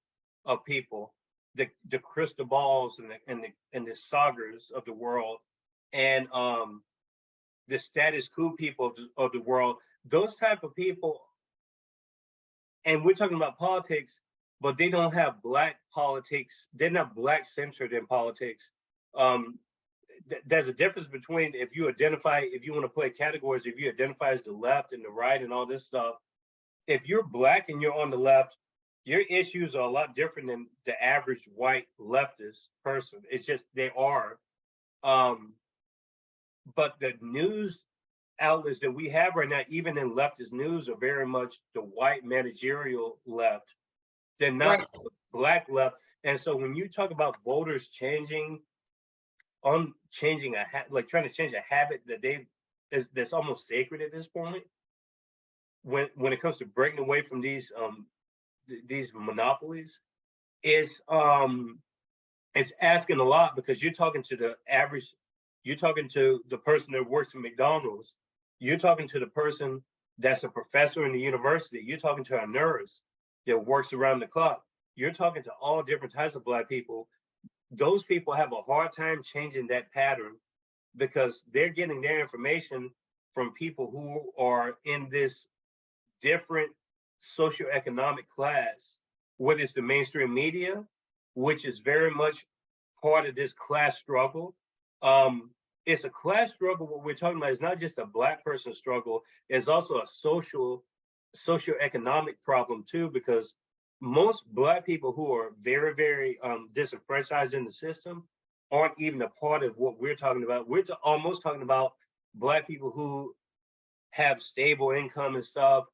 of people, the crystal balls and the Sagers of the world, and the status quo people of the world. Those type of people. And we're talking about politics, but they don't have Black politics. They're not Black centered in politics. There's a difference between if you want to play categories, if you identify as the left and the right and all this stuff, if you're Black and you're on the left, your issues are a lot different than the average white leftist person. It's just, they are. But the news outlets that we have right now, even in leftist news, are very much the white managerial left. They're not right. Black left. And so when you talk about voters trying to change a habit that's almost sacred at this point, when it comes to breaking away from these monopolies, it's asking a lot, because you're talking to the person that works at McDonald's. You're talking to the person that's a professor in the university. You're talking to a nurse that works around the clock. You're talking to all different types of Black people. Those people have a hard time changing that pattern because they're getting their information from people who are in this different socioeconomic class, whether it's the mainstream media, which is very much part of this class struggle. It's a class struggle. What we're talking about is not just a Black person struggle, it's also a socioeconomic problem too, because most Black people who are very, very disenfranchised in the system aren't even a part of what we're talking about. We're almost talking about Black people who have stable income and stuff.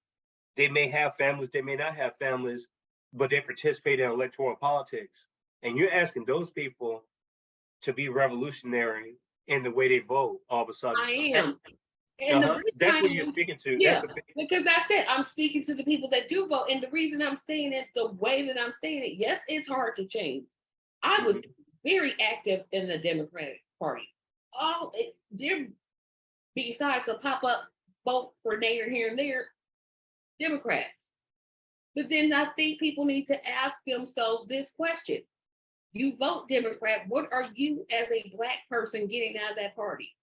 They may have families, they may not have families, but they participate in electoral politics. And you're asking those people to be revolutionary in the way they vote all of a sudden.
I am. And the reason
That's
I
what you're
am,
speaking to.
yeah,
That's
because I said I'm speaking to the people that do vote. And the reason I'm saying it the way that I'm saying it, yes, it's hard to change. I was very active in the Democratic Party. Oh, there, besides a pop-up vote for there, here, and there, Democrats. But then I think people need to ask themselves this question. You vote Democrat, what are you as a Black person getting out of that party?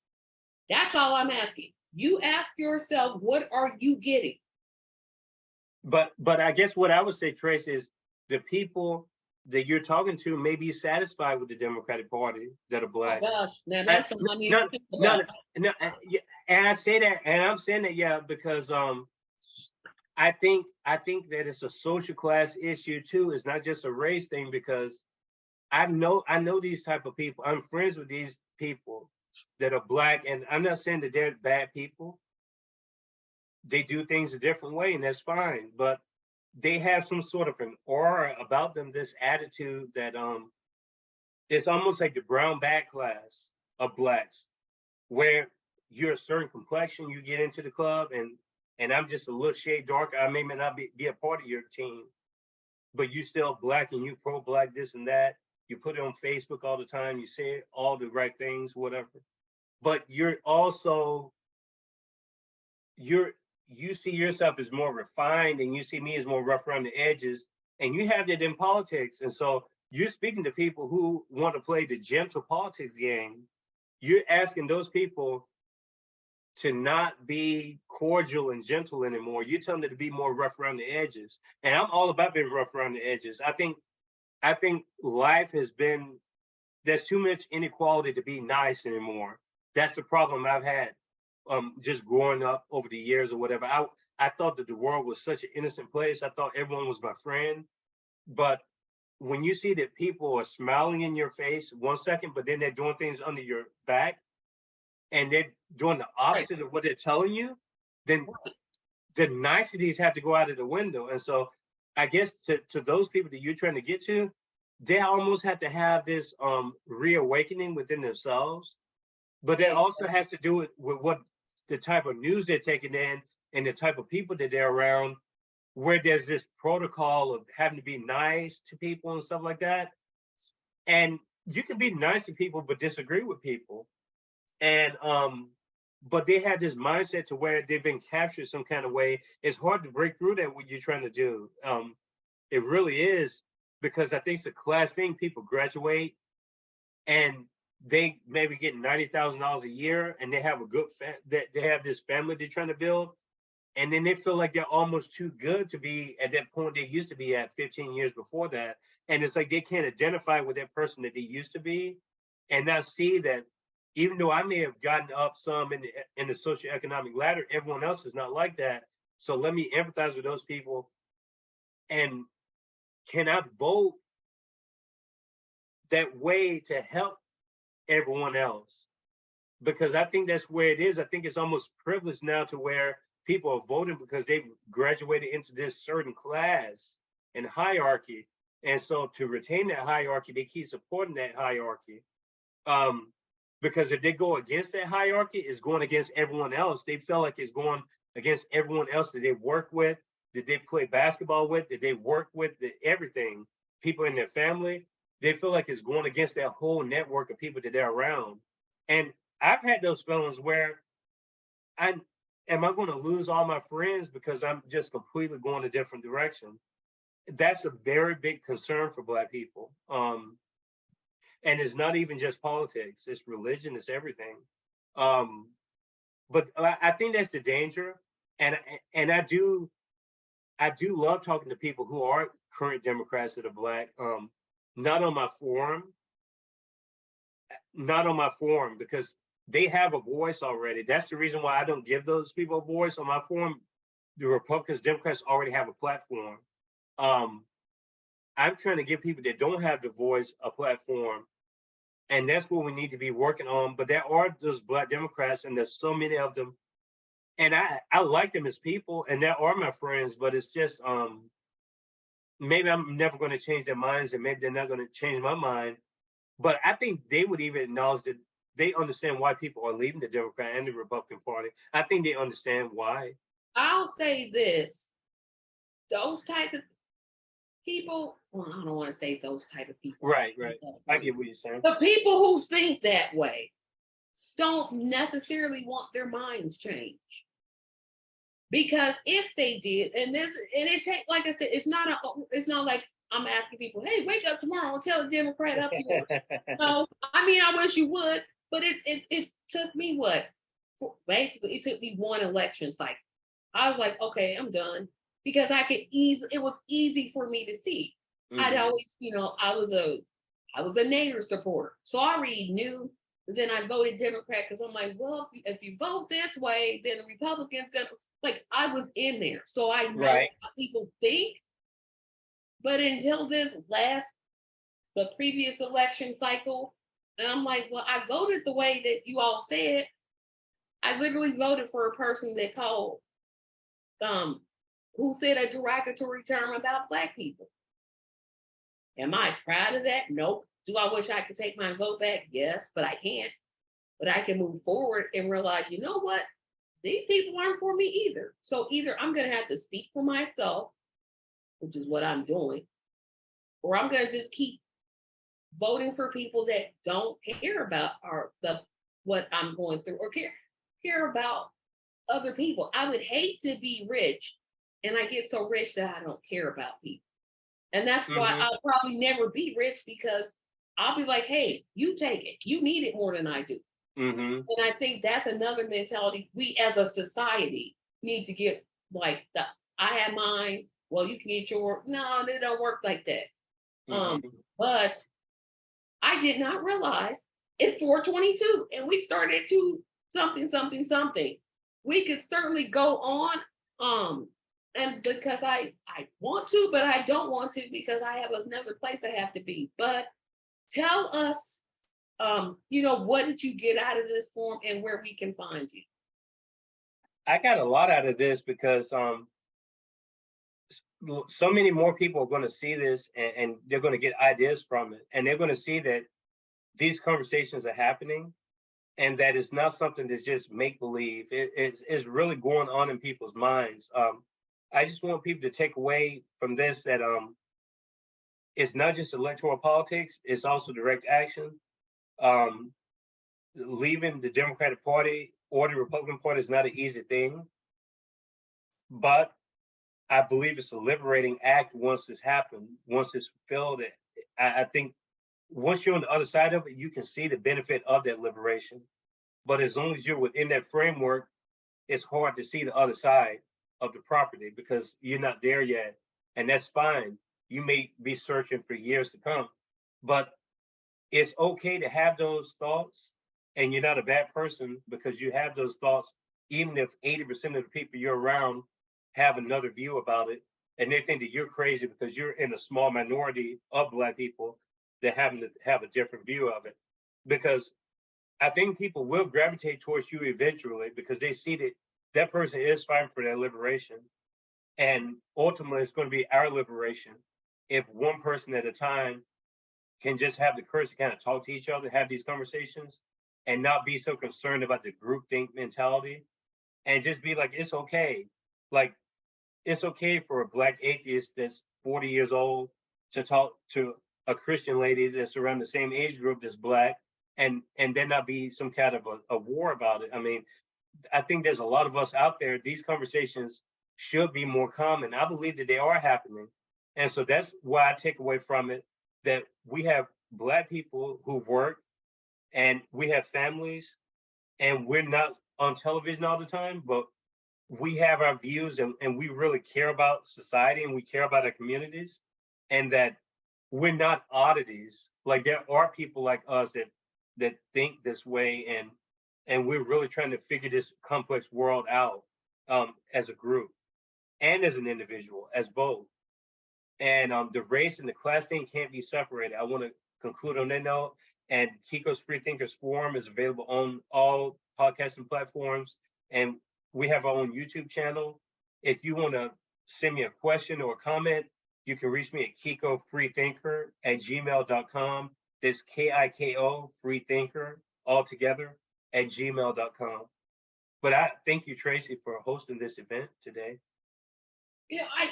That's all I'm asking. You ask yourself, what are you getting?
But I guess what I would say, Trace, is the people that you're talking to may be satisfied with the Democratic Party that are Black.
Oh gosh, now that's something I need
no,
to think about.
No, and I say that, and I'm saying that, yeah, because I think that it's a social class issue too. It's not just a race thing, because I know these type of people. I'm friends with these people that are Black, and I'm not saying that they're bad people. They do things a different way, and that's fine. But they have some sort of an aura about them, this attitude that it's almost like the brown bag class of Blacks, where you're a certain complexion, you get into the club, and I'm just a little shade darker. I may not be a part of your team, but you still Black and you pro-Black, this and that. You put it on Facebook all the time. You say all the right things, whatever. But you're also, you see yourself as more refined, and you see me as more rough around the edges, and you have that in politics. And so you're speaking to people who want to play the gentle politics game. You're asking those people to not be cordial and gentle anymore. You're telling them to be more rough around the edges. And I'm all about being rough around the edges. I think life has been, there's too much inequality to be nice anymore. That's the problem I've had just growing up over the years or whatever. I thought that the world was such an innocent place. I thought everyone was my friend. But when you see that people are smiling in your face 1 second, but then they're doing things under your back, and they're doing the opposite of what they're telling you, then the niceties have to go out of the window. And so I guess to those people that you're trying to get to, they almost have to have this reawakening within themselves. But that also has to do with what the type of news they're taking in and the type of people that they're around, where there's this protocol of having to be nice to people and stuff like that. And you can be nice to people but disagree with people. And but they have this mindset to where they've been captured some kind of way. It's hard to break through that, what you're trying to do. It really is, because I think it's a class thing. People graduate and they maybe get $90,000 a year, and they have a good they have this family they're trying to build, and then they feel like they're almost too good to be at that point they used to be at 15 years before that. And it's like they can't identify with that person that they used to be, and now see that even though I may have gotten up some in the socioeconomic ladder, everyone else is not like that. So let me empathize with those people, and cannot vote that way to help everyone else. Because I think that's where it is. I think it's almost privileged now to where people are voting because they've graduated into this certain class and hierarchy. And so to retain that hierarchy, they keep supporting that hierarchy. Because if they go against that hierarchy, it's going against everyone else. They feel like it's going against everyone else that they work with, that they play basketball with, that they work with, everything, people in their family. They feel like it's going against that whole network of people that they're around. And I've had those feelings where am I going to lose all my friends because I'm just completely going a different direction? That's a very big concern for Black people. And it's not even just politics; it's religion, it's everything. Um, but I think that's the danger, and and I do love talking to people who are current Democrats that are Black. Not on my forum, not on my forum because they have a voice already. That's the reason why I don't give those people a voice on my forum. The Republicans, Democrats already have a platform. Um, I'm trying to give people that don't have the voice a platform, and that's what we need to be working on. But there are those Black Democrats, and there's so many of them, and I like them as people, and they are my friends. But it's just maybe I'm never going to change their minds, and maybe they're not going to change my mind. But I think they would even acknowledge that they understand why people are leaving the Democrat and the Republican Party. I think they understand why.
I'll say this: those type of people. Well, I don't want to say those type of people.
Right, right. I get what you're saying.
The people who think that way don't necessarily want their minds changed. Because if they did, and it take, like I said, it's not like I'm asking people, hey, wake up tomorrow and tell a Democrat up yours. No, I mean, I wish you would, but it took me basically it took me one election cycle. I was like, okay, I'm done, because it was easy for me to see. I'd always, I was a Nader supporter, so I already knew. Then I voted Democrat because I'm like, well, if you vote this way, then the Republicans gonna, like, I was in there, so I know
Right.
how people think. But until the previous election cycle, and I'm like, well, I voted the way that you all said. I literally voted for a person that called, who said a derogatory term about Black people. Am I proud of that? Nope. Do I wish I could take my vote back? Yes, but I can't. But I can move forward and realize, you know what? These people aren't for me either. So either I'm going to have to speak for myself, which is what I'm doing, or I'm going to just keep voting for people that don't care about what I'm going through, or care about other people. I would hate to be rich and I get so rich that I don't care about people. And that's why I'll probably never be rich, because I'll be like, hey, you take it. You need it more than I do. And I think that's another mentality we as a society need to get, like, I have mine, well, you can get your, no, they don't work like that. But I did not realize it's 422 and we started to something. We could certainly go on. And because I want to, but I don't want to, because I have another place I have to be. But tell us, what did you get out of this forum and where we can find you?
I got a lot out of this because so many more people are going to see this, and they're going to get ideas from it, and they're going to see that these conversations are happening, and that it's not something that's just make believe. It's really going on in people's minds. I just want people to take away from this that it's not just electoral politics; it's also direct action. Leaving the Democratic Party or the Republican Party is not an easy thing, but I believe it's a liberating act once it's happened, once it's fulfilled. I think once you're on the other side of it, you can see the benefit of that liberation. But as long as you're within that framework, it's hard to see the other side of the property because you're not there yet. And that's fine. You may be searching for years to come, but it's okay to have those thoughts, and you're not a bad person because you have those thoughts, even if 80% of the people you're around have another view about it, and they think that you're crazy because you're in a small minority of Black people that happen to have a different view of it. Because I think people will gravitate towards you eventually because they see that that person is fighting for their liberation. And ultimately, it's going to be our liberation if one person at a time can just have the courage to kind of talk to each other, have these conversations, and not be so concerned about the groupthink mentality, and just be like, it's okay. Like, it's okay for a Black atheist that's 40 years old to talk to a Christian lady that's around the same age group that's Black, and there not be some kind of a war about it. I mean, I think there's a lot of us out there. These conversations should be more common. I believe that they are happening. And so that's why I take away from it that we have Black people who work and we have families and we're not on television all the time, but we have our views and we really care about society and we care about our communities and that we're not oddities. Like there are people like us that think this way and we're really trying to figure this complex world out as a group and as an individual, as both. And the race and the class thing can't be separated. I want to conclude on that note. And Kiko's Free Thinkers Forum is available on all podcasting platforms. And we have our own YouTube channel. If you want to send me a question or a comment, you can reach me at KikoFreeThinker@gmail.com. That's KIKO Freethinker all together @gmail.com. But I thank you, Tracy, for hosting this event today.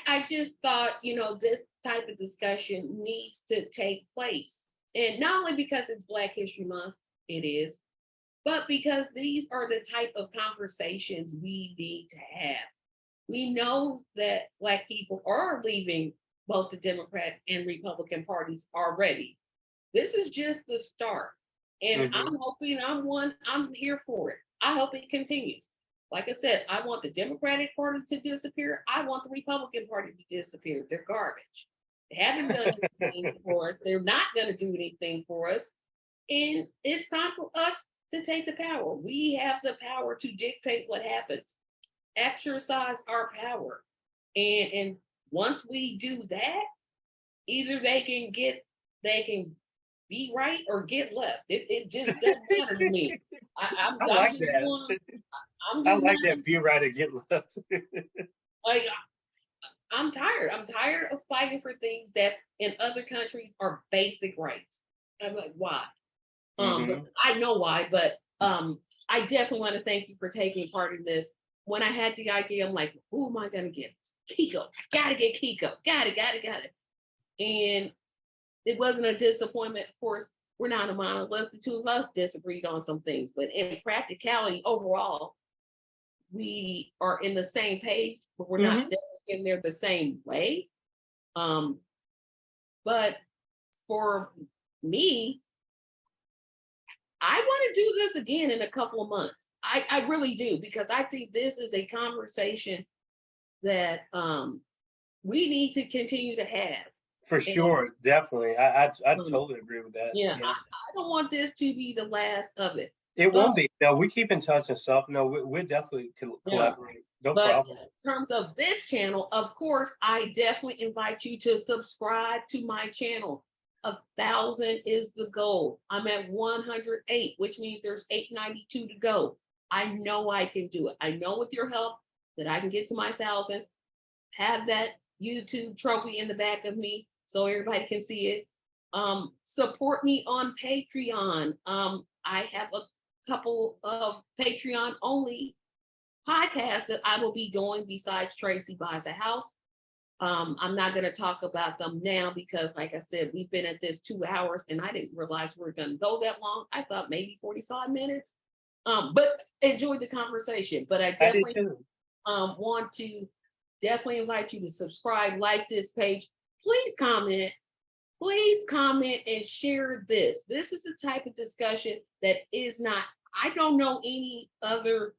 I just thought, this type of discussion needs to take place. And not only because it's Black History Month, it is, but because these are the type of conversations we need to have. We know that Black people are leaving both the Democrat and Republican parties already. This is just the start. And I'm hoping I'm here for it. I hope it continues. Like I said, I want the Democratic Party to disappear. I want the Republican Party to disappear. They're garbage. They haven't done anything for us. They're not going to do anything for us. And it's time for us to take the power. We have the power to dictate what happens. Exercise our power. And once we do that, either they can be right or get left. It just doesn't matter to me.
I like that. I like that. Be right or get left.
Like I'm tired. I'm tired of fighting for things that in other countries are basic rights. I'm like, why? But I know why. But I definitely want to thank you for taking part in this. When I had the idea, I'm like, who am I gonna get? Kiko. Gotta get Kiko. Got it. And it wasn't a disappointment. Of course, we're not a monolith. The two of us disagreed on some things, but in practicality, overall, we are in the same page, but we're not in there the same way. But for me, I want to do this again in a couple of months. I really do, because I think this is a conversation that we need to continue to have.
For sure, definitely. I totally agree with that.
Yeah, I don't want this to be the last of it.
It won't be. No, we keep in touch and stuff. No, we're definitely collaborating. No problem.
In terms of this channel, of course, I definitely invite you to subscribe to my channel. 1,000 is the goal. I'm at 108, which means there's 892 to go. I know I can do it. I know with your help that I can get to my 1,000, have that YouTube trophy in the back of me so everybody can see it. Support me on Patreon. I have a couple of Patreon only podcasts that I will be doing besides Tracy Buys a House. I'm not going to talk about them now because, like I said, we've been at this 2 hours and I didn't realize we were going to go that long. I thought maybe 45 minutes. But enjoyed the conversation. But I definitely want to definitely invite you to subscribe, like this page. Please comment and share this. This is the type of discussion that is not, I don't know any other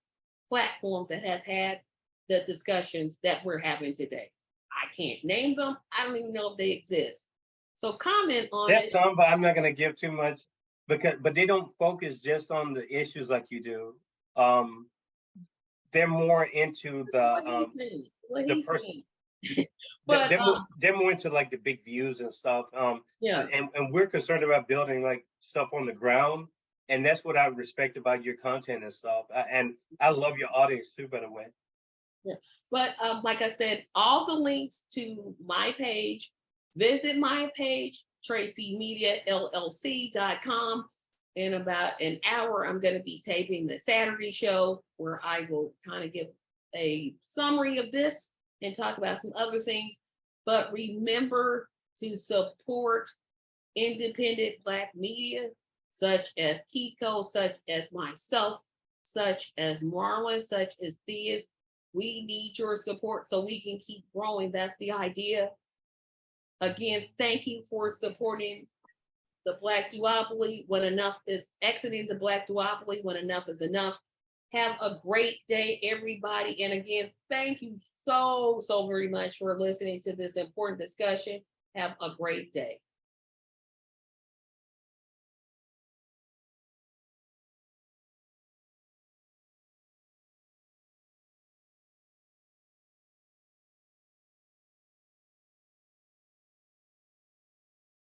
platform that has had the discussions that we're having today. I can't name them. I don't even know if they exist. So comment on
There's some, but I'm not going to give too much but they don't focus just on the issues like you do. They're more into
what he's saying.
But they're more into like the big views and stuff. And we're concerned about building like stuff on the ground. And that's what I respect about your content and stuff. And I love your audience too, by the way.
Yeah. But like I said, all the links to my page, visit my page, TracyMediaLLC.com. In about an hour, I'm going to be taping the Saturday show where I will kind of give a summary of this and talk about some other things. But remember to support independent Black media, such as Kiko, such as myself. such as Marlon, such as Theus. We need your support so we can keep growing. That's the idea. Again, thank you for supporting the Black duopoly. When enough is exiting the Black duopoly, when enough is enough. Have a great day, everybody. And again, thank you so very much for listening to this important discussion. Have a great day.